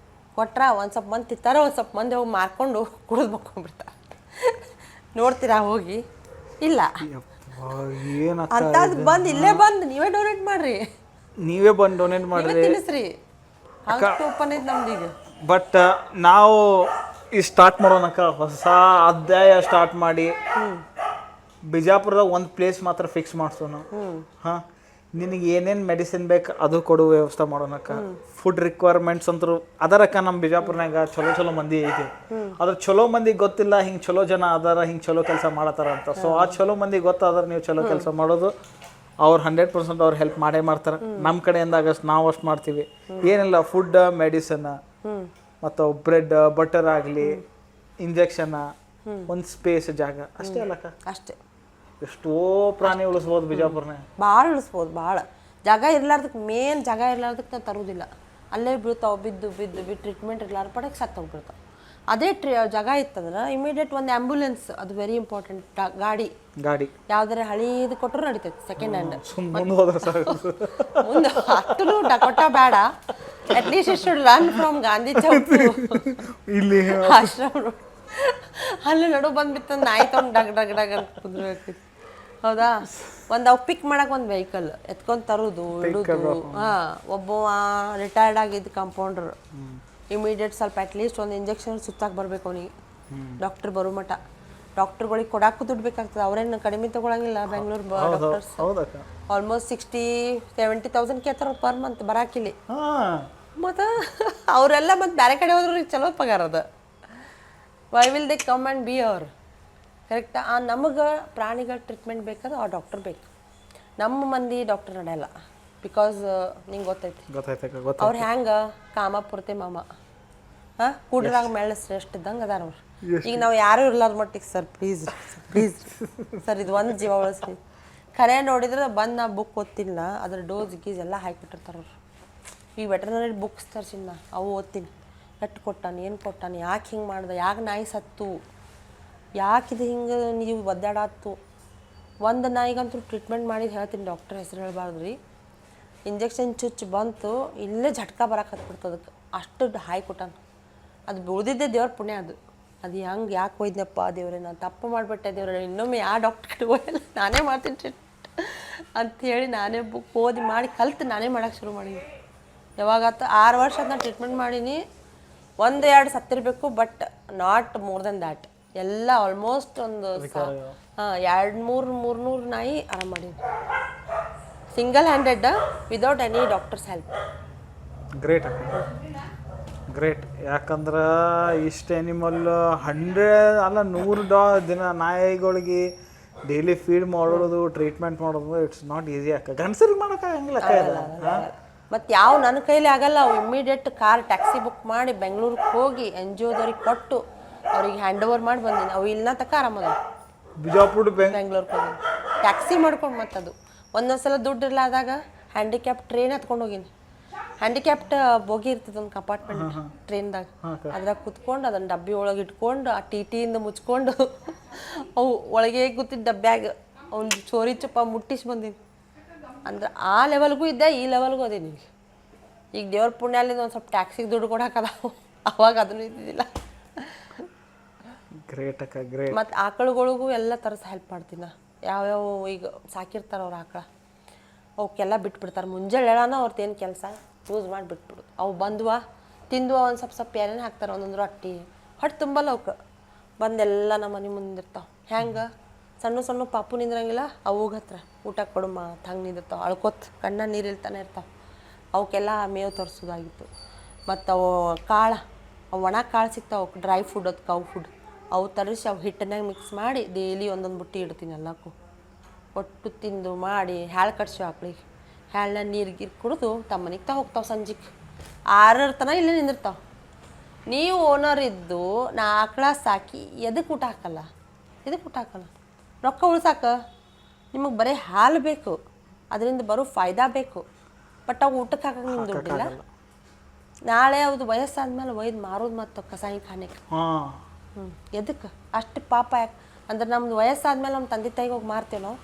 ಕೊಟ್ರ ಒಂದು ಸ್ವಲ್ಪ ಮಂದಿ ತಿಂತಾರೆ ಒಂದು ಸ್ವಲ್ಪ ಮಂದಿ ಹೋಗಿ ಮಾರ್ಕೊಂಡು ಕುಡಿದು ಮಕ್ಕೊಂಡ್ಬಿಡ್ತಾರೆ ನೋಡ್ತೀರಾ ಹೋಗಿ ಇಲ್ಲ ಅಂಥದ್ದು ಬಂದು ಇಲ್ಲೇ ಬಂದು ನೀವೇ ಡೊನೇಟ್ ಮಾಡಿರಿ ನೀವೇ ಬಂದು ಡೊನೇಟ್ ಮಾಡಿರಿ ತಿನ್ನಿಸ್ರಿ ಹಾಗೆ ಓಪನ್ ಐತೆ ನಮ್ದು ಈಗ ಬಟ್ ನಾವು ಈ ಸ್ಟಾರ್ಟ್ ಮಾಡೋಣಕ್ಕ ಹೊಸ ಅಧ್ಯಾಯ ಸ್ಟಾರ್ಟ್ ಮಾಡಿ ಬಿಜಾಪುರದಾಗ ಒಂದು ಪ್ಲೇಸ್ ಮಾತ್ರ ಫಿಕ್ಸ್ ಮಾಡ್ಸೋಣ ಹಾಂ ನಿನಗೆ ಏನೇನು ಮೆಡಿಸಿನ್ ಬೇಕು ಅದು ಕೊಡುವ ವ್ಯವಸ್ಥೆ ಮಾಡೋಣಕ್ಕ ಫುಡ್ ರಿಕ್ವೈರ್ಮೆಂಟ್ಸ್ ಅಂತೂ ಅದರಕ್ಕ ನಮ್ಮ ಬಿಜಾಪುರ್ನಾಗ ಚಲೋ ಮಂದಿ ಐತಿ ಅದ್ರ ಚಲೋ ಮಂದಿಗೆ ಗೊತ್ತಿಲ್ಲ ಹಿಂಗೆ ಚಲೋ ಜನ ಅದಾರ ಹಿಂಗೆ ಚಲೋ ಕೆಲಸ ಮಾಡತ್ತಾರ ಅಂತ ಸೊ ಆ ಚಲೋ ಮಂದಿಗೆ ಗೊತ್ತಾದ್ರೆ ನೀವು ಚಲೋ ಕೆಲಸ ಮಾಡೋದು ಅವ್ರು 100% ಅವ್ರು ಹೆಲ್ಪ್ ಮಾಡೇ ಮಾಡ್ತಾರೆ ನಮ್ಮ ಕಡೆಯಿಂದ ನಾವು ಅಷ್ಟು ಮಾಡ್ತೀವಿ ಏನಿಲ್ಲ ಫುಡ್ ಮೆಡಿಸನ್ ಮತ್ತು ಬ್ರೆಡ್ ಬಟರ್ ಆಗಲಿ ಇಂಜೆಕ್ಷನ್ ಒಂದು ಸ್ಪೇಸ್ ಜಾಗ ಅಷ್ಟೇ ಅಲ್ಲಕ್ಕ ಅಷ್ಟೇ ಎಷ್ಟೋ ಪ್ರಾಣಿ ಉಳಿಸ್ಬೋದು ಬಿಜಾಪುರ್ನಾಗ ಭಾಳ ಉಳಿಸ್ಬೋದು ಭಾಳ ಜಾಗ ಇರ್ಲಾರ್ದಕ್ಕೆ ಮೇನ್ ಜಾಗ ಇರ್ಲಾರ್ದಕ್ಕೆ ನಾವು ತರೋದಿಲ್ಲ ಅಲ್ಲೇ ಬೀಳ್ತಾವೆ ಬಿದ್ದು ಟ್ರೀಟ್ಮೆಂಟ್ ಇರ್ಲಾರ ಪಡಕ್ಕೆ ಸತ್ತೋಗ್ಬಿಡ್ತಾವೆ ಅದೇ ಜಾಗ ಇತ್ತಂದ್ರೆ ಇಮಿಡಿಯೇಟ್ ಒಂದು ಆ್ಯಂಬುಲೆನ್ಸ್ ಅದು ವೆರಿ ಇಂಪಾರ್ಟೆಂಟ್ ಗಾಡಿ ಯಾವ್ದಾರ ಹಳೀದು ಕೊಟ್ಟರು ನಡೀತೈತೆ ಸೆಕೆಂಡ್ ಹ್ಯಾಂಡ್ ಮುಂದೆ ಹತ್ತು ಡಕೋಟ ಬೇಡ ಅಟ್ಲೀಸ್ಟ್ ಇಷ್ಟು ರನ್ ಫ್ರಮ್ ಗಾಂಧಿ ಚೌಕ್ ಇಲ್ಲಿ ಆಶ್ರಮ ಅಲ್ಲಿ ನಡು ಬಂದ್ಬಿಟ್ಟು ನಾಯಿ ತೊಗೊಂಡು ಡಗ್ ಅಂತ ಕುಂದ್ರಬೇಕು ಹೌದಾ ಒಂದು ಅವು ಪಿಕ್ ಮಾಡಕ್ಕೆ ಒಂದು ವೆಹಿಕಲ್ ಎತ್ಕೊಂಡು ತರೋದು ಇಡೋದು ಹಾಂ ಒಬ್ಬ ರಿಟೈರ್ಡ್ ಆಗಿದ್ದು ಕಂಪೌಂಡ್ರ್ ಇಮಿಡಿಯೇಟ್ ಸ್ವಲ್ಪ ಅಟ್ಲೀಸ್ಟ್ ಒಂದು ಇಂಜೆಕ್ಷನ್ ಸುತ್ತಾಗಿ ಬರಬೇಕು ಅವನಿಗೆ ಡಾಕ್ಟ್ರ್ ಬರೋ ಮಟ್ಟ ಡಾಕ್ಟ್ರುಗಳಿಗೆ ಕೊಡಕ್ಕೂ ದುಡ್ಡು ಬೇಕಾಗ್ತದೆ ಅವ್ರೇನು ಕಡಿಮೆ ತೊಗೊಳಂಗಿಲ್ಲ ಬೆಂಗಳೂರು ಡಾಕ್ಟರ್ಸ್ ಆಲ್ಮೋಸ್ಟ್ 60,000-70,000 ಕೇಳ್ತಾರೆ ಪರ್ ಮಂತ್ ಬರಾಕಿಲ್ಲಿ ಮತ್ತು ಅವರೆಲ್ಲ ಮತ್ತು ಬೇರೆ ಕಡೆ ಹೋದ್ರೆ ಚಲೋ ಪಗಾರ ಅದ why will they come and be ಅವರ್ ಕರೆಕ್ಟಾ ನಮಗೆ ಪ್ರಾಣಿಗಳ ಟ್ರೀಟ್ಮೆಂಟ್ ಬೇಕಾದ್ರೆ ಆ ಡಾಕ್ಟರ್ ಬೇಕು ನಮ್ಮ ಮಂದಿ ಡಾಕ್ಟರ್ ನಡೆಯಲ್ಲ ಬಿಕಾಸ್ ನಿಂಗೆ ಗೊತ್ತೈತಿ ಅವ್ರು ಹೆಂಗೆ ಕಾಮಪುರತೆ ಮಾಮ ಹಾಂ ಕೂಡ್ರಾಗ ಮೇಳ ಶ್ರೇಷ್ಠ ಇದ್ದಂಗೆ ಅದಾರ ಅವ್ರು ಈಗ ನಾವು ಯಾರೂ ಇರ್ಲಾರ ಮಟ್ಟಿಗೆ ಸರ್ ಪ್ಲೀಸ್ ಸರ್ ಇದು ಒಂದು ಜೀವ ಉಳಿಸ್ರಿ ಖರೆ ನೋಡಿದ್ರೆ ಬಂದು ನಾ ಬುಕ್ ಓದ್ತಿಲ್ಲ ಅದ್ರ ಡೋಸ್ ಗೀಸ್ ಎಲ್ಲ ಹಾಕಿಬಿಟ್ಟಿರ್ತಾರೆ ಅವ್ರು ಈಗ ವೆಟರ್ನರಿ ಬುಕ್ಸ್ ತರ್ಸಿನ ಅವು ಓದ್ತೀನಿ ಎಷ್ಟು ಕೊಟ್ಟಾನೆ ಏನು ಕೊಟ್ಟಾನೆ ಯಾಕೆ ಹಿಂಗೆ ಮಾಡ್ದೆ ಯಾಕೆ ನಾಯಿ ಸತ್ತು ಯಾಕಿದು ಹಿಂಗೆ ನೀವು ಒದ್ದಾಡಾತು ಒಂದು ನಾಯಿಗಂತೂ ಟ್ರೀಟ್ಮೆಂಟ್ ಮಾಡಿದ್ದು ಹೇಳ್ತೀನಿ ಡಾಕ್ಟರ್ ಹೆಸರು ಹೇಳ್ಬಾರ್ದು ರೀ ಇಂಜೆಕ್ಷನ್ ಚುಚ್ಚು ಬಂತು ಇಲ್ಲೇ ಝಟ್ಕ ಬರಕ್ಕೆ ಹತ್ಬಿಡ್ತು ಅದಕ್ಕೆ ಅಷ್ಟು ಹಾಯಿ ಕೊಟ್ಟಾನ ಅದು ಉಳಿದಿದ್ದೆ ದೇವ್ರ ಪುಣ್ಯ ಅದು ಹೆಂಗೆ ಯಾಕೆ ಹೋಯ್ದನಪ್ಪ ದೇವ್ರೆ ನಾನು ತಪ್ಪು ಮಾಡಿಬಿಟ್ಟೆ ದೇವ್ರೆ ಇನ್ನೊಮ್ಮೆ ಯಾವ ಡಾಕ್ಟರ್ ಕಡೆ ಹೋಗಲ್ಲ ನಾನೇ ಮಾಡ್ತೀನಿ ಟ್ರೀಟ್ಮೆಂಟ್ ಅಂಥೇಳಿ ನಾನೇ ಬುಕ್ ಓದಿ ಮಾಡಿ ಕಲ್ತು ನಾನೇ ಮಾಡೋಕ್ಕೆ ಶುರು ಮಾಡೀನಿ ಯಾವಾಗತ್ತು 6 ವರ್ಷ ನಾನು ಟ್ರೀಟ್ಮೆಂಟ್ ಮಾಡೀನಿ 1-2 ಸತ್ತಿರಬೇಕು but not more than that ಎಲ್ಲ ಆಲ್ಮೋಸ್ಟ್ ಒಂದು 200-300 ನಾಯಿ ಆರಾಮ ಮಾಡೀನಿ single handed without any doctors help great ಯಾಕಂದ್ರೆ ಇಷ್ಟು ಆ್ಯನಿಮಲ್ 100 ದಿನ ನಾಯಿಗಳಿಗೆ ಡೈಲಿ ಫೀಡ್ ಮಾಡೋದು ಟ್ರೀಟ್ಮೆಂಟ್ ಮಾಡೋದು ಇಟ್ಸ್ ನಾಟ್ ಈಸಿ ಅಕ್ಕ ಗಂಡಸರಿಗೆ ಮಾಡೋಕ್ಕಾಗಂಗಿಲ್ಲ ಮತ್ತು ಯಾವ ನನ್ನ ಕೈಲಿ ಆಗಲ್ಲ ಅವು ಇಮ್ಮಿಡಿಯೇಟ್ ಕಾರ್ ಟ್ಯಾಕ್ಸಿ ಬುಕ್ ಮಾಡಿ ಬೆಂಗಳೂರಿಗೆ ಹೋಗಿ NGOದವ್ರಿಗೆ ಕೊಟ್ಟು ಅವ್ರಿಗೆ ಹ್ಯಾಂಡ್ ಓವರ್ ಮಾಡಿ ಬಂದೀನಿ ಅವು ಇಲ್ಲಿನ ತಕ್ಕ ಆರಾಮದ ಬಿಜಾಪುರ ಬೆಂಗಳೂರಿಗೆ ಹೋಗಿ ಟ್ಯಾಕ್ಸಿ ಮಾಡ್ಕೊಂಡು ಮತ್ತದು ಒಂದೊಂದ್ಸಲ ದುಡ್ಡು ಇರ್ಲಾದಾಗ ಹ್ಯಾಂಡಿಕ್ಯಾಪ್ ಟ್ರೈನ್ ಹತ್ಕೊಂಡು ಹೋಗೀನಿ ಹ್ಯಾಂಡಿಕ್ಯಾಪ್ಟ್ ಬೋಗಿ ಇರ್ತದೆ ಒಂದು ಕಂಪಾರ್ಟ್ಮೆಂಟ್ ಟ್ರೈನ್ದಾಗ ಅದ್ರಾಗ ಕುತ್ಕೊಂಡು ಅದನ್ನು ಡಬ್ಬಿ ಒಳಗೆ ಇಟ್ಕೊಂಡು ಆ ಟಿಯಿಂದ ಮುಚ್ಕೊಂಡು ಅವು ಒಳಗೆ ಕೂತಿದ್ದ ಡಬ್ಬ್ಯಾಗ ಅವ್ನು ಚೋರಿ ಚುಪ್ಪ ಮುಟ್ಟಿಸಿ ಬಂದೀನಿ ಅಂದ್ರೆ ಆ ಲೆವೆಲ್ಗೂ ಇದ್ದೆ ಈ ಲೆವೆಲ್ಗೂ ಅದೇ ನಿಮಗೆ ಈಗ ದೇವ್ರ ಪುಣ್ಯಲ್ಲಿಂದ ಒಂದು ಸ್ವಲ್ಪ ಟ್ಯಾಕ್ಸಿಗೆ ದುಡ್ಡು ಕೊಡೋಕದ ಅವಾಗ ಅದನ್ನು ಇದ್ದಿದ್ದಿಲ್ಲ ಮತ್ತು ಆಕಳುಗಳಿಗೂ ಎಲ್ಲ ಥರದ ಹೆಲ್ಪ್ ಮಾಡ್ತೀನಿ ಯಾವ್ಯಾವ ಈಗ ಸಾಕಿರ್ತಾರೆ ಅವ್ರು ಆಕಳ ಅವಕ್ಕೆಲ್ಲ ಬಿಟ್ಬಿಡ್ತಾರೆ ಮುಂಜಾನೆ ಹೇಳೋಣ ಅವ್ರದ್ದೇನು ಕೆಲಸ ಯೂಸ್ ಮಾಡಿ ಬಿಟ್ಬಿಡೋದು ಅವು ಬಂದ್ವಾ ತಿಂದ್ವಾ ಒಂದು ಸ್ವಲ್ಪ ಏನೇನು ಹಾಕ್ತಾರೆ ಒಂದೊಂದು ರೊಟ್ಟಿ ಹೊಟ್ಟೆ ತುಂಬಲ್ಲ ಅವಕ್ಕೆ ಬಂದೆಲ್ಲ ನಮ್ಮ ಮನೆ ಮುಂದಿರ್ತಾವೆ ಹೆಂಗೆ ಸಣ್ಣ ಪಾಪು ನಿಂದ್ರಂಗಿಲ್ಲ ಅವಾಗ ಹತ್ರ ಊಟ ಕೊಡುಮ್ಮ ಹಂಗೆ ನಿಂದಿರ್ತಾವೆ ಅಳ್ಕೊತ್ ಕಣ್ಣ ನೀರು ಇಲ್ತಾನೆ ಇರ್ತಾವೆ ಅವಕ್ಕೆಲ್ಲ ಮೇವು ತರಿಸೋದಾಗಿತ್ತು ಮತ್ತು ಅವು ಕಾಳು ಅವು ಒಣ ಕಾಳು ಸಿಗ್ತಾವೆ ಅವಕ್ಕೆ ಡ್ರೈ ಫುಡ್ ಅದು ಕೌ ಫುಡ್ ಅವು ತರಿಸಿ ಅವು ಹಿಟ್ಟನ್ನಾಗ ಮಿಕ್ಸ್ ಮಾಡಿ ಡೈಲಿ ಒಂದೊಂದು ಬುಟ್ಟಿ ಇಡ್ತೀನಿ ಎಲ್ಲಕ್ಕೂ ಒಟ್ಟು ತಿಂದು ಮಾಡಿ ಹ್ಯಾಳು ಕಟ್ಸಿ ಆಕಳಿಗೆ ಹ್ಯಾಳನ್ನ ನೀರು ಕುಡಿದು ತಮ್ಮ ಮನೆಗೆ ಹೋಗ್ತಾವೆ ಸಂಜೆಗೆ 6 ತನಕ ಇಲ್ಲೇ ನಿಂದಿರ್ತಾವೆ ನೀವು ಓನರ್ ಇದ್ದು ನಾ ಆಕಳ ಸಾಕಿ ಎದಕ್ಕೆ ಊಟ ಹಾಕಲ್ಲ ರೊಕ್ಕ ಉಳ್ಸಾಕ ನಿಮಗೆ ಬರೀ ಹಾಲು ಬೇಕು, ಅದರಿಂದ ಬರೋ ಫಾಯ್ದಾ ಬೇಕು, ಬಟ್ ಅವು ಊಟಕ್ಕೆ ಹಾಕಂಗೆ ನಿಮ್ಗೆ ದುಡ್ಡಿಲ್ಲ. ನಾಳೆ ಅವ್ದು ವಯಸ್ಸಾದ್ಮೇಲೆ ಒಯ್ದು ಮಾರೋದು ಮತ್ತು ಕಸಾಯಿ ಖಾನೆಗೆ. ಎದಕ್ಕೆ ಅಷ್ಟು ಪಾಪ ಯಾಕೆ ಅಂದ್ರೆ ನಮ್ದು ವಯಸ್ಸಾದ್ಮೇಲೆ ನಮ್ಮ ತಂದೆ ತಾಯಿಗೆ ಹೋಗಿ ಮಾರ್ತೀವಿ, ನಾವು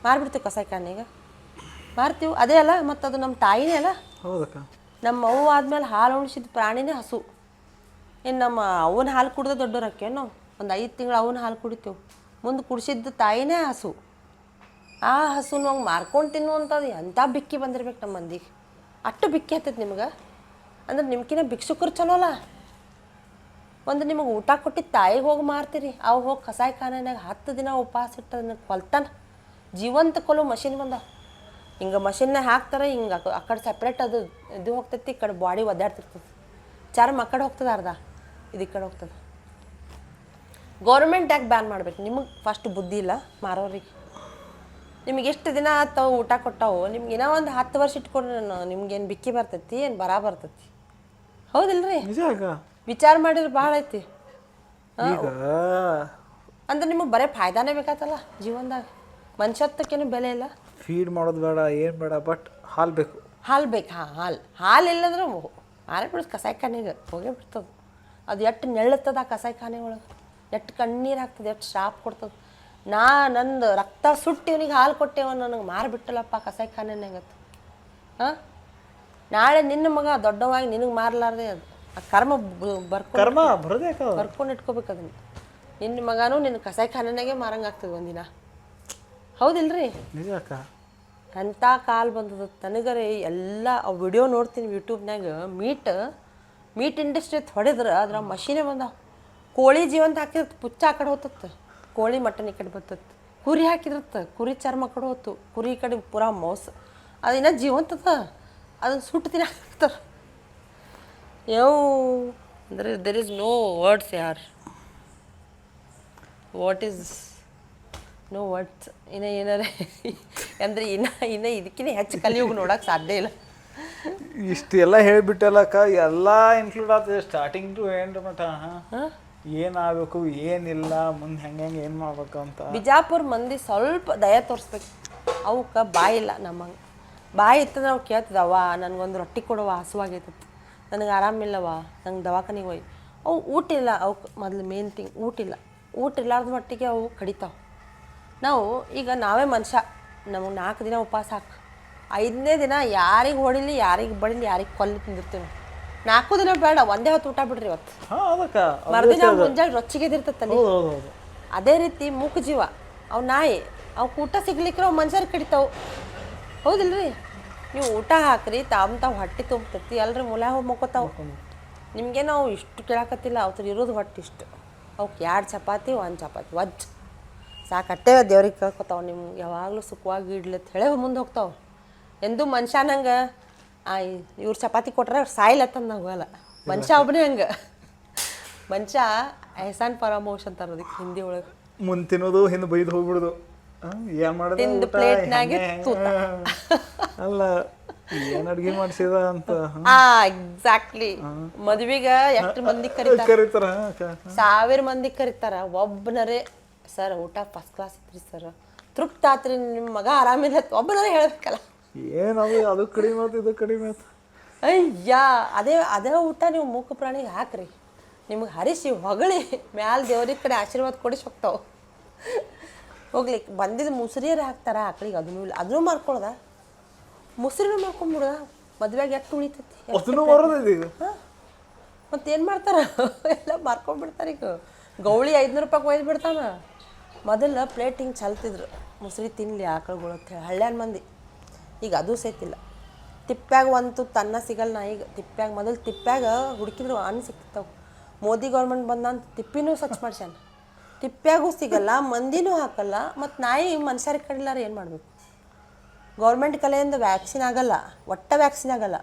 ಮಾರ್ಬಿಡ್ತೀವಿ ಕಸಾಯಿ ಖಾನೆಗೆ, ಮಾರ್ತೀವಿ. ಅದೇ ಅಲ್ಲ, ಮತ್ತು ಅದು ನಮ್ಮ ತಾಯಿನೇ ಅಲ್ಲ. ಹೌದಕ್ಕ. ನಮ್ಮ ಅವ್ವ ಆದ್ಮೇಲೆ ಹಾಲು ಉಣಿಸಿದ ಪ್ರಾಣಿನೇ ಹಸು. ಇನ್ನು ನಮ್ಮ ಅವನ ಹಾಲು ಕುಡ್ದು ದೊಡ್ಡೋರಕ್ಕೆ ನಾವು ಒಂದು 5 ತಿಂಗಳು ಅವನ ಹಾಲು ಕುಡಿತೀವಿ, ಮುಂದೆ ಕುಡಿಸಿದ್ದು ತಾಯಿನೇ ಹಸು. ಆ ಹಸುನ ಹೋಗಿ ಮಾರ್ಕೊಂಡು ತಿನ್ನುವಂಥದ್ದು ಎಂಥ ಬಿಕ್ಕಿ ಬಂದಿರ್ಬೇಕು ನಮ್ಮ ಮಂದಿಗೆ. ಅಷ್ಟು ಬಿಕ್ಕಿ ಹತ್ತೈತೆ ನಿಮ್ಗೆ ಅಂದ್ರೆ ನಿಮ್ಕಿನ್ನ ಭಿಕ್ಷುಕರು ಚಲೋ ಅಲ್ಲ. ಒಂದು ನಿಮಗೆ ಊಟ ಕೊಟ್ಟಿದ್ದು ತಾಯಿಗೆ ಹೋಗಿ ಮಾರ್ತೀರಿ, ಅವು ಹೋಗಿ ಕಸಾಯಿ ಖಾನೆಯಾಗ 10 ದಿನ ಉಪವಾಸ ಇಟ್ಟು ಕೊಲ್ತಾನ. ಜೀವಂತ ಕೊಲು ಮಷಿನ್ ಬಂದ, ಹಿಂಗೆ ಮಷಿನ್ನಾಗ ಹಾಕ್ತಾರೆ, ಹಿಂಗೆ ಆ ಕಡೆ ಸಪ್ರೇಟ್ ಅದು ಇದು ಹೋಗ್ತೈತಿ, ಈ ಕಡೆ ಬಾಡಿ ಒದ್ದಾಡ್ತಿರ್ತದೆ, ಚರ್ಮ ಆ ಕಡೆ ಹೋಗ್ತದೆ, ಅರ್ಧ ಇದು ಈ ಕಡೆ ಹೋಗ್ತದೆ. ಗೌರ್ಮೆಂಟ್ ಯಾಕೆ ಬ್ಯಾನ್ ಮಾಡ್ಬೇಕು? ನಿಮಗೆ ಫಸ್ಟ್ ಬುದ್ಧಿ ಇಲ್ಲ ಮಾರೋರಿಗೆ. ನಿಮಗೆ ಎಷ್ಟು ದಿನ ಆತವು ಊಟ ಕೊಟ್ಟಾವು, ನಿಮ್ಗೆ ಏನೋ ಒಂದು 10 ವರ್ಷ ಇಟ್ಕೊಂಡ್ರೆ ನಿಮ್ಗೇನು ಬಿಕ್ಕಿ ಬರ್ತೈತಿ, ಏನು ಬರ ಬರ್ತೈತಿ? ಹೌದಿಲ್ರಿ? ವಿಚಾರ ಮಾಡಿದ್ರೆ ಭಾಳ ಐತಿ. ಅಂದ್ರೆ ನಿಮಗೆ ಬರೀ ಫಾಯ್ದಾನೇ ಬೇಕಾಯ್ತಲ್ಲ ಜೀವನದಾಗ, ಮನುಷ್ಯತ್ವಕ್ಕೇನು ಬೆಲೆ ಇಲ್ಲ. ಫೀಡ್ ಮಾಡೋದು ಬೇಡ, ಏನು ಬೇಡ, ಬಟ್ ಹಾಲು ಬೇಕು. ಹಾಲು ಬೇಕು. ಹಾಲು ಇಲ್ಲಂದ್ರೆ ಮಾರೇ ಬಿಡೋದು ಕಸಾಯಿ ಖಾನೆಗೆ ಹೋಗೇ ಬಿಡ್ತದೆ. ಅದು ಎಷ್ಟು ನೆಳ್ಳತ್ತದ ಆ ಕಸಾಯಿ ಖಾನೆ ಒಳಗೆ, ಎಷ್ಟು ಕಣ್ಣೀರು ಹಾಕ್ತದೆ, ಎಷ್ಟು ಶಾಪ್ ಕೊಡ್ತದೆ. ನಂದು ರಕ್ತ ಸುಟ್ಟು ಇವನಿಗೆ ಹಾಲು ಕೊಟ್ಟೆವ, ನನಗೆ ಮಾರಿಬಿಟ್ಟಲ್ಲಪ್ಪ ಕಸಾಯಿ ಖಾನೆನಾಗತ್ತೆ. ನಾಳೆ ನಿನ್ನ ಮಗ ದೊಡ್ಡವಾಗಿ ನಿನಗೆ ಮಾರಲಾರ್ದೆ ಅದು ಆ ಕರ್ಮ ಬರ್ಕೊಂಡು ಇಟ್ಕೋಬೇಕು ಅದನ್ನು. ನಿನ್ನ ಮಗನೂ ನಿನ್ನ ಕಸಾಯಿ ಖಾನೆನಾಗೆ ಮಾರಂಗೆ ಆಗ್ತದೆ ಒಂದಿನ. ಹೌದಿಲ್ರಿ? ಅಂಥ ಕಾಲು ಬಂದದ ನನಗರೆ. ಎಲ್ಲ ವಿಡಿಯೋ ನೋಡ್ತೀನಿ ಯೂಟ್ಯೂಬ್ನಾಗ. ಮೀಟ್ ಇಂಡಸ್ಟ್ರಿ ಹೊಡೆದ್ರೆ ಅದ್ರ ಮಷೀನೇ ಬಂದಾವ. ಕೋಳಿ ಜೀವಂತ ಹಾಕಿದ್ರೆ ಪುಚ್ಚ ಆ ಕಡೆ ಹೋತತ್ತು, ಕೋಳಿ ಮಟನ್ ಈ ಕಡೆ ಬರ್ತತ್ತು. ಕುರಿ ಹಾಕಿದ್ರತ್ತ ಕುರಿ ಚರ್ಮ ಕಡೆ ಹೋತು, ಕುರಿ ಕಡೆ ಪೂರಾ ಮೋಸ. ಅದಿನ್ನ ಜೀವಂತದ, ಅದನ್ನು ಸುಟ್ಟು ತಿನ್ನಾಕ್ತಾರೆ. ಅಂದರೆ ದೆರ್ ಇಸ್ ನೋ ವರ್ಡ್ಸ್ ಯಾರ್. What is no words. ಇನ್ನು ಏನಾರೆ ಅಂದರೆ ಇನ್ನು ಇದಕ್ಕಿಂತ ಹೆಚ್ಚು ಕಲಿಯೋಗಿ ನೋಡೋಕೆ ಸಾಧ್ಯ ಇಲ್ಲ. ಇಷ್ಟೆಲ್ಲ ಹೇಳಿಬಿಟ್ಟಲ್ಲಕ್ಕ, ಎಲ್ಲ ಇನ್ಕ್ಲೂಡ್ ಆಗ್ತದೆ ಸ್ಟಾರ್ಟಿಂಗ್ ಟು ಎಂಡ್ ಮಟ. ಏನಾಗಬೇಕು, ಏನಿಲ್ಲ, ಮುಂದೆ ಹೆಂಗೆ ಏನು ಮಾಡ್ಬೇಕು ಅಂತ. ಬಿಜಾಪುರ ಮಂದಿ ಸ್ವಲ್ಪ ದಯ ತೋರಿಸ್ಬೇಕು. ಅವಕ್ಕೆ ಬಾಯಿ ಇಲ್ಲ ನಮ್ಮಂಗೆ. ಬಾಯಿ ಇತ್ತಂದ್ರೆ ನಾವು ಕೇಳ್ತಿದ್ದವ, ನನಗೊಂದು ರೊಟ್ಟಿ ಕೊಡುವ, ಹಸುವಾಗೈತತ್ತು, ನನಗೆ ಆರಾಮಿಲ್ಲವ, ನಂಗೆ ದವಾಖಾನಿಗೆ ಹೋಯ್. ಅವು ಊಟ ಇಲ್ಲ, ಅವಕ್ಕೆ ಮೊದಲು ಮೇನ್ ಥಿಂಗ್ ಊಟ ಇಲ್ಲ. ಊಟ ಇಲ್ಲಾರ್ದ ಮಟ್ಟಿಗೆ ಅವು ಕಡಿತಾವೆ. ನಾವು ಈಗ ನಾವೇ ಮನುಷ್ಯ, ನಮಗೆ 4 ದಿನ ಉಪವಾಸ ಹಾಕು, 5ನೇ ದಿನ ಯಾರಿಗೆ ಹೊಡಿಲಿ, ಯಾರಿಗೆ ಬಡಿಲಿ, ಯಾರಿಗೆ ಕೊಲ್ಲಿ ತಿಂದಿರ್ತೀವಿ. 4 ದಿನ ಬೇಡ, ಒಂದೇ ಹೊತ್ತು ಊಟ ಬಿಡ್ರಿ ಇವತ್ತು. ಮರುದಿನ ಮುಂಜಾನೆ ರೊಚ್ಚಿಗೆದಿರ್ತೈತಲ್ಲಿ. ಅದೇ ರೀತಿ ಮೂಕ ಜೀವ ಅವು ನಾಯಿ, ಅವಕ್ಕೆ ಊಟ ಸಿಗ್ಲಿಕ್ಕೆ ಅವು ಮನುಷ್ಯರು ಕಡಿತಾವೆ. ಹೌದಿಲ್ರಿ? ನೀವು ಊಟ ಹಾಕ್ರಿ, ತಾವು ಹೊಟ್ಟೆ ತುಂಬತೈತಿ, ಎಲ್ಲರೂ ಮುಲ ಹೋಗಿ ಮಕ್ಕೋತಾವೆ. ನಿಮಗೆ ನಾವು ಇಷ್ಟು ಕೇಳಕತ್ತಿಲ್ಲ, ಅವ್ರು ಇರೋದು ಹೊಟ್ಟೆ ಇಷ್ಟು. ಅವಕ್ಕೆ 2 ಚಪಾತಿ 1 ಚಪಾತಿ ವಜ್ಜು ಸಾಕಟ್ಟೆ ದೇವ್ರಿಗೆ ಕೇಳ್ಕೊತಾವೆ. ನಿಮ್ಗೆ ಯಾವಾಗಲೂ ಸುಖವಾಗಿ ಇಡ್ಲಿ ಅಂತ ಹೇಳೇ ಮುಂದೆ ಹೋಗ್ತಾವೆ. ಎಂದೂ ಮನುಷ್ಯ ನಂಗೆ ಇವ್ರು ಚಪಾತಿ ಕೊಟ್ರೆ ಸಾಯ್ಲತ್ತಂದು ನಾವು ಹೋಗಲ್ಲ. ಮನುಷ್ಯ ಒಬ್ಬನೇ ಹಂಗೆ. ಮನುಷ್ಯ ಎಹಸಾನ್ ಪರಾಮೋಷ್ ಅಂತಾರೆ ಅದಕ್ಕೆ ಹಿಂದಿ ಒಳಗೆ. ಮುಂದೆ ತಿನ್ನೋದು ಹಿಂದೆ ಬೈದು ಹೋಗ್ಬಿಡೋದು, ಏನು ಮಾಡೋದು, ತಿಂದು ಪ್ಲೇಟ್ನಾಗೆ ತೂತ. ಅಲ್ಲ ಏನು ಅಡುಗೆ ಮಾಡಿಸಿದ ಅಂತ. ಎಕ್ಸಾಕ್ಟ್ಲಿ. ಮದುವೆಗೆ ಎಷ್ಟು ಮಂದಿ ಕರೀತಾರ, 1000 ಮಂದಿ ಕರೀತಾರ. ಒಬ್ಬನರೇ ಸರ್ ಊಟ ಫಸ್ಟ್ ಕ್ಲಾಸ್ ಇತ್ರಿ ಸರ್, ತೃಪ್ತ ಆತ್ರಿ, ನಿಮ್ಮ ಮಗ ಆರಾಮಿಲ್ಲ, ಒಬ್ಬನರೇ ಹೇಳ್ಬೇಕಲ್ಲ. ಏನದು, ಅದು ಕಡಿಮೆ ಆಯ್ತು, ಇದು ಕಡಿಮೆ ಆಯ್ತು. ಅಯ್ಯ ಅದೇ ಊಟ ನೀವು ಮೂಕ ಪ್ರಾಣಿಗೆ ಹಾಕ್ರಿ, ನಿಮ್ಗೆ ಹರಿಸಿ ಹೊಗಳಿ ಮ್ಯಾಲ ದೇವ್ರಿಗೆ ಕಡೆ ಆಶೀರ್ವಾದ ಕೊಡಿಸಿ ಹೋಗ್ತಾವೆ. ಹೋಗ್ಲಿಕ್ಕೆ ಬಂದಿದ್ದು ಮುಸುರಿಯರು ಹಾಕ್ತಾರ ಆಕಳಿಗೆ, ಅದನ್ನೂ ಇಲ್ಲ. ಅದನ್ನೂ ಮಾರ್ಕೊಳ್ದ, ಮುಸುರಿನೂ ಮಾರ್ಕೊಂಡ್ಬಿಡ್ದ. ಮದುವೆಗೆ ಎಷ್ಟು ಉಳಿತೈತಿ, ಮತ್ತೇನು ಮಾಡ್ತಾರ, ಎಲ್ಲ ಮಾರ್ಕೊಂಡ್ಬಿಡ್ತಾರೆ. ಈಗ ಗೌಳಿ 500 ರೂಪಾಯಿಗೆ ಒಯ್ದು ಬಿಡ್ತಾನ. ಮೊದಲು ಪ್ಲೇಟ್ ಹಿಂಗೆ ಚಲ್ತಿದ್ರು, ಮುಸುರಿ ತಿನ್ನಲಿ ಆಕಳುಗಳು ಅಂತ ಹೇಳಿ ಹಳ್ಳ್ಯಾನ ಮಂದಿ. ಈಗ ಅದು ಸೈತಿಲ್ಲ. ತಿಪ್ಪ್ಯಾಗ ಒಂದು ತನ್ನ ಸಿಗಲ್ಲ. ಈಗ ತಿಪ್ಪ್ಯಾಗ ಮೊದಲು ತಿಪ್ಪ್ಯಾಗ ಹುಡುಕಿದ್ರು ಅನ್ನ ಸಿಕ್ತಿರ್ತಾವೆ. ಮೋದಿ ಗೌರ್ಮೆಂಟ್ ಬಂದ ಅಂತ ತಿಪ್ಪಿನೂ ಸ್ವಚ್ಛ ಮಾಡ್ಸ್ಯಾನ. ತಿಪ್ಪ್ಯಾಗೂ ಸಿಗಲ್ಲ, ಮಂದಿನೂ ಹಾಕಲ್ಲ, ಮತ್ತು ನಾಯಿ ಮನುಷ್ಯರಿಗೆ ಕಡಿಲಾರ ಏನು ಮಾಡಬೇಕು? ಗೌರ್ಮೆಂಟ್ ಕಲೆಯಿಂದ ವ್ಯಾಕ್ಸಿನ್ ಆಗಲ್ಲ, ವ್ಯಾಕ್ಸಿನ್ ಆಗಲ್ಲ.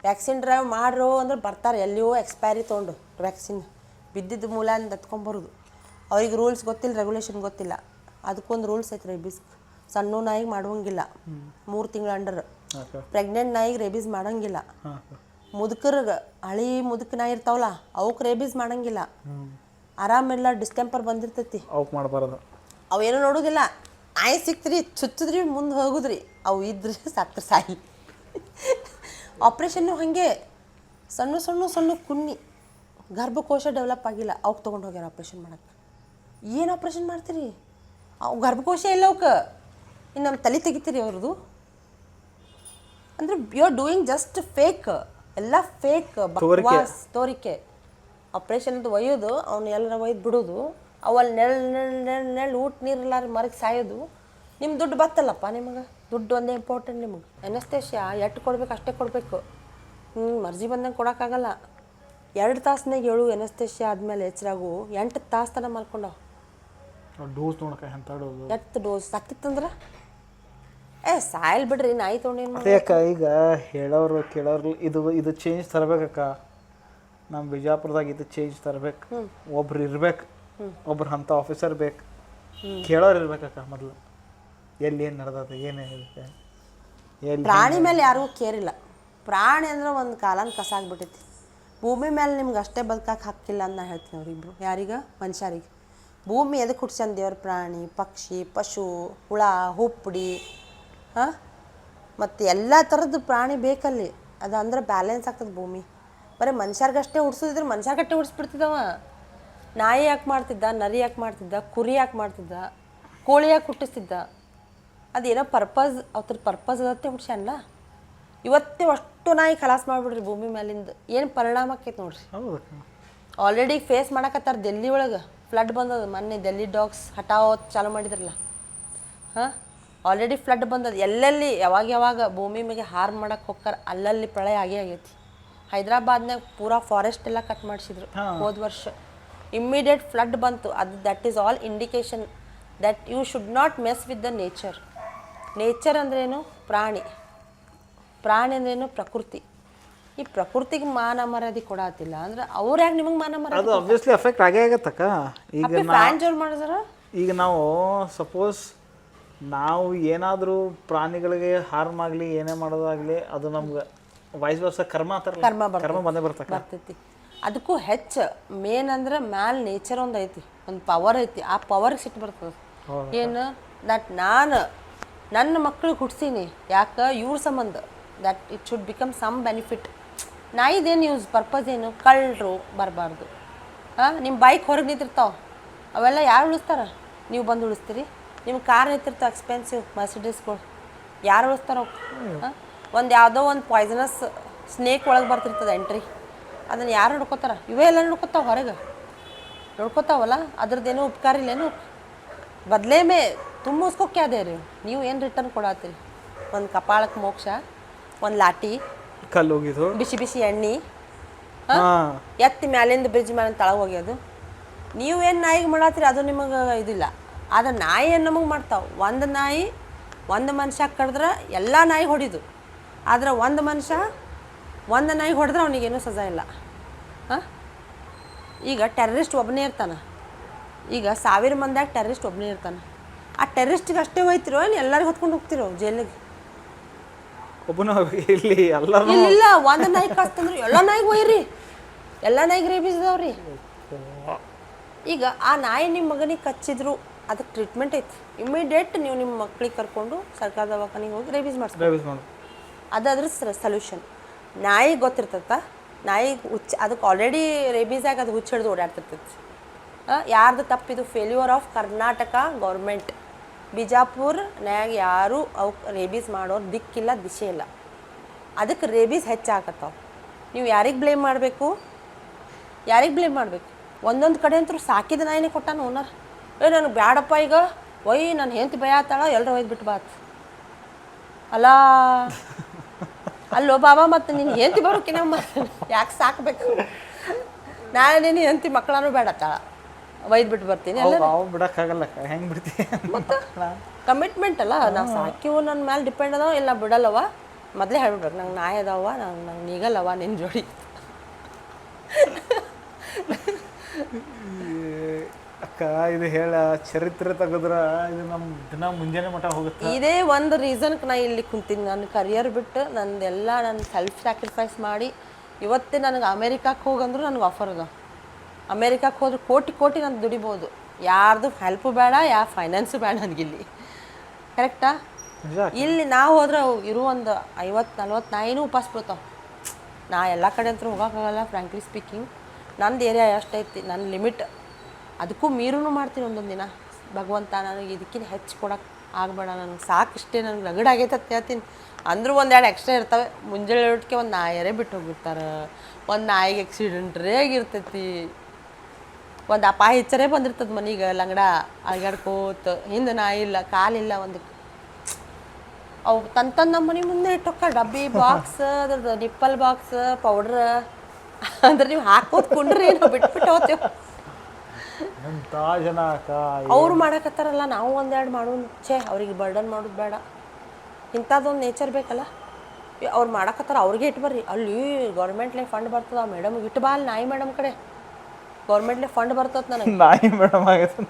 ವ್ಯಾಕ್ಸಿನ್ ಡ್ರೈವ್ ಮಾಡ್ರು ಅಂದ್ರೆ ಬರ್ತಾರೆ, ಎಲ್ಲಿಯೋ ಎಕ್ಸ್ಪೈರಿ ತೊಗೊಂಡು ವ್ಯಾಕ್ಸಿನ್ ಬಿದ್ದಿದ್ದು ಮೂಲೆಯಿಂದ ಎತ್ಕೊಂಬರೋದು. ಅವ್ರಿಗೆ ರೂಲ್ಸ್ ಗೊತ್ತಿಲ್ಲ, ರೆಗ್ಯುಲೇಷನ್ ಗೊತ್ತಿಲ್ಲ. ಅದಕ್ಕೊಂದು ರೂಲ್ಸ್ ಐತೆ ರೇಬೀಸ್. ಸಣ್ಣ ನಾಯಿಗೆ ಮಾಡುವಂಗಿಲ್ಲ, 3 ತಿಂಗಳ ಅಂಡರ್. ಪ್ರೆಗ್ನೆಂಟ್ ನಾಯಿಗೆ ರೇಬೀಸ್ ಮಾಡೋಂಗಿಲ್ಲ. ಮುದುಕರಿಗೆ ಹಳಿ ಮುದುಕ ನಾಯಿ ಇರ್ತಾವಲ್ಲ ಅವಕ್ಕೆ ರೇಬೀಸ್ ಮಾಡೋಂಗಿಲ್ಲ. ಆರಾಮಿಲ್ಲ, ಡಿಸ್ಟೆಂಪರ್ ಬಂದಿರ್ತೈತಿ, ಅವಕ್ಕೆ ಮಾಡಬಾರ್ದು. ಅವೇನು ನೋಡೋದಿಲ್ಲ. ನಾಯಿ ಸಿಕ್ತ್ರಿ ಚುಚ್ಚಿದ್ರಿ ಮುಂದೆ ಹೋಗುದ್ರಿ ಅವು ಇದ್ರಿ ಸತ್ರ ಸಾಯಿ. ಆಪ್ರೇಷನ್ನು ಹಾಗೆ ಸಣ್ಣ ಸಣ್ಣ ಸಣ್ಣ ಕುನ್ನಿ ಗರ್ಭಕೋಶ ಡೆವಲಪ್ ಆಗಿಲ್ಲ ಅವಕ್ಕೆ ತೊಗೊಂಡು ಹೋಗ್ಯಾರ ಆಪ್ರೇಷನ್ ಮಾಡಕ್ಕೆ. ಏನು ಆಪ್ರೇಷನ್ ಮಾಡ್ತೀರಿ? ಅವು ಗರ್ಭಕೋಶ ಇಲ್ಲ ಅವಕ್ಕೆ, ಇನ್ನು ನಮ್ಮ ತಲೆ ತೆಗಿತೀರಿ ಅವ್ರದ್ದು. ಅಂದರೆ you are doing just fake, ಎಲ್ಲ ಫೇಕ್ ಬಕ್ವಾಸ್ ತೋರಿಕೆ. ಆಪ್ರೇಷನ್ ಅಂತ ಒಯ್ಯೋದು, ಅವ್ನು ಎಲ್ಲರ ಒಯ್ದು ಬಿಡೋದು, ಅವಲ್ಲಿ ನೆಳ್ಳು ಊಟ ನೀರಿಲ್ಲಾರ ಮರಕ್ಕೆ ಸಾಯೋದು. ನಿಮ್ಮ ದುಡ್ಡು ಬತ್ತಲ್ಲಪ್ಪ ನಿಮಗೆ, ದುಡ್ಡು ಒಂದೇ ಇಂಪಾರ್ಟೆಂಟ್ ನಿಮಗೆ. ಎನಸ್ತೇಷಿಯಾ ಎಷ್ಟು ಕೊಡ್ಬೇಕು ಅಷ್ಟೇ ಕೊಡಬೇಕು. ಮರ್ಜಿ ಬಂದಂಗೆ ಕೊಡೋಕ್ಕಾಗಲ್ಲ. 2 ತಾಸ್ನಾಗ 7 ಎನಸ್ತೇಷಿಯಾ ಆದಮೇಲೆ ಎಚ್ಚರಾಗು 8 ತಾಸು ತನಕ ಮಲ್ಕೊಂಡವು. ಡೋಸ್ ನೋಡಕ್ಕೆ ಎಂತ ಡೋಸು, ಎಷ್ಟು ಡೋಸ್ ಸತ್ತಿತ್ತಂದ್ರೆ ಸಾಯಲ್ ಬಿಡ್ರಿ, ನಾಯಿ ತೊಗೊಂಡೇನು ಅದೇ ಅಕ್ಕ. ಈಗ ಹೇಳೋರು ಕೇಳೋರು ಇದು ಚೇಂಜ್ ತರಬೇಕಕ್ಕ. ನಮ್ಮ ಬಿಜಾಪುರದಾಗ ಇದು ಚೇಂಜ್ ತರಬೇಕು. ಒಬ್ರು ಇರ್ಬೇಕು, ಒಬ್ರು ಅಂಥ ಆಫೀಸರ್ ಬೇಕು, ಕೇಳೋರು ಇರ್ಬೇಕಕ್ಕ. ಮೊದಲು ಎಲ್ಲಿ ಏನು ನಡೆದದ, ಏನೇನಿರುತ್ತೆ. ಎಲ್ಲಿ ಪ್ರಾಣಿ ಮೇಲೆ ಯಾರಿಗೂ ಕೇರಿಲ್ಲ. ಪ್ರಾಣಿ ಅಂದ್ರೆ ಒಂದು ಕಾಲನ ಕಸಾಗ್ಬಿಟ್ಟೈತಿ. ಭೂಮಿ ಮೇಲೆ ನಿಮ್ಗೆ ಅಷ್ಟೇ ಬದುಕಕ್ಕೆ ಹಾಕಿಲ್ಲ ಅಂತ ನಾ ಹೇಳ್ತೀನಿ ಅವ್ರಿಬ್ರು. ಯಾರಿಗೆ? ಮನುಷ್ಯರಿಗೆ. ಭೂಮಿ ಎದಕ್ಕೆ ಹುಡ್ಸಂದು ದೇವ್ರ? ಪ್ರಾಣಿ, ಪಕ್ಷಿ, ಪಶು, ಹುಳ, ಹುಪ್ಪಡಿ, ಹಾಂ, ಮತ್ತು ಎಲ್ಲ ಥರದ್ದು ಪ್ರಾಣಿ ಬೇಕಲ್ಲಿ. ಅದು ಅಂದ್ರೆ ಬ್ಯಾಲೆನ್ಸ್ ಆಗ್ತದೆ ಭೂಮಿ. ಬರೀ ಮನುಷ್ಯರ್ಗಷ್ಟೇ ಹುಡ್ಸೋದಿದ್ರೆ ಮನುಷ್ಯರ್ಗಟ್ಟೆ ಹುಡ್ಸ್ಬಿಡ್ತಿದ್ದವ. ನಾಯಿ ಯಾಕೆ ಮಾಡ್ತಿದ್ದ, ನರಿ ಯಾಕೆ ಮಾಡ್ತಿದ್ದ, ಕುರಿ ಯಾಕೆ ಮಾಡ್ತಿದ್ದ, ಕೋಳಿ ಯಾಕೆ ಹುಟ್ಟಿಸ್ತಿದ್ದ? ಅದೇನೋ ಪರ್ಪಸ್, ಅವ್ರ ಪರ್ಪಸ್ ಅದತ್ತೆ ಹುಡ್ಸ್ಯಾನಲ್ಲ. ಇವತ್ತೇ ಅಷ್ಟು ನಾಯಿ ಖಲಾಸ್ ಮಾಡಿಬಿಡ್ರಿ ಭೂಮಿ ಮೇಲಿಂದ. ಏನು ಪರಿಣಾಮ ಆಕೈತೆ ನೋಡ್ರಿ. ಆಲ್ರೆಡಿ ಫೇಸ್ ಮಾಡಕತ್ತಾರ. ಡೆಲ್ಲಿ ಒಳಗೆ ಫ್ಲಡ್ ಬಂದದ. ಮೊನ್ನೆ ಡೆಲ್ಲಿ ಡಾಗ್ಸ್ ಹಟಾವ್ ಚಾಲು ಮಾಡಿದ್ರಲ್ಲ, ಹಾಂ, ಆಲ್ರೆಡಿ ಫ್ಲಡ್ ಬಂದದ. ಎಲ್ಲೆಲ್ಲಿ ಯಾವಾಗ ಭೂಮಿ ಮೇಲೆ ಹಾರ್ಮ್ ಮಾಡಕ್ಕೆ ಹೋಗ್ತಾರೆ ಅಲ್ಲಲ್ಲಿ ಪ್ರಳಯ ಆಗೈತಿ. ಹೈದ್ರಾಬಾದ್ನಾಗ ಪೂರಾ ಫಾರೆಸ್ಟ್ ಎಲ್ಲ ಕಟ್ ಮಾಡಿಸಿದ್ರು ಹೋದ ವರ್ಷ. ಇಮ್ಮಿಡಿಯೇಟ್ ಫ್ಲಡ್ ಬಂತು. ಅದು that is all indication that you should not mess with the nature. Nature ಅಂದ್ರೇನು? ಪ್ರಾಣಿ. ಪ್ರಾಣಿ ಅಂದ್ರೇನು? ಪ್ರಕೃತಿ. ಈ ಪ್ರಕೃತಿಗೆ ಮಾನ ಮರ್ಯಾದೆ ಕೊಡತ್ತಿಲ್ಲ ಅಂದ್ರೆ ಅವ್ರು ಯಾಕೆ ನಿಮಗೆ ಮಾನ ಮರ್ಯಾದೆ? ಅದು ಅಬ್ವಿಯಸ್ಲಿ ಎಫೆಕ್ಟ್ ಆಗೇ ಆಗತ್ತಕ್ಕ. ಈಗ ಫ್ಯಾನ್ ಜೋರ್ ಮಾಡಿದ್ರ ಈಗ ನಾವು ಸಪೋಸ್ ನಾವು ಏನಾದರೂ ಪ್ರಾಣಿಗಳಿಗೆ ಹಾರ್ಮ್ ಆಗಲಿ ಏನೇ ಮಾಡೋದಾಗಲಿ ಅದು ನಮ್ಗೆ ವಯಸ್ ವರ್ಷ ಕರ್ಮ ಅಂತಾರಲ್ಲ, ಕರ್ಮ ಬಂದೇ ಬರ್ತೈತಿ. ಅದಕ್ಕೂ ಹೆಚ್ಚು ಮೇನ್ ಅಂದ್ರೆ ಮ್ಯಾಲ್ ನೇಚರ್ ಒಂದು ಐತಿ, ಒಂದು ಪವರ್ ಐತಿ. ಆ ಪವರ್ಗೆ ಸಿಟ್ಟು ಬರ್ತದೆ. ಏನು? ದಟ್ ನಾನು ನನ್ನ ಮಕ್ಳಿಗೆ ಹುಡ್ಸೀನಿ ಯಾಕೆ? ಇವ್ರ ಸಂಬಂಧ. That it should become some benefit. ನಾಯಿದೇನು ಯೂಸ್? ಪರ್ಪಸ್ ಏನು? ಕಳ್ಳರು ಬರಬಾರ್ದು. ಹಾಂ, ನಿಮ್ಮ ಬೈಕ್ ಹೊರಗೆ ನಿಂತಿರ್ತಾವೆ, ಅವೆಲ್ಲ ಯಾರು ಉಳಿಸ್ತಾರ? ನೀವು ಬಂದು ಉಳಿಸ್ತೀರಿ. ನಿಮ್ಮ ಕಾರ್ ನಿಂತಿರ್ತಾವೆ ಎಕ್ಸ್ಪೆನ್ಸಿವ್ ಮರ್ಸಿಡೀಸ್ಗಳು, ಯಾರು ಉಳಿಸ್ತಾರೋ? ಹಾಂ, ಒಂದು ಯಾವುದೋ ಒಂದು ಪಾಯ್ಸನಸ್ ಸ್ನೇಕ್ ಒಳಗೆ ಬರ್ತಿರ್ತದೆ ಎಂಟ್ರಿ, ಅದನ್ನು ಯಾರು ನೋಡ್ಕೋತಾರ? ಇವೇ ಎಲ್ಲ ನೋಡ್ಕೋತಾವೆ, ಹೊರಗೆ ನೋಡ್ಕೋತಾವಲ್ಲ. ಅದ್ರದ್ದೇನೋ ಉಪಕಾರ ಇಲ್ಲೇನು? ಬದಲೇ ಮೇ ತುಂಬಿಸ್ಕೋಕೆ ಅದೇ ರೀ. ನೀವು ಏನು ರಿಟರ್ನ್ ಕೊಡತ್ತೀರಿ? ಒಂದು ಕಪಾಳಕ್ಕೆ ಮೋಕ್ಷ, ಒಂದು ಲಾಟಿ, ಕಲ್ಲು ಹೋಗಿದ್ದು, ಬಿಸಿ ಬಿಸಿ ಎಣ್ಣೆ, ಎತ್ತಿ ಮ್ಯಾಲಿಂದ ಬ್ರಿಡ್ಜ್ ಮ್ಯಾಲಿಂದ ತಳಗೆ ಹೋಗ್ಯೋದು. ನೀವು ಏನು ನಾಯಿಗೆ ಮಾಡತ್ತೀರಿ ಅದು ನಿಮಗೆ ಇದಿಲ್ಲ. ಆದರೆ ನಾಯಿ ಏನು ನಮಗೆ ಮಾಡ್ತಾವೆ? ಒಂದು ನಾಯಿ ಒಂದು ಮನುಷ್ಯ ಕಡಿದ್ರೆ ಎಲ್ಲ ನಾಯಿ ಹೊಡಿದು. ಆದರೆ ಒಂದು ಮನುಷ್ಯ ಒಂದು ನಾಯಿ ಹೊಡೆದ್ರೆ ಅವನಿಗೇನೂ ಸಜಾ ಇಲ್ಲ. ಹಾಂ, ಈಗ ಟೆರರಿಸ್ಟ್ ಒಬ್ಬನೇ ಇರ್ತಾನೆ. ಈಗ 1000 ಮಂದಿಯಾಗ ಟೆರರಿಸ್ಟ್ ಒಬ್ಬನೇ ಇರ್ತಾನೆ. ಆ ಟೆರರಿಸ್ಟಿಗೆ ಅಷ್ಟೇ ಹೋಯ್ತಿರೋ ಏನು ಎಲ್ಲರಿಗೂ ಹೊತ್ಕೊಂಡು ಹೋಗ್ತಿರೋ ಜೈಲಿಗೆ? ಒಬ್ಬನ ಇಲ್ಲಿ ಎಲ್ಲರೂ ಇಲ್ಲ, ಒಂದು ನಾಯಿ ಕಳ್ಸ್ತಂದ್ರೆ ಎಲ್ಲ ನಾಯಿಗೆ ಒಯ್ಯಿರಿ, ಎಲ್ಲ ನಾಯಿಗೆ ರೇಬೀಸ್ ಇದಾವ್ರಿ. ಈಗ ಆ ನಾಯಿ ನಿಮ್ಮ ಮಗನಿಗೆ ಕಚ್ಚಿದ್ರು ಅದಕ್ಕೆ ಟ್ರೀಟ್ಮೆಂಟ್ ಐತಿ. ಇಮಿಡಿಯೇಟ್ ನೀವು ನಿಮ್ಮ ಮಕ್ಳಿಗೆ ಕರ್ಕೊಂಡು ಸರ್ಕಾರ ದವಾಖಾನಿಗೆ ಹೋಗಿ ರೇಬೀಸ್ ಮಾಡಿಸ್ಬೇಕು. ಅದಾದ್ರೆ ಸೊಲ್ಯೂಷನ್. ನಾಯಿಗೆ ಗೊತ್ತಿರ್ತೈತ, ನಾಯಿಗೆ ಅದಕ್ಕೆ ಆಲ್ರೆಡಿ ರೇಬೀಸಾಗಿ ಅದು ಹುಚ್ಚ ಹಿಡಿದು ಓಡಾಡ್ತಿರ್ತೈತಿ. ಯಾರ್ದು ತಪ್ಪಿದು? Failure of Karnataka government. ಬಿಜಾಪುರ್ನ್ಯಾಗ ಯಾರೂ ಅವಕ್ಕೆ ರೇಬೀಸ್ ಮಾಡೋರು ದಿಕ್ಕಿಲ್ಲ, ದಿಶೆ ಇಲ್ಲ. ಅದಕ್ಕೆ ರೇಬೀಸ್ ಹೆಚ್ಚಾಗತ್ತಾವ. ನೀವು ಯಾರಿಗೆ ಬ್ಲೇಮ್ ಮಾಡಬೇಕು? ಯಾರಿಗೆ ಬ್ಲೇಮ್ ಮಾಡಬೇಕು? ಒಂದೊಂದು ಕಡೆ ಅಂತೂ ಸಾಕಿದ ನಾಯಿನೇ ಕೊಟ್ಟಾನ ಓನರ್. ನನಗೆ ಬ್ಯಾಡಪ್ಪ ಈಗ ಒಯ್ ನಾನು ಹೆಂತ ಭಯ ಆತಾಳ, ಎಲ್ಲರೂ ಒಯ್ದುಬಿಟ್ಟು ಬಾತ್ ಅಲ್ಲ. ಅಲ್ಲೋ ಬಾಬಾ, ಮತ್ತು ನೀನು ಹೆಂತಿ ಬರೋಕಿನ ಯಾಕೆ ಸಾಕಬೇಕು? ನಾಳೆ ನೀನು ಹೆಂತಿ ಮಕ್ಕಳೂ ಬೇಡತ್ತಾಳ, ಒಯ್ದುಬಿಟ್ಟು ಬರ್ತೀನಿ. ಎಲ್ಲ ಬಿಡೋಕ್ಕಾಗಲ್ಲ, ಹೆಂಗೆ ಬಿಡ್ತೀವಿ? ಮತ್ತು ಕಮಿಟ್ಮೆಂಟ್ ಅಲ್ಲ. ನಾವು ಸಾಕಿವು ನನ್ನ ಮೇಲೆ ಡಿಪೆಂಡ್ ಅದಾವ, ಇಲ್ಲ ಬಿಡಲ್ಲವ. ಮೊದಲೇ ಹೇಳ್ಬಿಡ್ಬೇಕು, ನಂಗೆ ನಾಯಿ ಅದಾವ, ನಂಗೆ ನೀಗಲ್ಲವ ನಿನ್ನ ಜೋಡಿ. ಅಕ್ಕ ಇದು ಹೇಳ ಚರಿತ್ರೆ ತೆಗೆದ್ರೆ ಇದು ನಮ್ಮ ದಿನ ಮುಂಜಾನೆ ಮಠ ಹೋಗುತ್ತೆ. ಇದೇ ಒಂದು ರೀಸನ್ಗೆ ನಾ ಇಲ್ಲಿ ಕುಂತೀನಿ. ನನ್ನ ಕರಿಯರ್ ಬಿಟ್ಟು ನಂದೆಲ್ಲ ನನ್ನ ಸೆಲ್ಫ್ ಸ್ಯಾಕ್ರಿಫೈಸ್ ಮಾಡಿ ಇವತ್ತೇ ನನಗೆ ಅಮೇರಿಕಕ್ಕೆ ಹೋಗಂದ್ರು ನನಗೆ ಆಫರ್ ಅದ. ಅಮೇರಿಕಕ್ಕೆ ಹೋದ್ರೆ ಕೋಟಿ ಕೋಟಿ ನಾನು ದುಡಿಬೋದು. ಯಾರ್ದು ಹೆಲ್ಪು ಬೇಡ, ಯಾವ ಫೈನಾನ್ಸು ಬೇಡ ನನಗಿಲ್ಲಿ. ಕರೆಕ್ಟಾ? ನಿಜ. ಇಲ್ಲಿ ನಾವು ಹೋದ್ರೆ ಇರು ಒಂದು 50-40 ನಾಯಿನೂ ಉಪವಾಸ ಬಿಡ್ತಾವೆ. ನಾ ಎಲ್ಲ ಕಡೆ ಅಂತೂ ಹೋಗೋಕ್ಕಾಗಲ್ಲ, ಫ್ರ್ಯಾಂಕ್ಲಿ ಸ್ಪೀಕಿಂಗ್. ನಂದು ಏರಿಯಾ ಎಷ್ಟೈತಿ, ನನ್ನ ಲಿಮಿಟ್, ಅದಕ್ಕೂ ಮೀರೂ ಮಾಡ್ತೀನಿ ಒಂದೊಂದು ದಿನ. ಭಗವಂತ ನನಗೆ ಇದಕ್ಕಿಂತ ಹೆಚ್ಚು ಕೊಡೋಕೆ ಆಗಬೇಡ, ನನಗೆ ಸಾಕು ಇಷ್ಟೇ, ನನಗೆ ರಗಡಾಗೈತೆ ಅಂತ ಹೇಳ್ತೀನಿ. ಅಂದರೂ ಒಂದೆರಡು ಎಕ್ಸ್ಟ್ರಾ ಇರ್ತವೆ. ಮುಂಜಾನೆ ಹೊಟ್ಟಿಗೆ ಒಂದು ನಾಯರೇ ಬಿಟ್ಟು ಹೋಗಿರ್ತಾರೆ, ಒಂದು ನಾಯಿಗೆ ಆಕ್ಸಿಡೆಂಟ್ರೇ ಆಗಿರ್ತೈತಿ, ಒಂದು ಅಪಾಯ ಹೆಚ್ಚರೇ ಬಂದಿರ್ತದೆ ಮನೆಗೆ, ಲಂಗಡ ಅಲ್ಗಾಡ್ಕೋತ, ಹಿಂದೆ ನಾಯಿ ಇಲ್ಲ, ಕಾಲಿಲ್ಲ, ಒಂದಕ್ಕೆ ಅವು ತಂದು ನಮ್ಮ ಮನೆ ಮುಂದೆ ಇಟ್ಟೋಕ್ಕ ಡಬ್ಬಿ ಬಾಕ್ಸ್, ಅದ್ರದ್ದು ನಿಪ್ಪಲ್ ಬಾಕ್ಸ್, ಪೌಡ್ರ್, ಅಂದ್ರೆ ನೀವು ಹಾಕೋದು ಕುಂಡ್ರಿ, ನಾವು ಬಿಟ್ಬಿಟ್ಟು ಹೋಗ್ತೇವೆ. ಎಂಥ ಜನ ಅಕ್ಕ. ಅವ್ರು ಮಾಡಕತ್ತಾರಲ್ಲ, ನಾವು ಒಂದೆರಡು ಮಾಡೋದು ಛೇ, ಅವ್ರಿಗೆ ಬರ್ಡನ್ ಮಾಡೋದು ಬೇಡ. ಇಂಥದ್ದೊಂದು ನೇಚರ್ ಬೇಕಲ್ಲ. ಅವ್ರು ಮಾಡಕತ್ತಾರ, ಅವ್ರಿಗೆ ಇಟ್ಟು ಬರ್ರಿ, ಅಲ್ಲಿ ಗೌರ್ಮೆಂಟ್ಲೇ ಫಂಡ್ ಬರ್ತದ, ಆ ಮೇಡಮ್ಗೆ ಇಟ್ಟು ಬಾ ಅಲ್ಲಿ ನಾಯಿ ಮೇಡಮ್ ಕಡೆ, ಗೌರ್ಮೆಂಟ್ಲೇ ಫಂಡ್ ಬರ್ತದ ನನಗೆ, ನಾಯಿ ಮೇಡಮ್ ಆಗತ್ತೆ,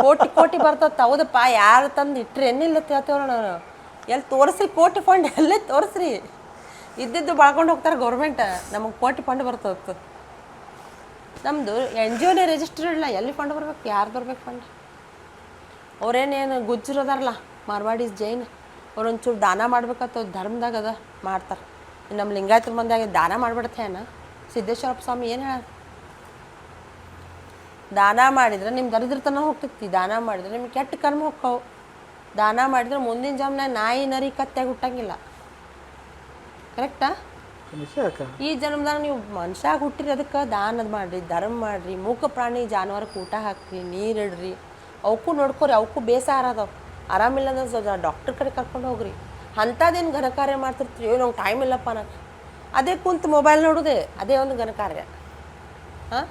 ಕೋಟಿ ಕೋಟಿ ಬರ್ತದ. ಹೌದಪ್ಪ, ಯಾರು ತಂದು ಇಟ್ರಿ ಏನಿಲ್ಲ ಹೇಳ್ತೇವ್ರ ನಾನು. ಎಲ್ಲಿ ತೋರಿಸ್ರಿ ಕೋಟಿ ಫಂಡ್, ಎಲ್ಲೇ ತೋರಿಸ್ರಿ, ಇದ್ದಿದ್ದು ಬಾಳ್ಕೊಂಡು ಹೋಗ್ತಾರೆ ಗೌರ್ಮೆಂಟ್, ನಮಗೆ ಕೋಟಿ ಫಂಡ್ ಬರ್ತದೆ. ನಮ್ಮದು NGOನೇ ರಿಜಿಸ್ಟರ್ ಇಲ್ಲ, ಎಲ್ಲಿ ಫಂಡ್ ಬರ್ಬೇಕು, ಯಾರು ಬರ್ಬೇಕು ಫಂಡ್? ಅವ್ರೇನೇನು ಗುಜ್ಜರದಾರಲ್ಲ, ಮಾರ್ವಾಡೀಸ್ ಜೈನ್, ಅವ್ರೊಂಚೂರು ದಾನ ಮಾಡ್ಬೇಕಂತ ಧರ್ಮದಾಗ ಅದ ಮಾಡ್ತಾರೆ. ನಮ್ಮ ಲಿಂಗಾಯತ್ರ ಮಂದಿಯಾಗ ದಾನ ಮಾಡ್ಬಿಡತ್ತೆ ಏನ? ಸಿದ್ದೇಶ್ವರಪ್ಪ ಸ್ವಾಮಿ ಏನು ಹೇಳ, ದಾನ ಮಾಡಿದ್ರೆ ನಿಮ್ಮ ದರಿದ್ರತನ ಹೋಗ್ತೈತಿ, ದಾನ ಮಾಡಿದ್ರೆ ನಿಮ್ಗೆ ಕೆಟ್ಟ ಕರ್ಮ ಹೋಗ್ತಾವೆ, ದಾನ ಮಾಡಿದ್ರೆ ಮುಂದಿನ ಜನ್ಮನಾಗ ನಾಯಿ ನರಿ ಕತ್ತೆಯಾಗಿ ಹುಟ್ಟಂಗಿಲ್ಲ. ಕರೆಕ್ಟಾ? ಈ ಜನ್ಮದಾಗ ನೀವು ಮನುಷ್ಯಾಗ ಹುಟ್ಟಿರಿ, ಅದಕ್ಕೆ ದಾನದ ಮಾಡಿರಿ, ಧರ್ಮ ಮಾಡಿರಿ, ಮೂಕ ಪ್ರಾಣಿ ಜಾನುವಾರಕ್ಕೆ ಊಟ ಹಾಕ್ರಿ, ನೀರು ಇಡ್ರಿ, ಅವಕ್ಕೂ ನೋಡ್ಕೊರಿ, ಅವಕ್ಕೂ ಬೇಸಾರ ಅದಾವೆ. ಆರಾಮಿಲ್ಲ ಅಂದ್ರೆ ಡಾಕ್ಟ್ರ್ ಕಡೆ ಕರ್ಕೊಂಡು ಹೋಗ್ರಿ. ಅಂಥದ್ದೇನು ಘನಕಾರ್ಯ ಮಾಡ್ತಿರ್ತೀವಿ, ನಂಗೆ ಟೈಮ್ ಇಲ್ಲಪ್ಪ ಅನ್ನಕ್ಕೆ, ಅದೇ ಕುಂತು ಮೊಬೈಲ್ ನೋಡೋದೆ ಅದೇ ಒಂದು ಘನಕಾರ್ಯ. ಹಾಂ,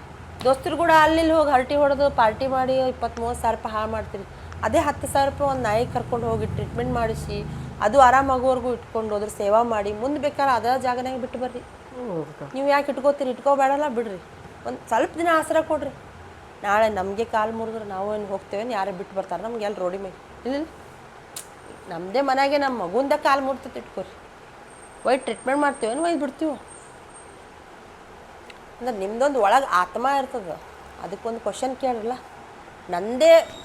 ದೋಸ್ತರು ಕೂಡ ಅಲ್ಲಿ ಹೋಗಿ ಹರಟಿ ಹೊಡೆದು ಪಾರ್ಟಿ ಮಾಡಿ 20-30 ಸಾವಿರ ರೂಪಾಯಿ ಹಾಳು ಮಾಡ್ತೀರಿ. ಅದೇ 10,000 ರೂಪಾಯಿ ಒಂದು ನಾಯಿ ಕರ್ಕೊಂಡು ಹೋಗಿ ಟ್ರೀಟ್ಮೆಂಟ್ ಮಾಡಿಸಿ, ಅದು ಆರಾಮಾಗೋವರೆಗೂ ಇಟ್ಕೊಂಡು ಹೋದ್ರೆ ಸೇವಾ ಮಾಡಿ, ಮುಂದೆ ಬೇಕಾದ್ರೆ ಅದೇ ಜಾಗನಾಗ ಬಿಟ್ಟು ಬರ್ರಿ. ನೀವು ಯಾಕೆ ಇಟ್ಕೋತೀರಿ? ಇಟ್ಕೋಬೇಡಲ್ಲ, ಬಿಡ್ರಿ. ಒಂದು ಸ್ವಲ್ಪ ದಿನ ಆಸರ ಕೊಡ್ರಿ. ನಾಳೆ ನಮಗೆ ಕಾಲು ಮುರಿದ್ರೆ ನಾವು ಏನು ಹೋಗ್ತೇವೆ, ಯಾರೇ ಬಿಟ್ಟು ಬರ್ತಾರೆ ನಮ್ಗೆ ಎಲ್ಲಿ ರೋಡಿ ಮೇಲೆ? ಇಲ್ಲ, ನಮ್ಮದೇ ಮನೆಯಾಗೆ ನಮ್ಮ ಮಗುಂದ ಕಾಲು ಮುರ್ತೈತೆ ಇಟ್ಕೊರಿ, ಒಯ್ದು ಟ್ರೀಟ್ಮೆಂಟ್ ಮಾಡ್ತೇವೇನು ಒಯ್ದು ಬಿಡ್ತೀವಿ? ಅಂದ್ರೆ ನಿಮ್ದೊಂದು ಒಳಗೆ ಆತ್ಮ ಇರ್ತದೆ. ಅದಕ್ಕೊಂದು ಕ್ವಶನ್ ಕೇಳಿರಲ್ಲ,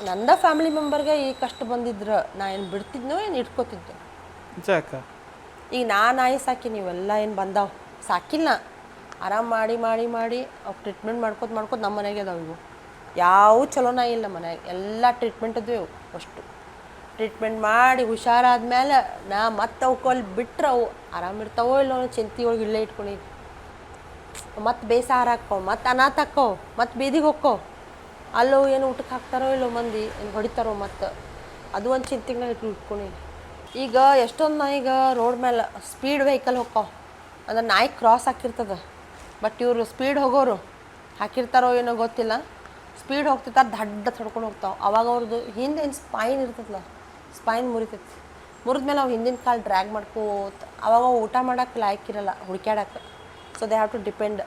ನಂದ ಫ್ಯಾಮಿಲಿ ಮೆಂಬರ್ಗೆ ಈ ಕಷ್ಟ ಬಂದಿದ್ರೆ ನಾ ಏನು ಬಿಡ್ತಿದ್ನೋ ಏನು ಇಟ್ಕೋತಿದ್ದೆ? ಈಗ ನಾಯಿ ಸಾಕಿ, ನೀವೆಲ್ಲ ಏನು ಬಂದಾವೆ ಸಾಕಿಲ್ಲ, ಆರಾಮ್ ಮಾಡಿ ಮಾಡಿ ಮಾಡಿ ಅವು ಟ್ರೀಟ್ಮೆಂಟ್ ಮಾಡ್ಕೋತ ನಮ್ಮ ಮನೆಗೆ ಅದಾವೆ. ಇವು ಯಾವ ಚಲೋ ನಾಯಿ ಇಲ್ಲ ಮನೆಯಾಗ, ಎಲ್ಲ ಟ್ರೀಟ್ಮೆಂಟ್ ಅದ್ವು. ಅಷ್ಟು ಟ್ರೀಟ್ಮೆಂಟ್ ಮಾಡಿ ಹುಷಾರಾದ್ಮೇಲೆ ನಾ ಮತ್ತೆ ಅವಕ್ಕಲ್ಲಿ ಬಿಟ್ರೆ ಅವು ಆರಾಮಿರ್ತಾವೋ ಇಲ್ಲ, ಚಿಂತೆ ಒಳಗೆ ಇಲ್ಲೇ ಇಟ್ಕೊಂಡು ಮತ್ತೆ ಬೇಸಾರ ಹಾಕೋ, ಮತ್ತೆ ಅನಾಥ ಹಾಕೋ, ಮತ್ತೆ ಬೀದಿಗೆ ಹೋಕ್ಕೋ, ಅಲ್ಲೋ ಏನು ಊಟಕ್ಕೆ ಹಾಕ್ತಾರೋ ಇಲ್ಲೋ ಮಂದಿ, ಏನು ಹೊಡಿತಾರೋ, ಮತ್ತು ಅದು ಒಂದು ಚಿಂತೆಗೆ ಇಟ್ಕೊಂಡು. ಈಗ ಎಷ್ಟೊಂದು ನಾಯಿಗ ರೋಡ್ ಮೇಲೆ ಸ್ಪೀಡ್ ವೆಹಿಕಲ್ ಹೋಗ್ತಾವ, ಅಂದ್ರೆ ನಾಯಿ ಕ್ರಾಸ್ ಹಾಕಿರ್ತದೆ, ಬಟ್ ಇವರು ಸ್ಪೀಡ್ ಹೋಗೋರು ಹಾಕಿರ್ತಾರೋ ಏನೋ ಗೊತ್ತಿಲ್ಲ, ಸ್ಪೀಡ್ ಹೋಗ್ತಿರ್ತಾರೆ, ದಡ್ಡ ತಡ್ಕೊಂಡು ಹೋಗ್ತಾವೆ. ಅವಾಗ ಅವ್ರದ್ದು ಹಿಂದೆ ಏನು ಸ್ಪೈನ್ ಇರ್ತದಲ್ಲ, ಸ್ಪೈನ್ ಮುರಿತೈತಿ, ಮುರಿದ್ಮೇಲೆ ಅವು ಹಿಂದಿನ ಕಾಲು ಡ್ರ್ಯಾಗ್ ಮಾಡ್ಕೋತ, ಅವಾಗ ಊಟ ಮಾಡೋಕ್ಕೆ ಲಾಯ್ಕಿರಲ್ಲ, ಹುಡ್ಕ್ಯಾಡಕ್ಕೆ. So they have to depend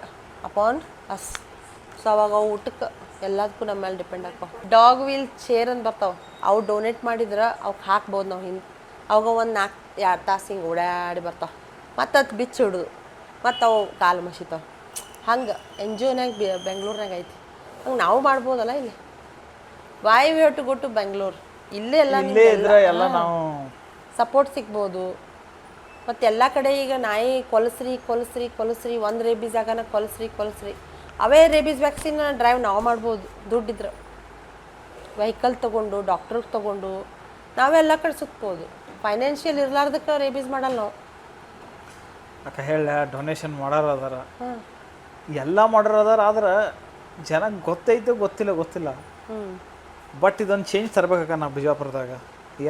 upon us. So ಅವಾಗ ಅವು ಊಟಕ್ಕೆ ಎಲ್ಲದಕ್ಕೂ ನಮ್ಮ ಮೇಲೆ ಡಿಪೆಂಡ್ ಆಗ್ತಾವೆ. ಡಾಗ್ ವೀಲ್ ಚೇರ್ ಅಂತ ಬರ್ತಾವೆ, ಅವು ಡೊನೇಟ್ ಮಾಡಿದ್ರೆ ಅವಕ್ಕೆ ಹಾಕ್ಬೋದು ನಾವು. ಹಿಂದೆ ಅವಾಗ ಒಂದು 4-2 ತಾಸು ಹಿಂಗೆ ಓಡಾಡಿ ಬರ್ತಾವೆ, ಮತ್ತು ಅದು ಬಿಚ್ಚಿ ಹಿಡಿದು ಮತ್ತು ಅವು ಕಾಲು ಮಸಿತಾವೆ. ಹಂಗೆ NGOನಾಗ ಬೆಂಗ್ಳೂರ್ನಾಗ ಐತಿ, ಹಂಗೆ ನಾವು ಮಾಡ್ಬೋದಲ್ಲ. ಇಲ್ಲಿ why we have to go to Bengaluru, ಇಲ್ಲೇ ಎಲ್ಲ ನಾವು ಸಪೋರ್ಟ್ ಸಿಗ್ಬೋದು. ಮತ್ತು ಎಲ್ಲ ಕಡೆ ಈಗ ನಾಯಿ ಕೊಲಸ್ರಿ ಒಂದು ರೇಬೀಸ್ ಜಾಗನ ಕೊಲಸ್ರಿ ಅವೇ ರೇಬೀಸ್ ವ್ಯಾಕ್ಸಿನ್ ಡ್ರೈವ್ ನಾವು ಮಾಡ್ಬೋದು ದುಡ್ಡಿದ್ರೆ. ವೆಹಿಕಲ್ ತೊಗೊಂಡು ಡಾಕ್ಟ್ರಿಗೆ ತೊಗೊಂಡು ನಾವೆಲ್ಲ ಕಡೆ ಸುತ್ಬೋದು. ಫೈನಾನ್ಷಿಯಲ್ ಇರ್ಲಾರ್ದಕ್ಕೆ ರೇಬೀಸ್ ಮಾಡಲ್ಲ ನಾವು. ಅಕ್ಕ ಹೇಳ ಡೊನೇಷನ್ ಮಾಡೋರು ಅದಾರ, ಎಲ್ಲ ಮಾಡೋರು ಅದಾರ, ಆದ್ರೆ ಜನಕ್ಕೆ ಗೊತ್ತೈತೆ ಗೊತ್ತಿಲ್ಲ. ಬಟ್ ಇದೊಂದು ಚೇಂಜ್ ತರ್ಬೇಕಕ್ಕ ನಾವು ಬಿಜಾಪುರದಾಗ.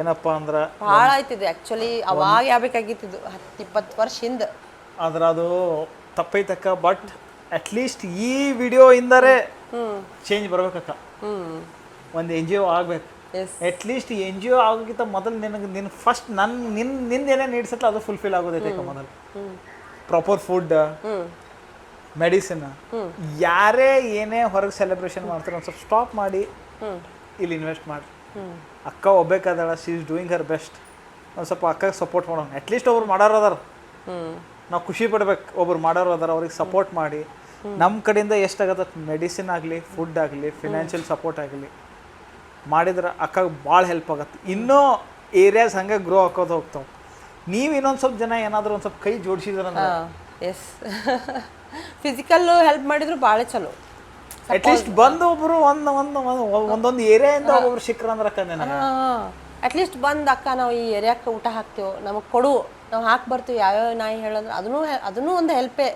ಏನಪ್ಪ ಅಂದ್ರೆ ಭಾಳ ಆಯ್ತಿದೆ ಆ್ಯಕ್ಚುಲಿ, ಅವಾಗ ಯಾಬೇಕಾಗಿತ್ತಿದ್ದು 10-20 ವರ್ಷ ಹಿಂದೆ. ಆದ್ರೆ ಅದು ತಪ್ಪೈತಕ್ಕ. ಬಟ್ ಅಟ್ಲೀಸ್ಟ್ ಈ ವಿಡಿಯೋ ಇಂದರೆ ಚೇಂಜ್ ಬರ್ಬೇಕಕ್ಕ. ಒಂದು NGO ಆಗ್ಬೇಕು. ಅಟ್ಲೀಸ್ಟ್ NGO ಆಗೋಕ್ಕಿಂತ ಮೊದಲು ನಿನ್ನ ಫಸ್ಟ್ ನಿಂದೇನೇ ನೀಡ್ಸತ್ತಲ್ಲ ಅದು ಫುಲ್ಫಿಲ್ ಆಗೋದೈತೆ ಮೊದಲು. ಪ್ರಾಪರ್ ಫುಡ್, ಮೆಡಿಸಿನ್, ಯಾರೇ ಏನೇ ಹೊರಗೆ ಸೆಲೆಬ್ರೇಷನ್ ಮಾಡ್ತಾರೆ ಒಂದು ಸ್ವಲ್ಪ ಸ್ಟಾಪ್ ಮಾಡಿ ಇಲ್ಲಿ ಇನ್ವೆಸ್ಟ್ ಮಾಡಿ. ಅಕ್ಕ ಒಬ್ಬೇಕಾದಳ, she is doing her best. ಒಂದು ಸ್ವಲ್ಪ ಅಕ್ಕಗೆ ಸಪೋರ್ಟ್ ಮಾಡೋಣ. ಅಟ್ಲೀಸ್ಟ್ ಒಬ್ರು ಮಾಡೋರು ಅದಾರ, ನಾವು ಖುಷಿ ಪಡ್ಬೇಕು. ಒಬ್ರು ಮಾಡೋರು ಅದಾರ, ಅವ್ರಿಗೆ ಸಪೋರ್ಟ್ ಮಾಡಿ ನಮ್ಮ ಕಡೆಯಿಂದ ಎಷ್ಟಾಗತ್ತೆ ಮೆಡಿಸಿನ್ ಆಗಲಿ, ಫುಡ್ ಆಗಲಿ, ಫಿನಾನ್ಷಿಯಲ್ ಸಪೋರ್ಟ್ ಆಗಲಿ ಮಾಡಿದ್ರೆ ಅಕ್ಕಗೆ ಭಾಳ ಹೆಲ್ಪ್ ಆಗತ್ತೆ. ಇನ್ನೂ ಏರಿಯಾಸ್ ಹಂಗೆ ಗ್ರೋ ಹಾಕೋದು ಹೋಗ್ತಾವೆ. ನೀವು ಇನ್ನೊಂದು ಸ್ವಲ್ಪ ಜನ ಏನಾದರೂ ಒಂದು ಸ್ವಲ್ಪ ಕೈ ಜೋಡಿಸಿದ್ರಂದ್ರೆ ಎಸ್ ಫಿಸಿಕಲ್ಲು ಹೆಲ್ಪ್ ಮಾಡಿದ್ರು ಭಾಳ ಚಲೋ. ಅಟ್ಲೀಸ್ಟ್ ಬಂದು ಒಬ್ಬರು ಒಂದೊಂದು ಏರಿಯಾಯಿಂದ ಒಬ್ಬೊಬ್ರು ಸಿಕ್ಕ್ರಂದ್ರೆ ಅಕ್ಕ ನನಗೆ ಅಟ್ಲೀಸ್ಟ್ ಬಂದು ಅಕ್ಕ ನಾವು ಈ ಏರಿಯಾಕ್ಕೆ ಊಟ ಹಾಕ್ತೇವೆ, ನಮಗೆ ಕೊಡು, ನಾವು ಹಾಕಿ ಬರ್ತೀವಿ ಯಾವ್ಯಾವ ನಾಯಿ ಹೇಳಂದ್ರೆ ಅದನ್ನೂ ಒಂದು ಹೆಲ್ಪೇ.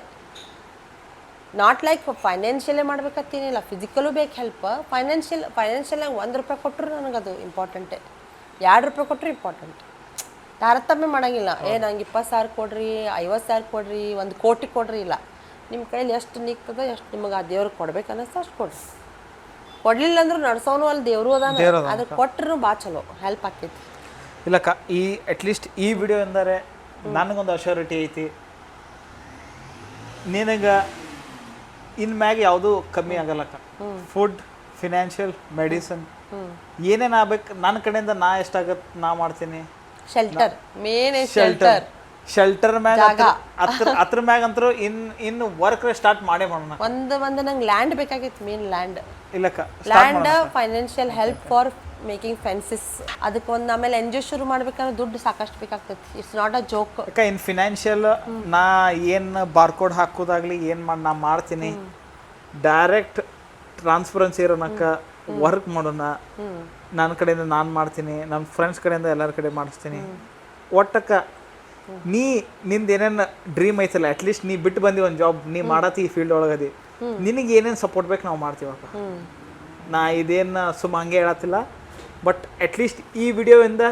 ನಾಟ್ ಲೈಕ್ ಫೈನಾನ್ಷಿಯಲೇ ಮಾಡ್ಬೇಕತ್ತೀನಿಲ್ಲ, ಫಿಸಿಕಲು ಬೇಕು ಹೆಲ್ಪ್. ಫೈನಾನ್ಷಿಯಲಾಗಿ ₹1 ಕೊಟ್ಟರು ನನಗದು ಇಂಪಾರ್ಟೆಂಟೇ, ₹2 ಕೊಟ್ಟರು ಇಂಪಾರ್ಟೆಂಟ್. ತಾರತಮ್ಯ ಮಾಡೋಂಗಿಲ್ಲ. ನಂಗೆ 20,000 ಕೊಡ್ರಿ, 50,000 ಕೊಡ್ರಿ, 1 ಕೋಟಿ ಕೊಡ್ರಿ, ಇಲ್ಲ. ನಿಮ್ಮ ಕೈಲಿ ಎಷ್ಟು ನಿಗ್ತದ, ಎಷ್ಟು ನಿಮಗೆ ಆ ದೇವ್ರಿಗೆ ಕೊಡ್ಬೇಕು ಅನ್ನಿಸ್ತು ಅಷ್ಟು ಕೊಡ್ರಿ. ಕೊಡಲಿಲ್ಲ ಅಂದ್ರೂ ನಡ್ಸೋನು ಅಲ್ಲಿ ದೇವರು ಅದಾನ, ಅದಕ್ಕೆ ಕೊಟ್ಟರು ಭಾಳ ಚಲೋ ಹೆಲ್ಪ್ ಆಗ್ತೈತಿ. ಇಲ್ಲಕ್ಕ ಈ ಅಟ್ಲೀಸ್ಟ್ ಈ ವಿಡಿಯೋ ಎಂದರೆ ನನಗೊಂದು ಅಶ್ಯೂರಿಟಿ ಐತಿ, ನಿನಗೆ ಇನ್ಮ್ಯಾಗ ಯಾವುದೂ ಕಮ್ಮಿ ಆಗಲ್ಲಕ್ಕ. ಫುಡ್, ಫಿನಾನ್ಷಿಯಲ್, ಮೆಡಿಸಿನ್ ಏನೇನು ಆಗ್ಬೇಕು ನನ್ನ ಕಡೆಯಿಂದ ನಾ ಎಷ್ಟಾಗತ್ತೆ ನಾ ಮಾಡ್ತೀನಿ. ಶೆಲ್ಟರ್ ಮೇನ್, ಶೆಲ್ಟರ್ ಮ್ಯಾಗ ಅದ್ರ ಮ್ಯಾಗ ಅಂತೂ ಇನ್ನು ವರ್ಕ್ ಸ್ಟಾರ್ಟ್ ಮಾಡೇ ಮಾಡೋಣ. ಒಂದು ನಂಗೆ ಲ್ಯಾಂಡ್ ಬೇಕಾಗಿತ್ತು, ಮೇನ್ ಲ್ಯಾಂಡ್. ಇಲ್ಲಕ್ಕ land, financial help for making fences. ಅದಕ್ಕೆ ಒಂದು ಆಮೇಲೆ NGO ಶುರು ಮಾಡ್ಬೇಕಂದ್ರೆ ದುಡ್ಡು ಸಾಕಷ್ಟು ಬೇಕಾಗ್ತೈತಿ. It's not a joke. ಅಕ್ಕ ಇನ್ ಫಿನಾನ್ಷಿಯಲ್ ನಾ ಏನು ಬಾರ್ಕೋಡ್ ಹಾಕೋದಾಗ್ಲಿ ಏನು ನಾ ಮಾಡ್ತೀನಿ, ಡೈರೆಕ್ಟ್ ಟ್ರಾನ್ಸ್ಪರೆನ್ಸಿ ಇರೋನಕ್ಕ ವರ್ಕ್ ಮಾಡೋಣ. ನನ್ನ ಕಡೆಯಿಂದ ನಾನು ಮಾಡ್ತೀನಿ, ನಮ್ಮ ಫ್ರೆಂಡ್ಸ್ ಕಡೆಯಿಂದ ಎಲ್ಲರ ಕಡೆ ಮಾಡಿಸ್ತೀನಿ. ಒಟ್ಟಕ್ಕ ನಿಂದು ಏನೇನು ಡ್ರೀಮ್ ಐತಲ್ಲ, ಅಟ್ಲೀಸ್ಟ್ ನೀ ಬಿಟ್ಟು ಬಂದಿ ಒಂದು ಜಾಬ್, ನೀ ಮಾಡತ್ತಿ ಈ ಫೀಲ್ಡ್ ಒಳಗದಿ, ನಿನಗೆ ಏನೇನು ಸಪೋರ್ಟ್ ಬೇಕು ನಾವು ಮಾಡ್ತೀವಕ್ಕ. ನಾ ಇದೇನು ಹಂಗೆ ಹೇಳತ್ತಿಲ್ಲ, ಬಟ್ ಅಟ್ಲೀಸ್ಟ್ ಈ ವಿಡಿಯೋಯಿಂದ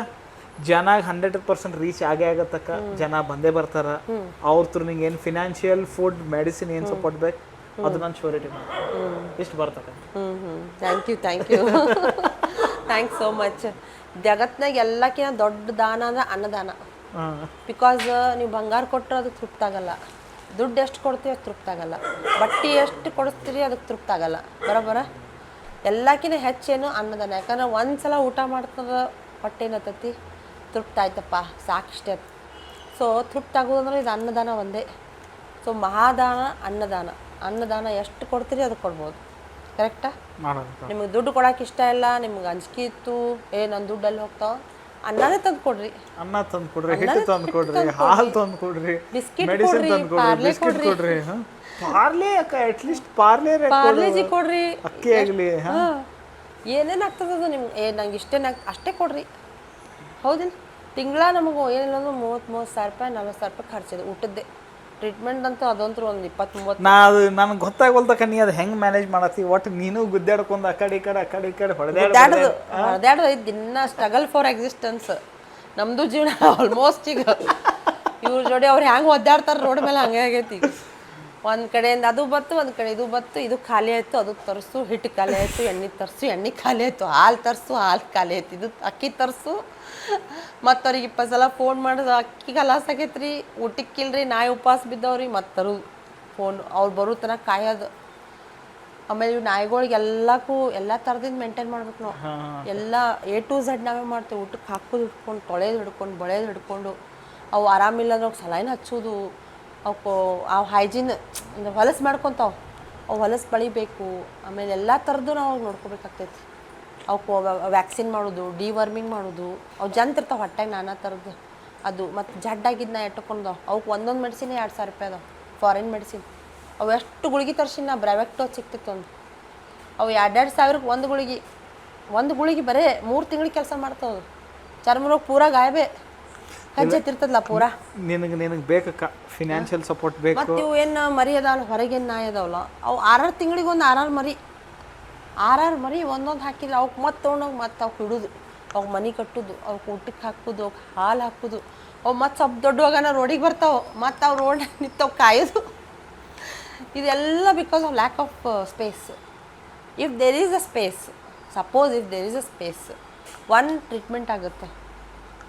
ಜನಾಗ 100% ರೀಚ್ ಆಗೇ ಆಗತ್ತಕ್ಕ. ಜನ ಬಂದೇ ಬರ್ತಾರ. ಅವ್ರ ಥ್ರೂ ನಿಂಗೆ ಏನು ಫಿನಾನ್ಷಿಯಲ್, ಫುಡ್, ಮೆಡಿಸಿನ್ ಏನು ಸಪೋರ್ಟ್ ಬೇಕು ಅದು ನಾನು ಶ್ಯೂರಿಟಿ ಮಾಡಿ ಇಷ್ಟು ಬರ್ತಕ್ಕ. Thank you thanks so much. ಜಗತ್ನಾಗ ಎಲ್ಲಕ್ಕಿಂತ ದೊಡ್ಡ ದಾನ ಅಂದ್ರೆ ಅನ್ನದಾನ. ಬಿಕಾಸ್ ನೀವು ಬಂಗಾರ ಕೊಟ್ಟರೆ ಅದಕ್ಕೆ ತೃಪ್ತಿ ಆಗಲ್ಲ, ದುಡ್ಡು ಎಷ್ಟು ಕೊಡ್ತೀವಿ ಅದಕ್ಕೆ ತೃಪ್ತಿ ಆಗಲ್ಲ, ಬಟ್ಟೆ ಎಷ್ಟು ಕೊಡಿಸ್ತೀರಿ ಅದಕ್ಕೆ ತೃಪ್ತಿ ಆಗಲ್ಲ. ಬರೋಬ್ಬರ ಎಲ್ಲಕ್ಕಿಂತ ಹೆಚ್ಚೇನು ಅನ್ನದಾನ. ಯಾಕಂದ್ರೆ ಒಂದು ಸಲ ಊಟ ಮಾಡ್ತದ ಹೊಟ್ಟೆ ಏನತ್ತೈತಿ, ತೃಪ್ತಿ ಆಯ್ತಪ್ಪ ಸಾಕಿಷ್ಟೇ. ಸೊ ತೃಪ್ತಿ ಆಗೋದಂದ್ರೆ ಇದು ಅನ್ನದಾನ ಒಂದೇ. ಸೊ ಮಹಾದಾನ, ಅನ್ನದಾನ ಎಷ್ಟು ಕೊಡ್ತೀರಿ ಅದಕ್ಕೆ ಕೊಡ್ಬೋದು. ಕರೆಕ್ಟಾ? ನಿಮಗೆ ದುಡ್ಡು ಕೊಡೋಕೆ ಇಷ್ಟ ಇಲ್ಲ, ನಿಮ್ಗೆ ಅಂಜಿಕೆ ಇತ್ತು, ನನ್ನ ದುಡ್ಡು ಅಲ್ಲಿ ಹೋಗ್ತಾವ, ಅನ್ನನೇ ತಂದು ಕೊಡ್ರಿ. ಅನ್ನ ತಂದು ಕೊಡ್ರಿ, ಹಿಟ್ಟು ತಂದು ಕೊಡ್ರಿ, ಹಾಲು ತಂದು ಕೊಡ್ರಿ, ಬಿಸ್ಕಿಟ್ ಮೆಡಿಸಿನ್ ತಂದು ಕೊಡ್ರಿ, ಬಿಸ್ಕಿಟ್ ಕೊಡ್ರಿ, ಪಾರ್ಲೆ ಅಕ್ಕ ಅಟ್ಲೀಸ್ಟ್ ಪಾರ್ಲೇಜಿ ಕೊಡ್ರಿ, ಅಕ್ಕಿ ಆಗಲಿ, ಏನೇನು ಆಗ್ತದದು ನಿಮ್ಗೆ. ನಂಗೆ ಅಷ್ಟೇ ಕೊಡ್ರಿ. ಹೌದಿಲ್ಲ? ತಿಂಗಳ ನಮಗೆ ಏನಿಲ್ಲ ಅಂದ್ರೆ 30,000 40,000 ಖರ್ಚಿದೆ ಊಟದ್ದೇ. ಟ್ರೀಟ್ಮೆಂಟ್ ಅಂತೂ ಅದಂತೂ ಒಂದು 20-30. ನಾ ಅದು ನನಗೆ ಗೊತ್ತಾಗೋಲ್ತಕ್ಕ ನೀ ಅದು ಹೆಂಗೆ ಮ್ಯಾನೇಜ್ ಮಾಡತ್ತಿ. ಒಟ್ಟು ನೀನು ಗುದ್ದಾಡ್ಕೊಂಡು ಆ ಕಡೆ ಈ ಕಡೆ ಹೊಡೆದಾಡೋದು ದಿನ ಸ್ಟ್ರಗಲ್ ಫಾರ್ ಎಕ್ಸಿಸ್ಟೆನ್ಸ್. ನಮ್ಮದು ಜೀವನ ಆಲ್ಮೋಸ್ಟ್ ಈಗ ಇವ್ರ ಜೋಡಿ ಅವ್ರು ಹೆಂಗೆ ಒದ್ದಾಡ್ತಾರೆ ರೋಡ್ ಮೇಲೆ ಹಂಗೆ ಆಗೈತಿ. ಒಂದು ಕಡೆಯಿಂದ ಅದು ಬತ್ತು, ಒಂದು ಕಡೆ ಇದು ಬತ್ತು, ಇದು ಖಾಲಿ ಆಯಿತು, ಅದು ತರಿಸು, ಹಿಟ್ಟು ಖಾಲಿ ಆಯಿತು, ಎಣ್ಣೆ ತರಿಸು, ಎಣ್ಣೆ ಖಾಲಿ ಆಯಿತು, ಹಾಲು ತರಿಸು, ಹಾಲು ಖಾಲಿ ಆಯ್ತು, ಇದು ಅಕ್ಕಿ ತರಿಸು. ಮತ್ತು ಅವ್ರಿಗೆ 20 ಸಲ ಫೋನ್ ಮಾಡೋದು, ಅಕ್ಕಿ ಕಲಾಸ ಆಗೈತ್ರಿ, ಊಟಕ್ಕಿಲ್ರಿ, ನಾಯಿ ಉಪವಾಸ ಬಿದ್ದವ್ರಿ, ಮತ್ತು ತರೋದು ಫೋನ್, ಅವ್ರು ಬರೋ ತನಕ ಕಾಯೋದು. ಆಮೇಲೆ ಇವು ನಾಯಿಗಳಿಗೆ ಎಲ್ಲ ಥರದಿಂದ ಮೇಂಟೈನ್ ಮಾಡ್ಬೇಕು ನಾವು. ಎಲ್ಲ A to Z ನಾವೇ ಮಾಡ್ತೇವೆ. ಊಟಕ್ಕೆ ಹಾಕೋದು ಹಿಡ್ಕೊಂಡು, ತೊಳೆದು ಹಿಡ್ಕೊಂಡು, ಬಳೆಯೋದು ಹಿಡ್ಕೊಂಡು, ಅವು ಆರಾಮಿಲ್ಲ ಅಂದ್ರೆ ಅವ್ಕೆ ಸಲೈನ್ ಹಚ್ಚೋದು, ಅವಕ್ಕೆ ಅವು ಹೈಜೀನ್ ಹೊಲಸು ಮಾಡ್ಕೊತಾವೆ, ಅವು ಹೊಲಸು ಬಳಿಬೇಕು. ಆಮೇಲೆ ಎಲ್ಲ ಥರದ್ದು ನಾವು ನೋಡ್ಕೋಬೇಕಾಗ್ತೈತಿ. ಅವಕ್ಕೆ ವ್ಯಾಕ್ಸಿನ್ ಮಾಡೋದು, ಡಿವರ್ಮಿಂಗ್ ಮಾಡೋದು, ಅವು ಜಂತಿರ್ತಾವೆ ಹೊಟ್ಟೆಗೆ ನಾನಾ ಥರದ್ದು ಅದು. ಮತ್ತು ಜಡ್ಡಾಗಿದ್ದನ್ನ ಇಟ್ಕೊಂಡು ಅವಕ್ಕೆ ಒಂದೊಂದು ಮೆಡಿಸಿನ್ ₹2,000 ಅದಾವೆ, ಫಾರಿನ್ ಮೆಡಿಸಿನ್. ಅವು ಎಷ್ಟು ಗುಳಿಗೆ ತರ್ಸಿನ ಬ್ರೈವೆಕ್ಟೋ ಸಿಕ್ತಿತ್ತು ಒಂದು. ಅವು 2,000 ಒಂದು ಗುಳಿಗೆ ಬರೀ 3 ತಿಂಗಳಿಗೆ ಕೆಲಸ ಮಾಡ್ತಾವೆ. ಚರ್ಮ ರೋಗ ಪೂರಾ ಗಾಯಬೇ ಕಜ್ಜೆತ್ತಿರ್ತದಲ್ಲ ಪೂರಾ. ನಿನಗೆ ಬೇಕಕ್ಕ ಫಿನಾನ್ಷಿಯಲ್ ಸಪೋರ್ಟ್ ಬೇಕು. ಮತ್ತು ಇವು ಏನು ಮರಿ ಅದಾವಲ್ಲ, ಹೊರಗೇನು ನಾಯಿ ಅದಾವಲ್ಲ, ಅವು 6 ತಿಂಗಳಿಗೆ ಒಂದು 6 ಮರಿ ಒಂದೊಂದು ಹಾಕಿದ್ರೆ ಅವಕ್ಕೆ ಮತ್ತೆ ತೊಗೊಂಡೋಗಿ ಮತ್ತೆ ಅವ್ಕೆ ಇಡೋದು, ಅವ್ಕೆ ಮನೆ ಕಟ್ಟೋದು, ಅವ್ಕೆ ಊಟಕ್ಕೆ ಹಾಕೋದು, ಅವ್ಕೆ ಹಾಲು ಹಾಕೋದು. ಅವು ಮತ್ತೆ ಸ್ವಲ್ಪ ದೊಡ್ಡವಾಗನ ರೋಡಿಗೆ ಬರ್ತಾವೆ, ಮತ್ತು ಅವು ರೋಡ್ ನಿಂತವು ಕಾಯೋದು. ಇದೆಲ್ಲ because of lack of space. If there is a space, suppose if there is a space, ಒಂದು ಟ್ರೀಟ್ಮೆಂಟ್ ಆಗುತ್ತೆ,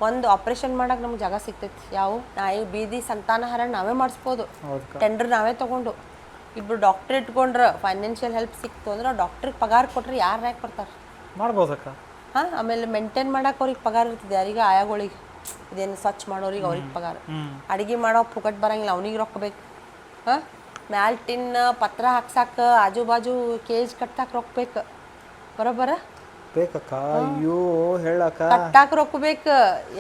ಒಂದು ಆಪ್ರೇಷನ್ ಮಾಡೋಕೆ ನಮ್ಗೆ ಜಾಗ ಸಿಗ್ತೈತಿ. ನಾಯಿ ಬೀದಿ ಸಂತಾನಹಾರ ನಾವೇ ಮಾಡಿಸ್ಬೋದು, ಟೆಂಡರ್ ನಾವೇ ತೊಗೊಂಡು. ಇಬ್ಬರು ಡಾಕ್ಟ್ರ್ ಇಟ್ಕೊಂಡ್ರೆ ಫೈನಾನ್ಷಿಯಲ್ ಹೆಲ್ಪ್ ಸಿಕ್ತು ಅಂದ್ರೆ ಡಾಕ್ಟ್ರಿಗೆ ಪಗಾರ ಕೊಟ್ರೆ ಯಾರು ಯಾಕೆ ಕೊಡ್ತಾರೆ? ಮಾಡ್ಬೋದಕ್ಕ. ಆಮೇಲೆ ಮೇಂಟೈನ್ ಮಾಡೋಕೆ ಅವ್ರಿಗೆ ಪಗಾರ ಇರ್ತದೆ. ಯಾರಿಗೆ ಆಯಾಗಳಿಗೆ ಇದೇನು ಸ್ವಚ್ಛ ಮಾಡೋರಿಗೆ ಅವ್ರಿಗೆ ಪಗಾರ, ಅಡುಗೆ ಮಾಡೋ ಪುಕಟ್ ಬರೋಂಗಿಲ್ಲ, ಅವ್ನಿಗೆ ರೊಕ್ಕ ಬೇಕು. ಮ್ಯಾಲ್ ಟಿನ್ ಪತ್ರ ಹಾಕ್ಸಾಕ, ಆಜು ಬಾಜು ಕೇಜ್ ಕಟ್ಟಾಕ ರೊಕ್ಕ ಬೇಕು. ಬರೋಬ್ಬರ ಬೇಕಕ್ಕ ಅಯ್ಯೋ ಹೇಳಕ್ಕ ಕಟ್ಟಾಕ ರೊಕ್ಕ ಬೇಕು,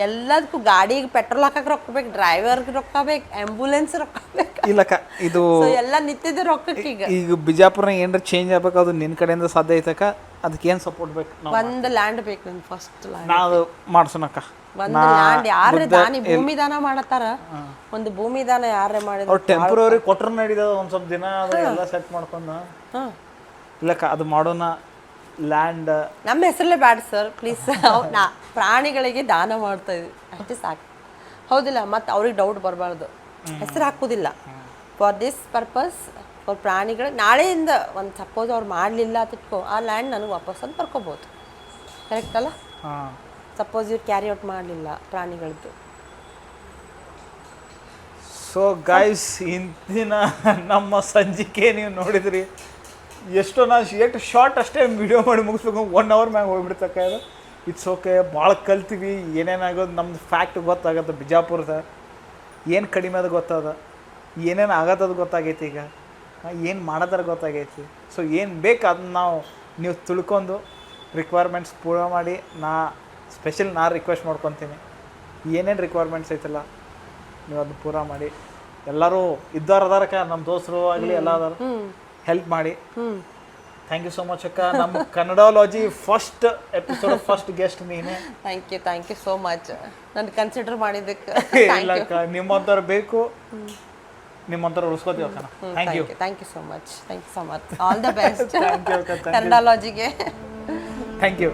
ಎಲ್ಲದಕ್ಕೂ ಗಾಡಿಗೆ ಪೆಟ್ರೋಲ್ ಹಾಕಕ್ ರೊಕ್ಕ ಬೇಕು, ಡ್ರೈವರ್ಗೆ ರೊಕ್ಕ ಬೇಕು, ಆಂಬ್ಯುಲೆನ್ಸ್ ರೊಕ್ಕ ಬೇಕು. ಇಲ್ಲಕ್ಕ ಇದು ಸೊ ಎಲ್ಲ ನಿಂತಿದ್ದು ರೊಕ್ಕಕ್ಕೆ ಈಗ. ಈಗ ಬಿಜಾಪುರ ಏನಾರ ಚೇಂಜ್ ಆಗ್ಬೇಕು, ಅದು ನಿನ್ನ ಕಡೆಯಿಂದ ಸಾಧ್ಯ ಐತಕ್ಕ. ಅದಕ್ಕೆ ಏನು ಸಪೋರ್ಟ್ ಬೇಕು? ಒಂದು ಲ್ಯಾಂಡ್ ಬೇಕು ನನ್ ಫಸ್ಟ್ ಲ್ಯಾಂಡ್. ನಾವು ಮಾಡ್ಸೋಣಕ್ಕ. ಒಂದು ಲ್ಯಾಂಡ್ ಯಾರೇ ದಾನಿ ಭೂಮಿ ದಾನ ಮಾಡತ್ತಾರ, ಒಂದು ಭೂಮಿ ದಾನ ಯಾರೇ ಮಾಡಿದ್ರು ಅವ್ರು ಟೆಂಪ್ರವರಿ ಕೊಟ್ರ ನಡೀತದ ಒಂದು ಸ್ವಲ್ಪ ದಿನ, ಅದು ಎಲ್ಲ ಸೆಟ್ ಮಾಡ್ಕೊಂಡು. ಇಲ್ಲಕ್ಕ ಅದು ಮಾಡೋಣ. ಲ್ಯಾಂಡ್ ನಮ್ಮ ಹೆಸರಲ್ಲೇ ಬ್ಯಾಡ ಸರ್ ಪ್ಲೀಸ್. ನಾ ಪ್ರಾಣಿಗಳಿಗೆ ದಾನ ಮಾಡ್ತಾ ಇದ್ವಿ ಅಷ್ಟೇ ಸಾಕು, ಹೌದಿಲ್ಲ? ಮತ್ತು ಅವ್ರಿಗೆ ಡೌಟ್ ಬರಬಾರ್ದು, ಹೆಸರು ಹಾಕೋದಿಲ್ಲ. ಫಾರ್ ದಿಸ್ ಪರ್ಪಸ್, ಫಾರ್ ಪ್ರಾಣಿಗಳಿಗೆ ನಾಳೆಯಿಂದ ಒಂದು ಸಪೋಸ್ ಅವ್ರು ಮಾಡಲಿಲ್ಲ ತಿಟ್ಕೋ, ಆ ಲ್ಯಾಂಡ್ ನನಗೆ ವಾಪಸ್ ಅಂತ ಬರ್ಕೋಬೋದು. ಕರೆಕ್ಟ್ ಅಲ್ಲ? ಹಾಂ. ಸಪೋಸ್ ಇವ್ರು ಕ್ಯಾರಿ ಔಟ್ ಮಾಡಲಿಲ್ಲ ಪ್ರಾಣಿಗಳದ್ದು. ಸೊ ಗೈಸ್, ಇಂದಿನ ನಮ್ಮ ಸಂಜಿಕೆ ನೀವು ನೋಡಿದ್ರಿ. ಎಷ್ಟೋ ಎಷ್ಟು ಶಾರ್ಟ್ ಅಷ್ಟೇ ವಿಡಿಯೋ ಮಾಡಿ ಮುಗಿಸ್ಬೇಕು, 1 hour ಮ್ಯಾಗ ಹೋಗ್ಬಿಡ್ತಕ್ಕ. ಇದು ಇಟ್ಸ್ ಓಕೆ. ಭಾಳ ಕಲ್ತೀವಿ, ಏನೇನಾಗೋದು ನಮ್ದು ಫ್ಯಾಕ್ಟ್ ಗೊತ್ತಾಗತ್ತೆ. ಬಿಜಾಪುರದ ಏನು ಕಡಿಮೆ ಅದು ಗೊತ್ತದ, ಏನೇನು ಆಗತ್ತದು ಗೊತ್ತಾಗೈತಿ. ಈಗ ಏನು ಮಾಡೋದಾರ ಗೊತ್ತಾಗೈತಿ. ಸೊ ಏನು ಬೇಕು ಅದನ್ನ ನೀವು ತಿಳ್ಕೊಂಡು ರಿಕ್ವೈರ್ಮೆಂಟ್ಸ್ ಪೂರ ಮಾಡಿ. ಸ್ಪೆಷಲ್ ರಿಕ್ವೆಸ್ಟ್ ಮಾಡ್ಕೊತೀನಿ, ಏನೇನು ರಿಕ್ವೈರ್ಮೆಂಟ್ಸ್ ಐತಲ್ಲ ನೀವು ಅದು ಪೂರ ಮಾಡಿ. ಎಲ್ಲರೂ ಇದ್ದಾರದಾರಕ್ಕ, ನಮ್ಮ ದೋಸ್ತರು ಆಗಲಿ ಎಲ್ಲ ಅದಾರ, ಹೆಲ್ಪ್ ಮಾಡಿ. ಥ್ಯಾಂಕ್ ಯು ಸೋ ಮಚ್ ಅಕ್ಕ. ನಮ್ಮ Kannadalogy first episode first guest ನೀನೇ. ಥ್ಯಾಂಕ್ ಯು ಸೋ ಮಚ್ ನಾನು ಕನ್ಸಿಡರ್ ಮಾಡಿದ್ದಕ್ಕೆ. ಇಲ್ಲಕ್ಕ, ನಿಮ್ಮಂಥವ್ರು ಬೇಕು, ನಿಮ್ಮಂಥವ್ರು ಉಳಿಸ್ಕೋತೀವಿ ಅಕ್ಕ. Thank you so much. All the best ಕನ್ನಡಾಲಜಿಗೆ. Thank you.